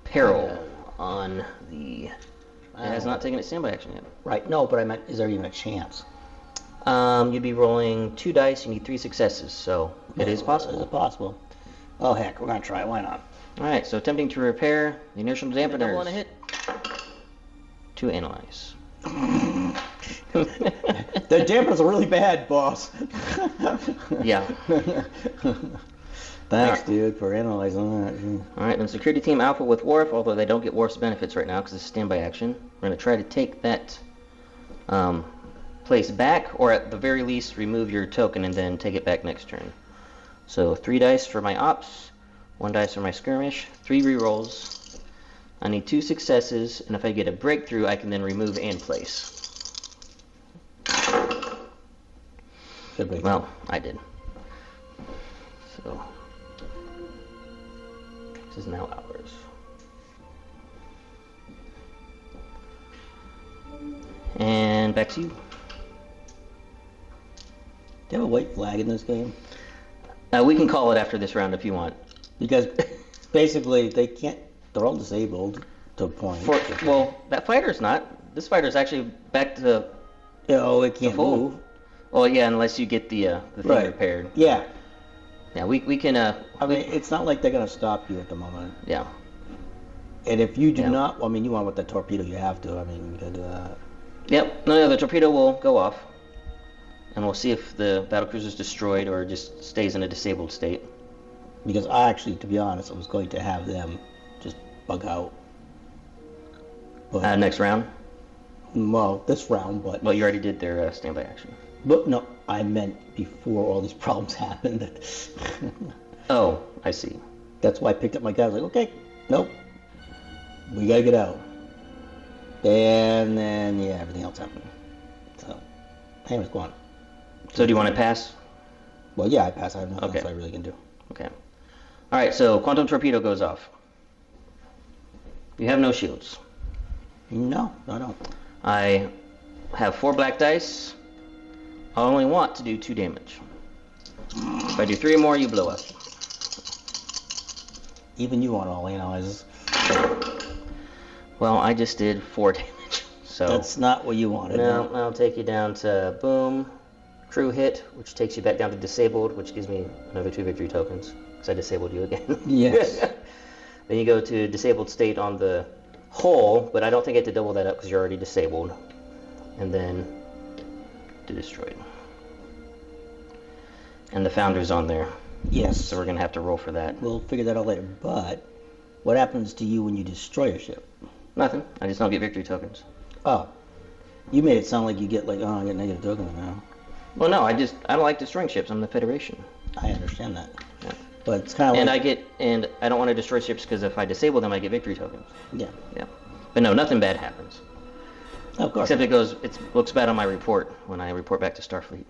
peril on the It has not taken its standby action yet. Right. No, but I meant, is there even a chance? You'd be rolling 2 dice. You need 3 successes, so it is possible. It is possible. Oh, heck, we're going to try it. Why not? All right, so attempting to repair the inertial dampeners. Double on a hit. To analyze. The dampers are really bad, boss. Yeah. Thanks, dude, for analyzing that. All right, then security team Alpha with Worf, although they don't get Worf's benefits right now because it's standby action. We're going to try to take that place back, or at the very least, remove your token and then take it back next turn. So 3 dice for my ops, 1 dice for my skirmish, 3 rerolls. I need 2 successes, and if I get a breakthrough, I can then remove and place. Well, I did. So this is now ours. And back to you. Do you have a white flag in this game? We can call it after this round if you want. Because basically they're all disabled to a point. Well, that fighter's not. This fighter's actually back to it can't full. move. Well, yeah, unless you get the thing Right. repaired. Yeah. Yeah, we can. I mean, it's not like they're going to stop you at the moment. Yeah. And if you do Yeah. not, I mean, you want with the torpedo, you have to. I mean, you can do that. Yep. No, the torpedo will go off, and we'll see if the battlecruiser's destroyed or just stays in a disabled state. Because I actually, to be honest, I was going to have them just bug out. But, Next round. well, this round, but Well, you already did their standby action. no, I meant before all these problems happened. Oh, I see. That's why I picked up my guy. I was like, okay, nope, we gotta get out. And then yeah, everything else happened. So, anyways, go on. So do you want to pass? Well, yeah, I pass. I have nothing Okay. else I really can do. Okay. All right. So quantum torpedo goes off. You have no shields. No, I don't. I have 4 black dice. I only want to do 2 damage. If I do 3 or more, you blow up. Even you want all analyzes. Well, I just did 4 damage. So That's not what you wanted. no, I'll take you down to boom, crew hit, which takes you back down to disabled, which gives me another 2 victory tokens because I disabled you again. Yes. Then you go to disabled state on the hull, but I don't think I have to double that up because you're already disabled. And then to destroyed. And the founder's on there, Yes. so we're gonna have to roll for that. We'll figure that out later. But what happens to you when you destroy a ship? Nothing. I just don't get victory tokens. Oh, you made it sound like you get like, oh, I get negative tokens now. Well, no, I don't like destroying ships. I'm the Federation. I understand that. Yeah. But it's kind of like... And I don't want to destroy ships because if I disable them, I get victory tokens. Yeah. Yeah. But no, nothing bad happens. Of course. Except it looks bad on my report when I report back to Starfleet.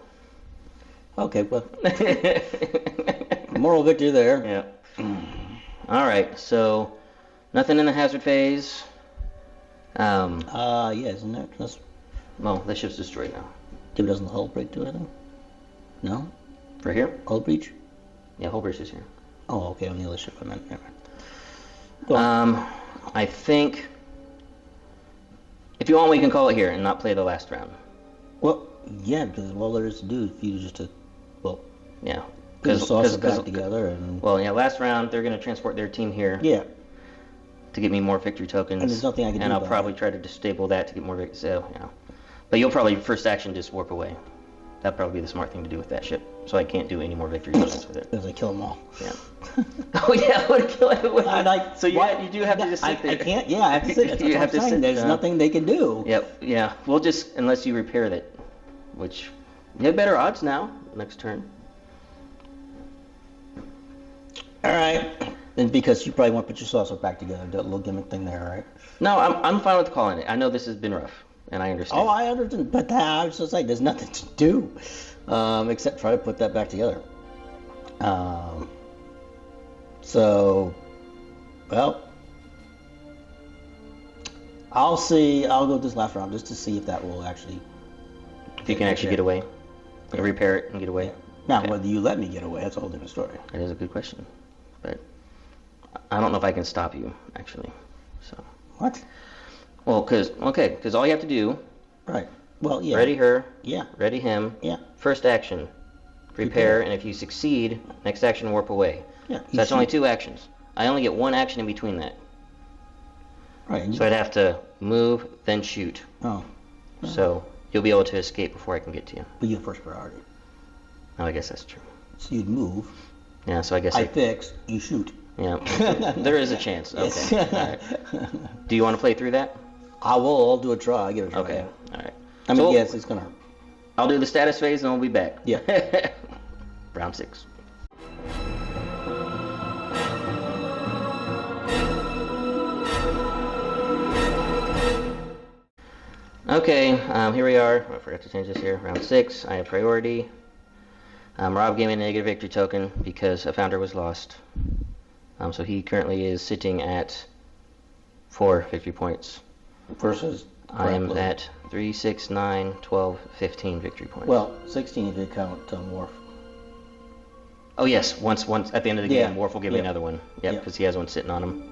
Okay, well, moral victory there. Yeah. All right, so nothing in the hazard phase. Yeah, isn't there? Well, the ship's destroyed now. Give doesn't the hull break do anything? No? For here? Hull breach? Yeah, hull breach is here. Oh, okay, on the other ship I meant. Never mind. Go on. I think if you want, we can call it here and not play the last round. Well, yeah, because all there is to do is for you just to, well, Yeah. put the saucer back together and... Well, yeah, last round they're going to transport their team here Yeah, to get me more victory tokens. and there's nothing I can do And I'll about probably it. try to disable that to get more victory. So, yeah. But you'll probably first action just warp away. That'd probably be the smart thing to do with that ship. So I can't do any more victory tokens with it. Because I kill them all. Yeah. Oh yeah, I would kill everyone. Like, So you what? you do have to just sit there. I can't, yeah, I have to sit. That's You what have I'm to saying. sit There's down. nothing they can do. Yep. Yeah. We'll just unless you repair that, which you have better odds now. Next turn. All right. And because you probably want to put your saucer back together, that little gimmick thing there, right? No, I'm fine with calling it. I know this has been rough, and I understand. Oh, I understand. But I was just like, there's nothing to do except try to put that back together. So, well, I'll see. I'll go this last round just to see if that will actually. If you can actually get away, or repair it and get away. Now, Okay. whether you let me get away, that's a whole different story. That is a good question, but I don't know if I can stop you actually. So What? Well, because all you have to do, Right. Well, yeah. ready her, Yeah. ready him, Yeah. first action, prepare, and if you succeed, next action, warp away. Yeah. So that's only 2 actions. I only get 1 action in between that. Right. And So I'd have to move, then shoot. oh, So you'll be able to escape before I can get to you. but you have first priority. Oh, I guess that's true. So you'd move. Yeah, so I guess I fix. You shoot. yeah. There is a chance. Yes. Okay. All right. Do you want to play through that? I'll do a try. Give it a try. Okay. Yeah. All right. I mean, So- yes, it's gonna hurt. I'll do the status phase and we'll be back. Yeah. Round 6. Okay, here we are. I forgot to change this here. Round 6. I have priority. Rob gave me a negative victory token because a founder was lost. So he currently is sitting at 4 victory points. Versus. I am at 3, 6, 9, 12, 15 victory points. Well, 16 if you count Worf. Oh yes, once at the end of the Yeah. game, Worf will give me Yep. another one. Yep, Yep. because he has one sitting on him.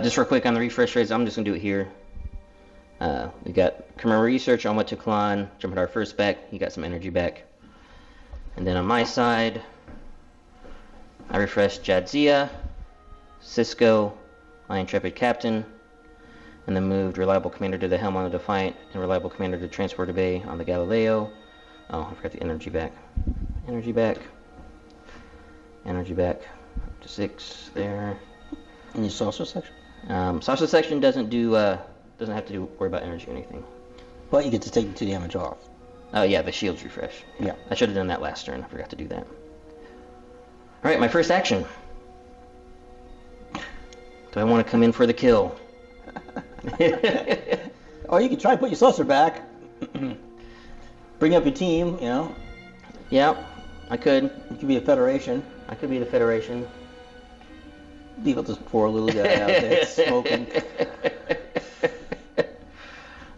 Just real quick on the refresh rates, I'm just gonna do it here. We got Commander research on what to Klon, jumping our first back. He got some energy back. And then on my side, I refreshed Jadzia, Cisco, my intrepid captain, and then moved reliable commander to the helm on the Defiant and reliable commander to transport bay on the Galileo. Oh, I forgot the energy back. Energy back. Energy back. Up to 6 there. In your saucer section. Saucer section doesn't have to worry about energy or anything. But you get to take 2 damage off. Oh yeah, the shields refresh. Yeah. I should have done that last turn. I forgot to do that. Alright, my first action. Do I want to come in for the kill? Or you could try to put your saucer back. Bring up your team, you know. Yeah, I could. You could be a Federation. I could be the Federation. Leave out this poor little guy out there smoking.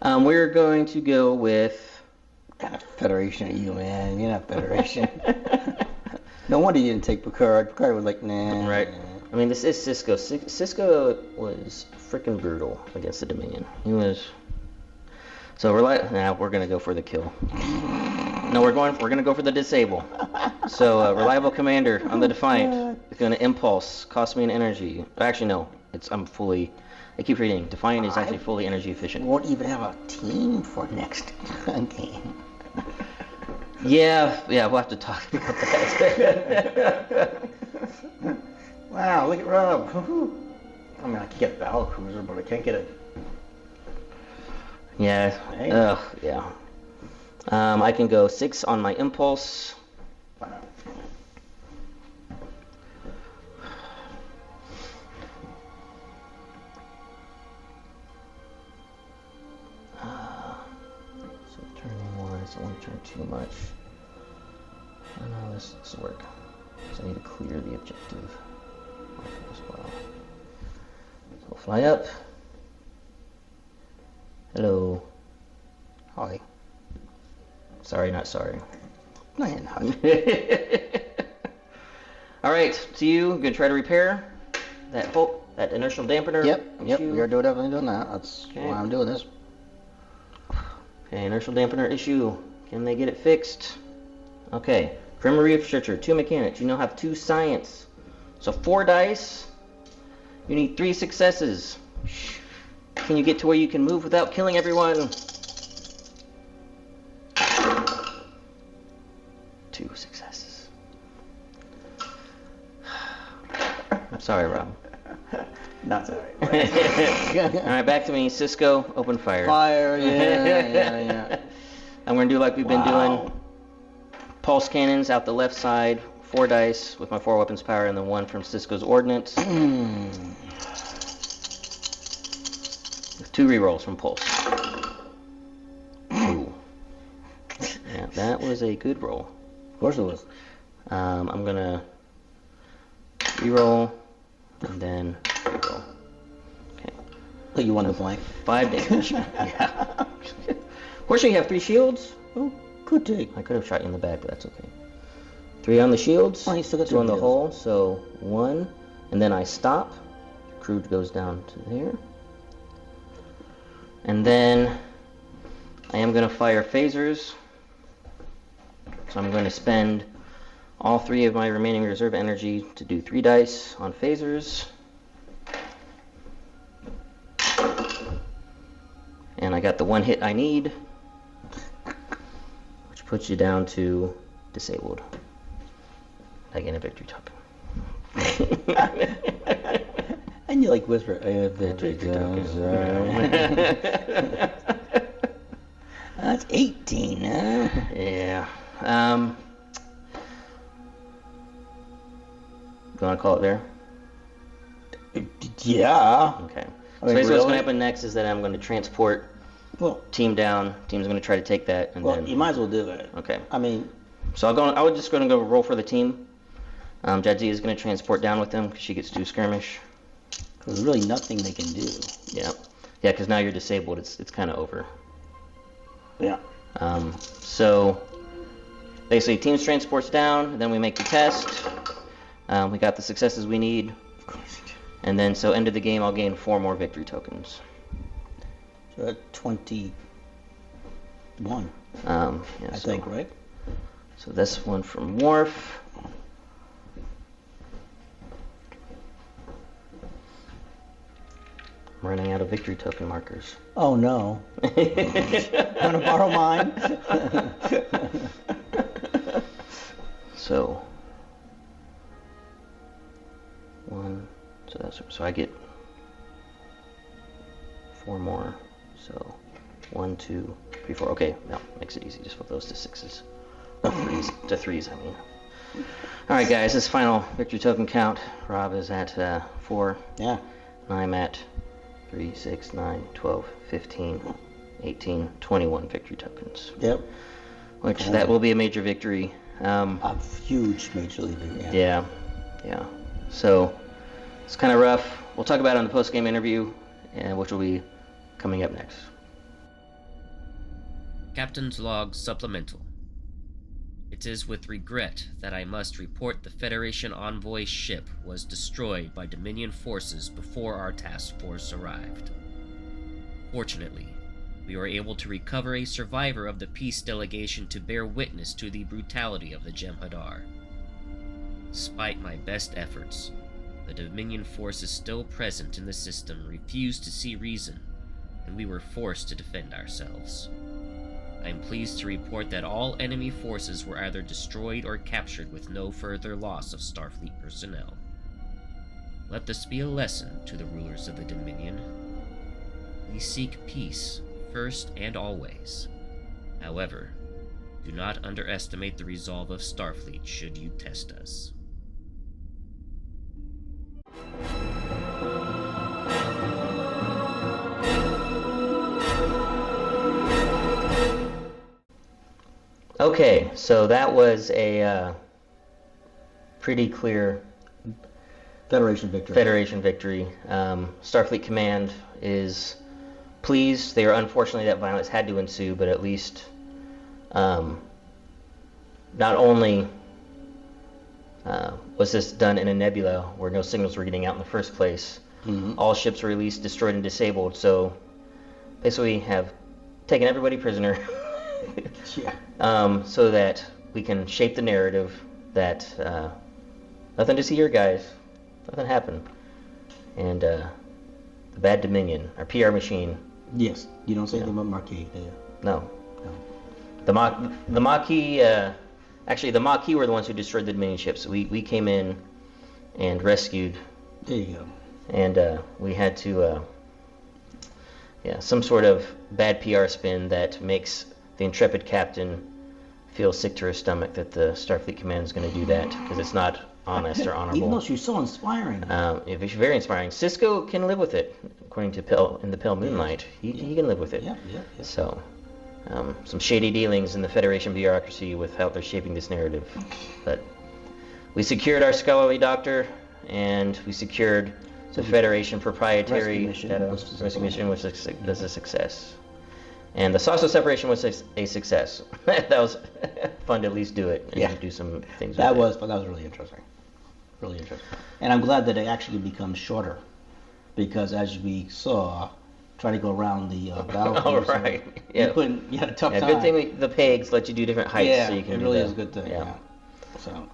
We're going to go with... What kind of Federation are you, man? You're not Federation. No wonder you didn't take Picard. Picard was like, nah. Right. I mean, this is Cisco. Cisco was freaking brutal against the Dominion. He was... So we're gonna go for the kill. No, we're gonna go for the disable. So reliable commander on the Defiant is gonna impulse, cost me an energy. Actually, no, I keep reading. Defiant is actually fully energy efficient. Won't even have a team for next game. Yeah, we'll have to talk about that. Wow, look at Rob. I mean, I can get a battle cruiser, but I can't get it. Yeah. Hey. Yeah. I can go 6 on my impulse. Wow. So turning 1, I only turn too much. Oh no, this will work. So I need to clear the objective as well. So we'll fly up. Hello. Hi. Sorry, not sorry. No, you're not. Alright, to you. I'm going to try to repair that inertial dampener. Yep, issue. we are definitely doing that. That's Okay. why I'm doing this. Okay, inertial dampener issue. Can they get it fixed? Okay. Primary researcher, 2 mechanics. You now have 2 science. So 4 dice. You need 3 successes. Can you get to where you can move without killing everyone? 2 successes. I'm sorry, Rob. Not sorry. Alright, back to me. Cisco, open fire. Fire, yeah. I'm going to do like we've been Wow. doing. Pulse cannons out the left side. 4 dice with my 4 weapons power and then 1 from Cisco's ordnance. 2 rerolls from Pulse. Ooh. Yeah, that was a good roll. Of course it was. I'm gonna reroll and then reroll. Okay. But you won the blank. 5 damage. Yeah. Fortunately, you have 3 shields. Oh, good take. I could have shot you in the back, but that's okay. 3 on the shields. Oh, you still got 2 on the shields. hull, so 1, and then I stop. crew goes down to there. And then I am going to fire phasers. So I'm going to spend all 3 of my remaining reserve energy to do 3 dice on phasers. And I got the 1 hit I need, which puts you down to disabled. I get a victory token. And you like whisper, victory tokens. That's 18, huh? Yeah. You want to call it there? Yeah. Okay. I So mean, basically what's really? going to happen next is that I'm going to transport Well, team down. Team's going to try to take that, and well, then you might as well do it. okay. I mean, So I was just going to go roll for the team. Jadzia is going to transport down with them because she gets 2 skirmish. there's really nothing they can do. Yeah. Yeah, because now you're disabled. It's kind of over. Yeah. So basically, teams transports down. Then we make the test. We got the successes we need. And then, so end of the game, I'll gain 4 more victory tokens. So at 21, Yeah, I so, think, right? So this one from Worf. I'm running out of victory token markers. Oh no. Want to borrow mine? So so I get 4 more. So 1, 2, 3, 4. Okay, no, makes it easy. Just flip those to 6s. To 3s, I mean. All right, guys, this final victory token count. Rob is at 4. Yeah. I'm at 3, 6, 9, 12, 15, 18, 21 victory tokens. Yep. Which that will be a major victory. A huge major league. Yeah. Yeah. So it's kind of rough. We'll talk about it on the post-game interview, which will be coming up next. Captain's Log Supplemental. It is with regret that I must report the Federation envoy ship was destroyed by Dominion forces before our task force arrived. Fortunately, we were able to recover a survivor of the peace delegation to bear witness to the brutality of the Jem'Hadar. Despite my best efforts, the Dominion forces still present in the system refused to see reason, and we were forced to defend ourselves. I am pleased to report that all enemy forces were either destroyed or captured with no further loss of Starfleet personnel. Let this be a lesson to the rulers of the Dominion. We seek peace, first and always. However, do not underestimate the resolve of Starfleet should you test us. Okay, so that was a pretty clear Federation victory. Federation victory. Starfleet Command is pleased. They are unfortunately that violence had to ensue, but at least not only was this done in a nebula where no signals were getting out in the first place, all ships were released, destroyed, and disabled. So basically, we have taken everybody prisoner. So that we can shape the narrative that nothing to see here, guys. Nothing happened. And the bad Dominion, our PR machine. Yes. You don't say anything about Marquis, do you? No. The Maquis, actually, the Maquis were the ones who destroyed the Dominion ships. We came in and rescued. There you go. And we had to, some sort of bad PR spin that makes the intrepid captain feels sick to her stomach that the Starfleet Command is going to do that because it's not honest or honorable. Even though she's so inspiring. It's very inspiring. Cisco can live with it, according to in the Pale Moonlight. He can live with it. Yeah. So, some shady dealings in the Federation bureaucracy with how they're shaping this narrative. But we secured our scholarly doctor, and we secured the Federation proprietary rescue mission, which was a success. And the saucer separation was a success. That was fun to at least do it and do some things. That was really interesting. Really interesting. And I'm glad that it actually becomes shorter. because as we saw, trying to go around the battle Oh, cruiser, right. Yeah. you had a tough Yeah, time. good thing the pegs let you do different heights, Yeah, so you can it do really the- is a good thing. Yeah. Yeah. So,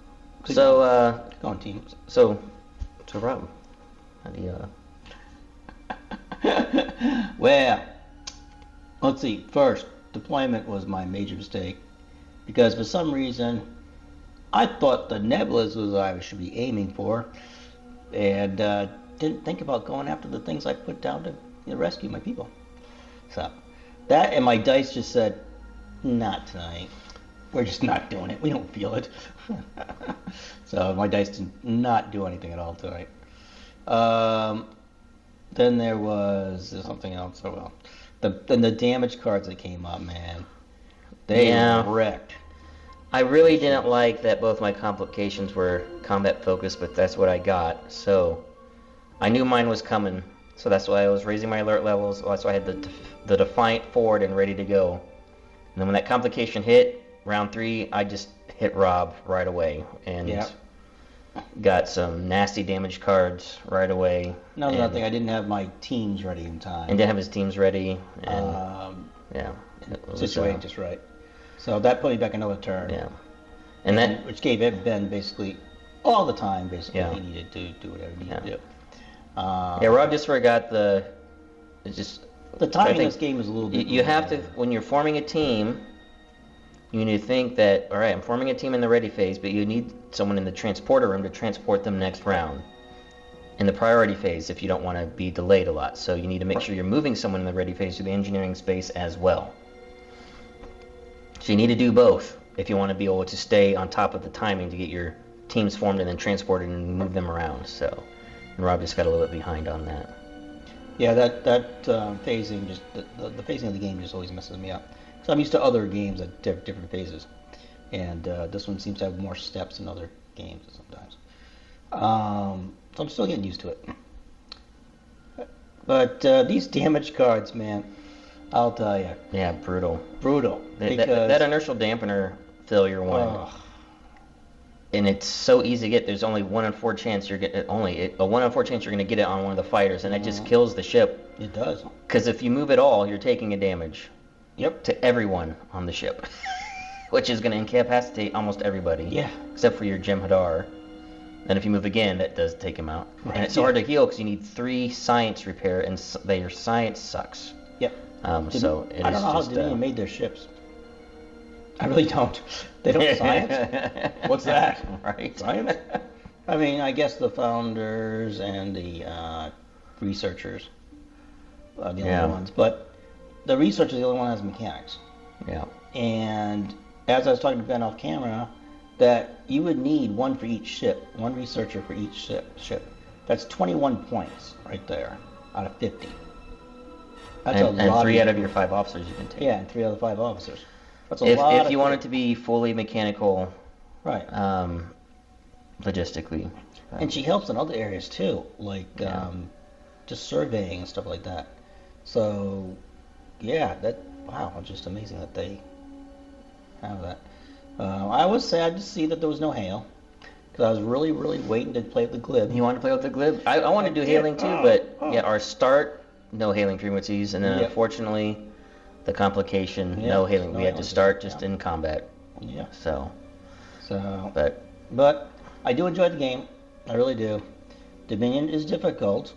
So, go on, team. so Rob, how do you? Well, let's see. First, deployment was my major mistake because for some reason I thought the nebulas was what I should be aiming for, and didn't think about going after the things I put down to rescue my people. So that and my dice just said, not tonight. We're just not doing it. We don't feel it. So my dice did not do anything at all tonight. Then there's something else. Oh well. The damage cards that came up, man. They Yeah. wrecked. I really didn't like that both my complications were combat focused, but that's what I got. So I knew mine was coming, so that's why I was raising my alert levels. That's why I had the Defiant forward and ready to go. And then when that complication hit, round 3, I just hit Rob right away and Yep. got some nasty damage cards right away. Another and, thing, I didn't have my teams ready in time. and didn't have his teams ready. And yeah, it was, Situated just right. So that put me back another turn. yeah, and that Which gave Ben basically all the time Yeah. he needed to do whatever he needed Yeah. to do. yeah, Rob just forgot it's just The timing I think of this game is a little bit. you have to, when you're forming a team, you need to think that, all right, I'm forming a team in the ready phase, but you need someone in the transporter room to transport them next round in the priority phase if you don't want to be delayed a lot. So you need to make sure you're moving someone in the ready phase to the engineering space as well. So you need to do both if you want to be able to stay on top of the timing to get your teams formed and then transported and move them around. So, and Rob just got a little bit behind on that. Yeah, that phasing just the phasing of the game just always messes me up. So I'm used to other games at different phases, and this one seems to have more steps than other games sometimes. So I'm still getting used to it. But these damage cards, man, I'll tell you, Yeah, brutal. brutal. That inertial dampener failure one, Ugh. and it's so easy to get. There's only 1 in 4 chance you're getting a 1 in 4 chance you're going to get it on one of the fighters, and that just kills the ship. It does. Because if you move at all, you're taking a damage Yep. to everyone on the ship, which is going to incapacitate almost everybody. Yeah. Except for your Jem'Hadar. And if you move again, that does take him out. Right, And it's so yeah. hard to heal because you need 3 science repair, and your science sucks. Yep. So it I don't is know how just. Dominion made their ships. I really don't. They don't science. What's that? Right. Science? I mean, I guess the founders and the researchers are the Yeah. only ones, but the researcher is the only one that has mechanics. Yeah. And as I was talking to Ben off camera, that you would need one for each ship, one researcher for each ship. That's 21 points right there out of 50. That's And a lot. 3 out of your 5 officers you can take. Yeah, and 3 out of 5 officers. That's a lot. If you want it to be fully mechanical, right. logistically. And she helps in other areas too, like Yeah. just surveying and stuff like that. So, yeah, wow, it's just amazing that they have that. I would say I just see that there was no hail, because I was really, really waiting to play with the glib. You want to play with the glib? I want to do hailing too, but yeah, our start, no hailing frequencies, and then Yep. unfortunately, the complication, Yeah, no hailing. no We had to hailing, start just yeah. in combat. Yeah. So, So, but but I do enjoy the game. I really do. Dominion is difficult,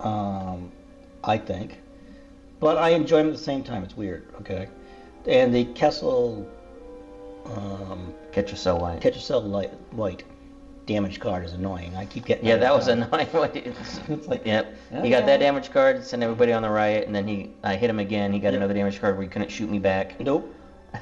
I think, but I enjoy them at the same time. It's weird, okay? And the Kessel catch yourself light. White damage card is annoying. I keep getting Yeah, that was every time. annoying. It's like, Yep. yeah, He got yeah. that damage card, sent everybody on the riot, and then I hit him again. He got Yep. another damage card where he couldn't shoot me back Nope.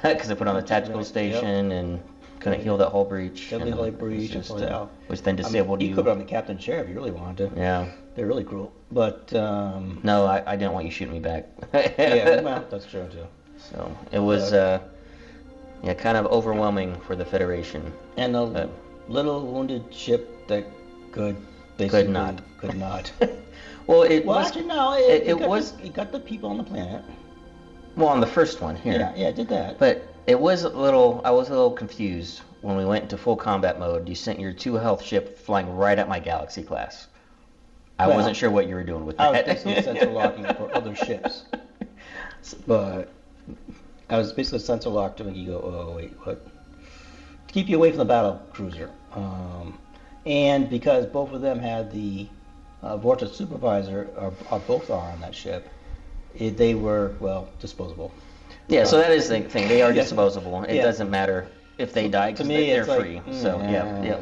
because I put on the tactical Yep. station and couldn't heal that whole breach. Deadly and Holy it was Breach. just, and so, which then I mean, disabled you you. could have been the Captain Chair if you really wanted to. Yeah. They're really cruel. But, No, I didn't want you shooting me back. yeah, well, that's true too. So it was, kind of overwhelming for the Federation. And a But- little wounded ship that basically not. Could not. Well, it Well, was. actually, no. it was- It got the people on the planet. Well, on the first one here. Yeah, it did that. But it was I was a little confused when we went into full combat mode. You sent your 2 health ship flying right at my Galaxy class. I Well, wasn't sure what you were doing with I was that. basically sensor locking for other ships. But I was basically sensor locked to make you go, oh, wait, what? To keep you away from the battle cruiser. And because both of them had the Vortex Supervisor, or both are on that ship, they were, well, disposable. Yeah, so that is the thing. They are Yeah. disposable. It Yeah. doesn't matter if they die To because me, they're it's like, free. So, yeah.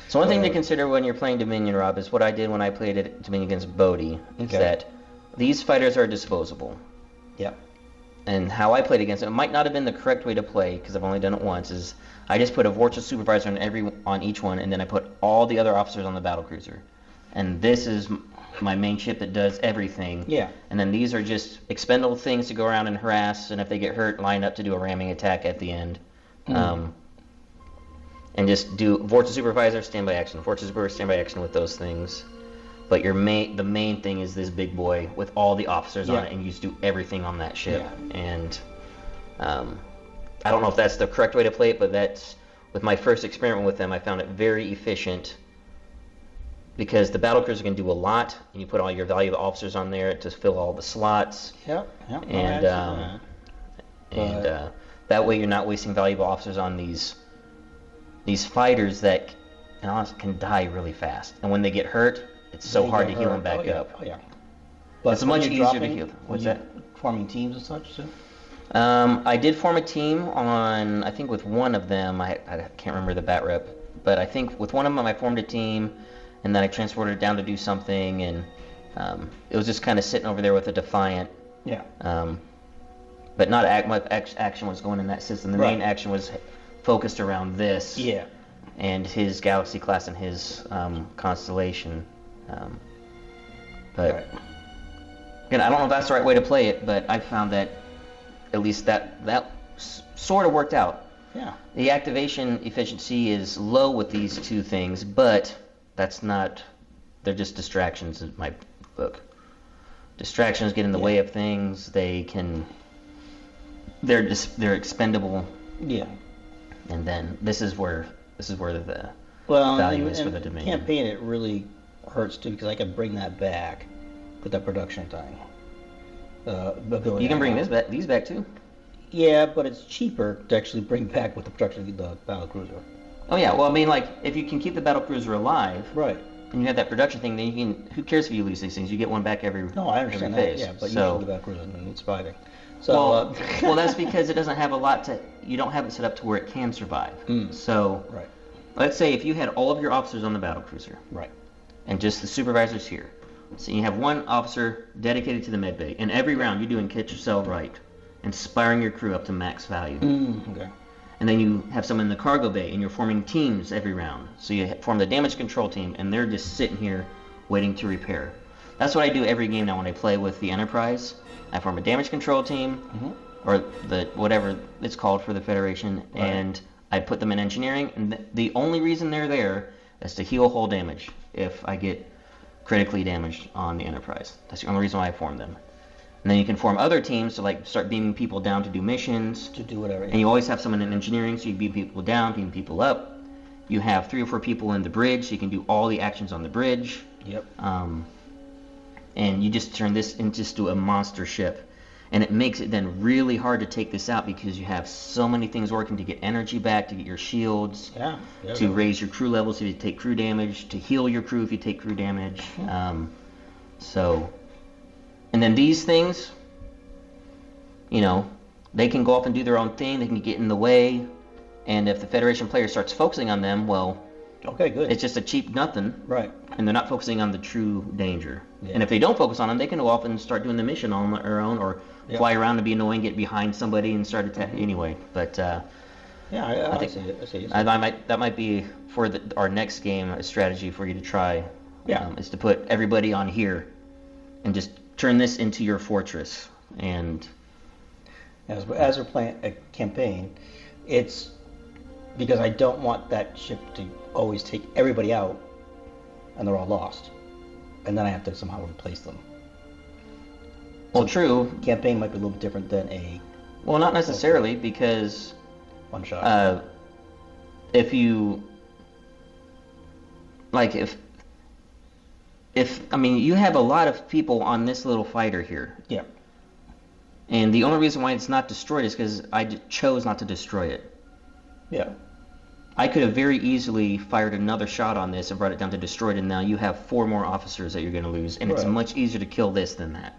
So one thing to So- consider when you're playing Dominion, Rob, is what I did when I played it Dominion against Bodhi, is Okay. that these fighters are disposable. Yeah. And how I played against it might not have been the correct way to play, because I've only done it once, is I just put a Vortex Supervisor on each one, and then I put all the other officers on the battlecruiser. And this is my main ship that does everything. Yeah. And then these are just expendable things to go around and harass, and if they get hurt, line up to do a ramming attack at the end. And just do Vortex Supervisor, standby action, Vortex Supervisor, standby action with those things. But the main thing is this big boy with all the officers on Yeah. it, and you just do everything on that ship. Yeah. And I don't know if that's the correct way to play it, but that's with my first experiment with them, I found it very efficient because the battlecruiser can do a lot, and you put all your valuable officers on there to fill all the slots, Yep. Yep. no, I and understand that. that way you're not wasting valuable officers on these fighters that can die really fast, and when they get hurt, it's so They hard get to heal them hurt. back Oh, yeah. up. Oh, yeah. But It's when much you're easier to dropping- heal. when What's you're that? Forming teams and such, too? I did form a team on, I think with one of them, I can't remember the bat rep, but I think with one of them I formed a team, and then I transported it down to do something, and it was just kind of sitting over there with a Defiant. Yeah. But not much action was going in that system. The main Right. action was focused around this. Yeah. And his Galaxy class and his constellation. But Right. again, I don't know if that's the right way to play it, but I found that at least that sort of worked out. Yeah. The activation efficiency is low with these two things, but they're just distractions in my book. Distractions get in the way of things. They're expendable, Yeah. and then this is where the Well, value is for and the Dominion. campaign, it really hurts too because I can bring that back with that production thing. Ability You can I bring have. these back too. Yeah, but it's cheaper to actually bring back with the production of the battle cruiser. Oh yeah, well I mean like if you can keep the battlecruiser alive, Right. and you have that production thing, then you can. Who cares if you lose these things? You get one back every. No, I understand every that. phase. Yeah, but so, usually the battle cruiser needs surviving. So. well, that's because it doesn't have a lot to. You don't have it set up to where it can survive. So Right. let's say if you had all of your officers on the battlecruiser, Right. and just the supervisors here. So you have one officer dedicated to the med bay, and every round you're doing catch yourself right, inspiring your crew up to max value. Okay. And then you have someone in the cargo bay, and you're forming teams every round. So you form the damage control team, and they're just sitting here waiting to repair. That's what I do every game now when I play with the Enterprise. I form a damage control team, or the whatever it's called for the Federation, and I put them in engineering. And the only reason they're there is to heal hull damage if I get critically damaged on the Enterprise. That's the only reason why I form them. And then you can form other teams to like start beaming people down to do missions. To do whatever. And you always have someone in engineering, so you beam people down, beam people up. You have 3 or 4 people in the bridge, so you can do all the actions on the bridge. Yep. And you just turn this into a monster ship. And it makes it then really hard to take this out because you have so many things working to get energy back, to get your shields, Yeah. to raise your crew levels if you take crew damage, to heal your crew if you take crew damage. And then these things, they can go off and do their own thing. They can get in the way. And if the Federation player starts focusing on them, well, Okay, good. it's just a cheap nothing. Right. And they're not focusing on the true danger. Yeah. And if they don't focus on them, they can go off and start doing the mission on their own, or fly around and be annoying, get behind somebody and start attacking anyway. But Yeah, I see it. I see it. that might be for our next game a strategy for you to try. Yeah. Is to put everybody on here and just turn this into your fortress. And As we're playing a campaign, it's because I don't want that ship to always take everybody out and they're all lost. And then I have to somehow replace them. well, true. Campaign might be a little different than a Well, not necessarily, because one shot. if you like if you have a lot of people on this little fighter here. Yeah. And the only reason why it's not destroyed is because I chose not to destroy it. Yeah. I could have very easily fired another shot on this and brought it down to destroy it, and now you have 4 more officers that you're going to lose, and it's Right. much easier to kill this than that.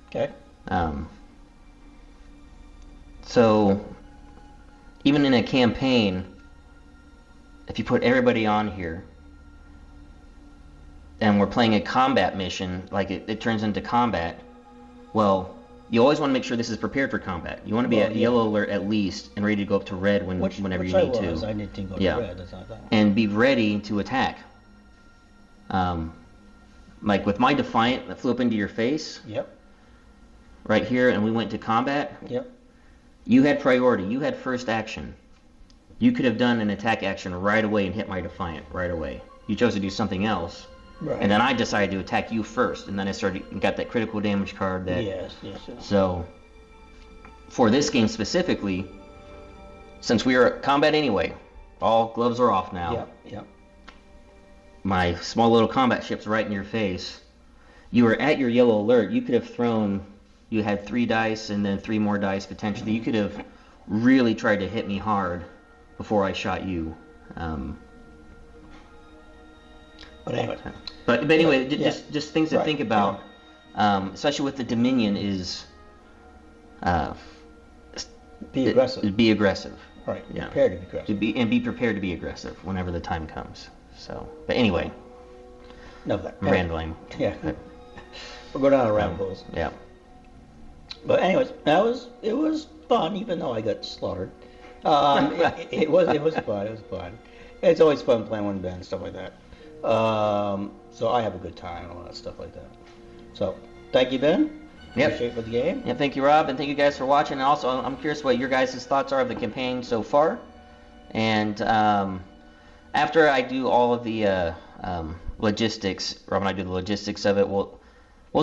Okay. So, even in a campaign, if you put everybody on here, and we're playing a combat mission, like it turns into combat, well, you always want to make sure this is prepared for combat. You want to be Well, at yeah. yellow alert at least, and ready to go up to red whenever which you need I was. to. I need to go to Yeah. red. That's not that. And be ready to attack. Like with my Defiant that flew up into your face, Yep. right here, and we went to combat, Yep. you had priority. You had first action. You could have done an attack action right away and hit my Defiant right away. You chose to do something else. Right. And then I decided to attack you first, and then I got that critical damage card that... Yes. So, for this game specifically, since we are at combat anyway, all gloves are off now. Yep. My small little combat ship's right in your face. You were at your yellow alert. You could have thrown... You had 3 dice and then 3 more dice potentially. You could have really tried to hit me hard before I shot you. But anyway. But anyway, Yeah. just things to Right. think about, especially with the Dominion, is Be aggressive. Be aggressive. Right. Yeah. Prepare to be aggressive. Be prepared to be aggressive whenever the time comes. So, but anyway, No, that. I'm rambling. Yeah. But, We'll go down a rabbit holes. yeah. But anyways, it was fun, even though I got slaughtered. It was fun. It was fun. It's always fun playing one band and stuff like that. So I have a good time and all that stuff like that. So thank you, Ben. Yep. Appreciate it for the game. Yeah, thank you, Rob, and thank you guys for watching. And also, I'm curious what your guys' thoughts are of the campaign so far. And after I do all of the logistics, Rob and I do the logistics of it, we'll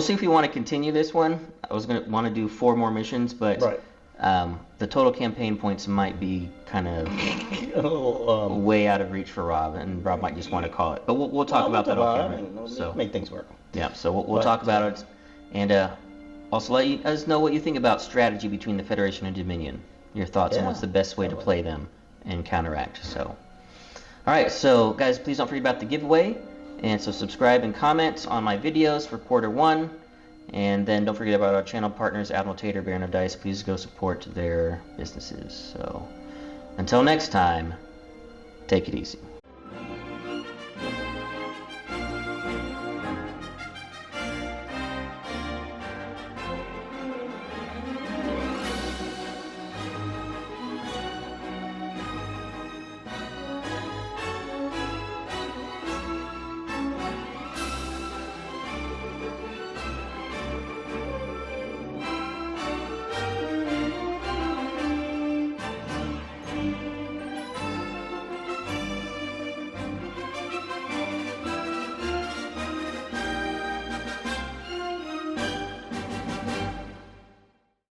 see if we want to continue this one. I was going to want to do 4 more missions, but Right. the total campaign points might be kind of A little, way out of reach for Rob, and Rob might just want to call it. But we'll talk about that off camera. We'll So make things work. yeah, so we'll But, talk about it, and also let you guys know what you think about strategy between the Federation and Dominion. Your thoughts on Yeah, what's the best way to totally. play them and counteract. So, all right, so guys, please don't forget about the giveaway, and so subscribe and comment on my videos for quarter 1, and then don't forget about our channel partners, Admiral, Tater, Baron of Dice. Please go support their businesses. So, until next time, take it easy.